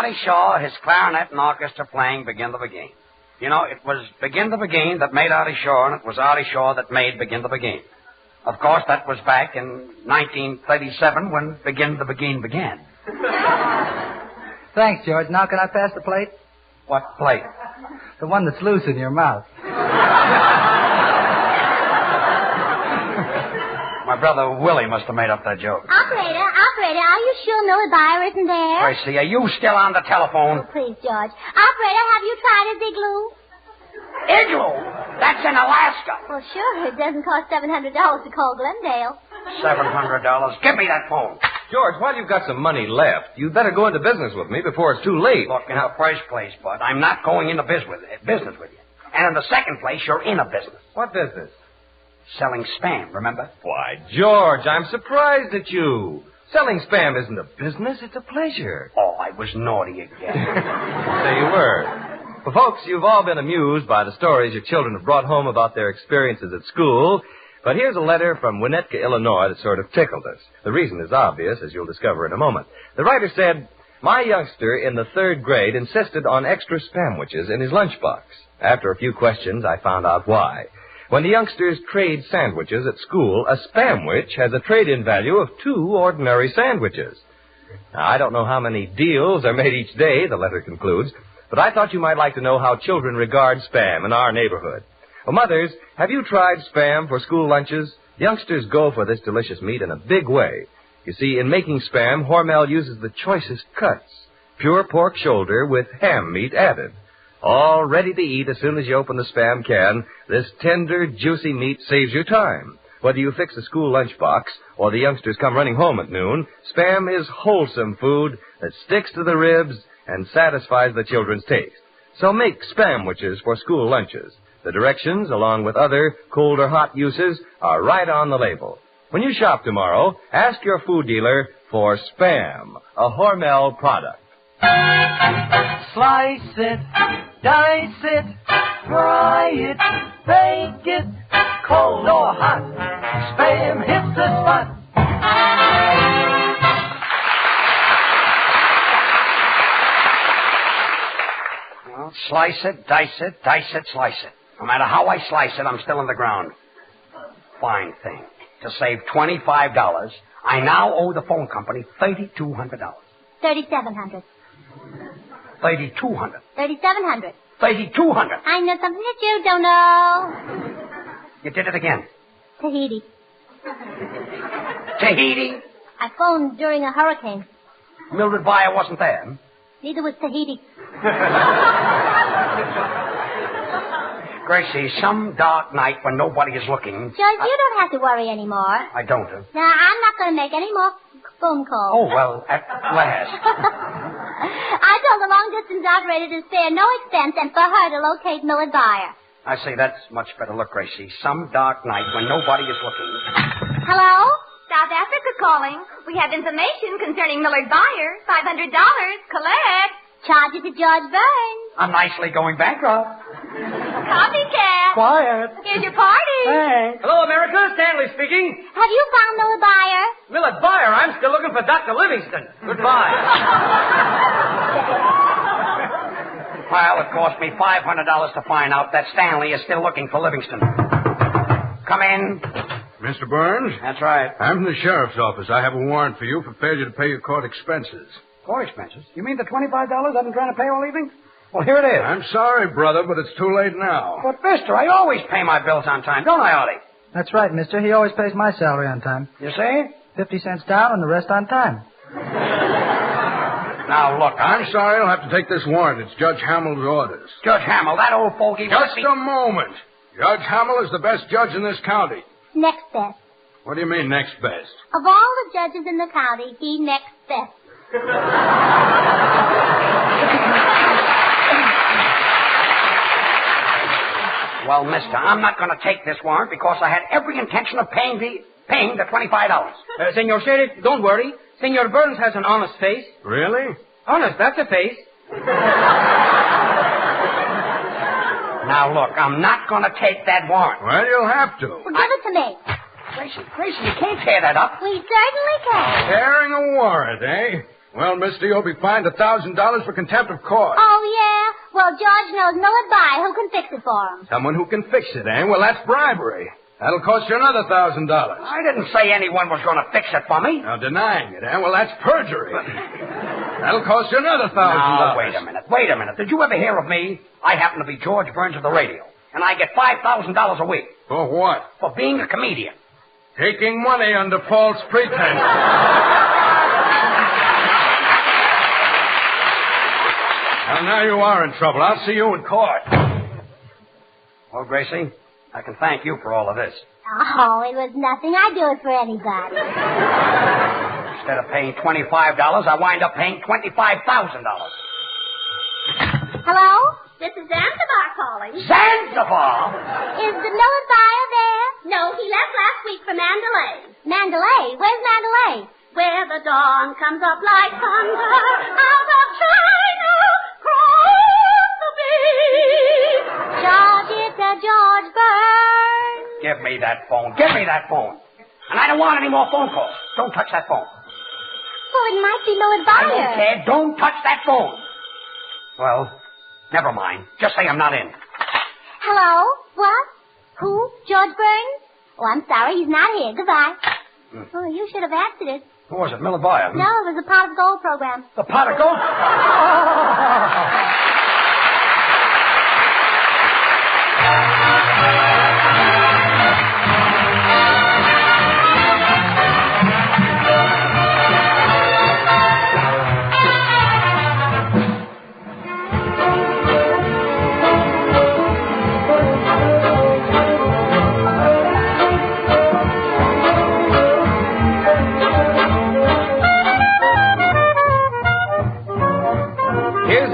Artie Shaw, his clarinet and orchestra playing Begin the Beguine. You know, it was Begin the Beguine that made Artie Shaw, and it was Artie Shaw that made Begin the Beguine. Of course, that was back in 1937 when Begin the Beguine began. Thanks, George. Now can I pass the plate? What plate? The one that's loose in your mouth. My brother Willie must have made up that joke. Operator, are you sure Miller Buyer isn't there? Gracie, are you still on the telephone? Oh, please, George. Operator, have you tried his igloo? Igloo? That's in Alaska. Well, sure. It doesn't cost $700 to call Glendale. $700. Give me that phone. George, while you've got some money left, you'd better go into business with me before it's too late. Look, in the first place, Bud, I'm not going into business with you. And in the second place, you're in a business. What business? Selling spam, remember? Why, George, I'm surprised at you. Selling spam isn't a business, it's a pleasure. Oh, I was naughty again. There you were. Well, folks, you've all been amused by the stories your children have brought home about their experiences at school. But here's a letter from Winnetka, Illinois that sort of tickled us. The reason is obvious, as you'll discover in a moment. The writer said, my youngster in the 3rd grade insisted on extra spamwiches in his lunchbox. After a few questions, I found out why. When the youngsters trade sandwiches at school, a spamwich has a trade-in value of 2 ordinary sandwiches. Now, I don't know how many deals are made each day, the letter concludes, but I thought you might like to know how children regard spam in our neighborhood. Well, mothers, have you tried spam for school lunches? Youngsters go for this delicious meat in a big way. You see, in making spam, Hormel uses the choicest cuts, pure pork shoulder with ham meat added. All ready to eat as soon as you open the spam can, this tender, juicy meat saves you time. Whether you fix a school lunchbox or the youngsters come running home at noon, spam is wholesome food that sticks to the ribs and satisfies the children's taste. So make spamwiches for school lunches. The directions, along with other cold or hot uses, are right on the label. When you shop tomorrow, ask your food dealer for Spam, a Hormel product. Slice it, dice it, fry it, bake it, cold or hot. Spam hits the spot. Well, slice it, dice it, slice it. No matter how I slice it, I'm still in the ground. Fine thing. To save $25, I now owe the phone company $3,200. $3,700. $3,200. $3,700. $3,200. I know something that you don't know. You did it again. Tahiti. Tahiti? I phoned during a hurricane. Mildred Buyer wasn't there. Neither was Tahiti. Gracie, some dark night when nobody is looking... George, you don't have to worry anymore. I don't. Now, I'm not going to make any more phone calls. Oh, well, at last. I told the long-distance operator to spare no expense and for her to locate Miller Buyer. I say that's much better. Look, Gracie, some dark night when nobody is looking... Hello? South Africa calling. We have information concerning Miller Buyer. $500. Collect. Charge it to George Burns. I'm nicely going bankrupt. Copycat. Quiet. Here's your party. Thanks. Hello, America. Stanley speaking. Have you found Miller Buyer? Miller Buyer? I'm still looking for Dr. Livingston. Goodbye. Well, it cost me $500 to find out that Stanley is still looking for Livingston. Come in. Mr. Burns? That's right. I'm from the sheriff's office. I have a warrant for you for failure to pay your court expenses. Court expenses? You mean the $25 I've been trying to pay all evening? Well, here it is. I'm sorry, brother, but it's too late now. But, mister, I always pay my bills on time, don't I, Artie? That's right, mister. He always pays my salary on time. You see? 50 cents down and the rest on time. Now, look, I'm sorry. I'll have to take this warrant. It's Judge Hamill's orders. Judge Hamill, that old fogey... Just a moment. Judge Hamill is the best judge in this county. Next best. What do you mean, next best? Of all the judges in the county, he next best. Well, mister, I'm not going to take this warrant because I had every intention of paying the $25. Senor Sheriff, don't worry. Senor Burns has an honest face. Really? Honest, that's a face. Now, look, I'm not going to take that warrant. Well, you'll have to. Well, give it to me. Gracie, you can't tear that up. We certainly can. Tearing a warrant, eh? Well, mister, you'll be fined $1,000 for contempt of court. Oh, yeah? Well, George knows Millard Byer who can fix it for him. Someone who can fix it, eh? Well, that's bribery. That'll cost you another $1,000. I didn't say anyone was going to fix it for me. Now, denying it, eh? Well, that's perjury. That'll cost you another $1,000. Now, wait a minute. Did you ever hear of me? I happen to be George Burns of the radio, and I get $5,000 a week. For what? For being a comedian. Taking money under false pretense. Well, now you are in trouble. I'll see you in court. Well, Gracie, I can thank you for all of this. Oh, it was nothing. I'd do it for anybody. Instead of paying $25, I wind up paying $25,000. Hello? This is Zanzibar calling. Zanzibar? Is the Millard Byer there? No, he left last week for Mandalay. Mandalay? Where's Mandalay? Where the dawn comes up like thunder out of China, across the beach. George, it's a George Burns. Give me that phone. And I don't want any more phone calls. Don't touch that phone. Well, it might be Millard Byer. I don't care. Don't touch that phone. Well, never mind. Just say I'm not in. Hello? What? Who? George Burns? Oh, I'm sorry. He's not here. Goodbye. Oh, you should have answered it. Who was it? Millard Byer? No, it was the Pot of Gold program. The Pot of Gold?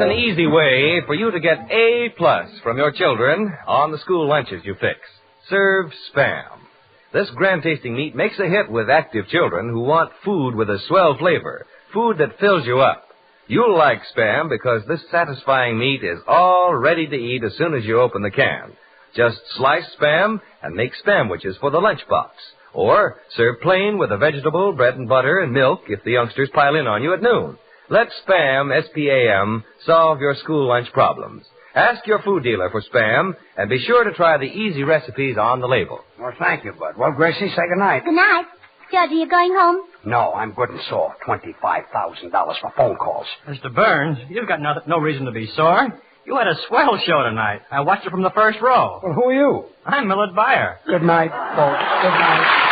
An easy way for you to get A+ from your children on the school lunches you fix. Serve Spam. This grand-tasting meat makes a hit with active children who want food with a swell flavor, food that fills you up. You'll like Spam because this satisfying meat is all ready to eat as soon as you open the can. Just slice Spam and make Spamwiches for the lunchbox. Or serve plain with a vegetable, bread and butter, and milk if the youngsters pile in on you at noon. Let Spam, S-P-A-M, solve your school lunch problems. Ask your food dealer for Spam, and be sure to try the easy recipes on the label. Well, thank you, Bud. Well, Gracie, say goodnight. Good night. George, are you going home? No, I'm good and sore. $25,000 for phone calls. Mr. Burns, you've got no reason to be sore. You had a swell show tonight. I watched it from the first row. Well, who are you? I'm Millard Byer. Good night, folks. Good night.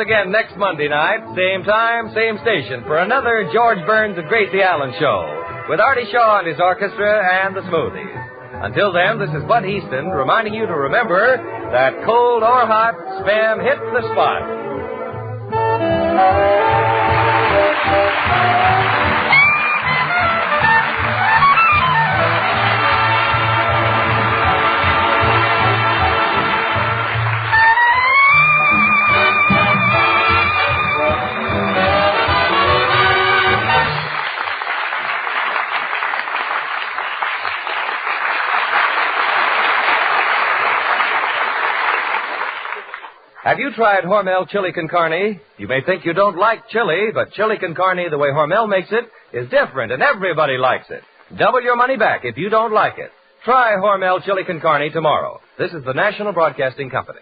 Again next Monday night, same time, same station, for another George Burns and Gracie Allen show with Artie Shaw and his orchestra and the Smoothies. Until then, this is Bud Easton reminding you to remember that cold or hot, Spam hits the spot. Have you tried Hormel chili con carne? You may think you don't like chili, but chili con carne, the way Hormel makes it, is different, and everybody likes it. Double your money back if you don't like it. Try Hormel chili con carne tomorrow. This is the National Broadcasting Company.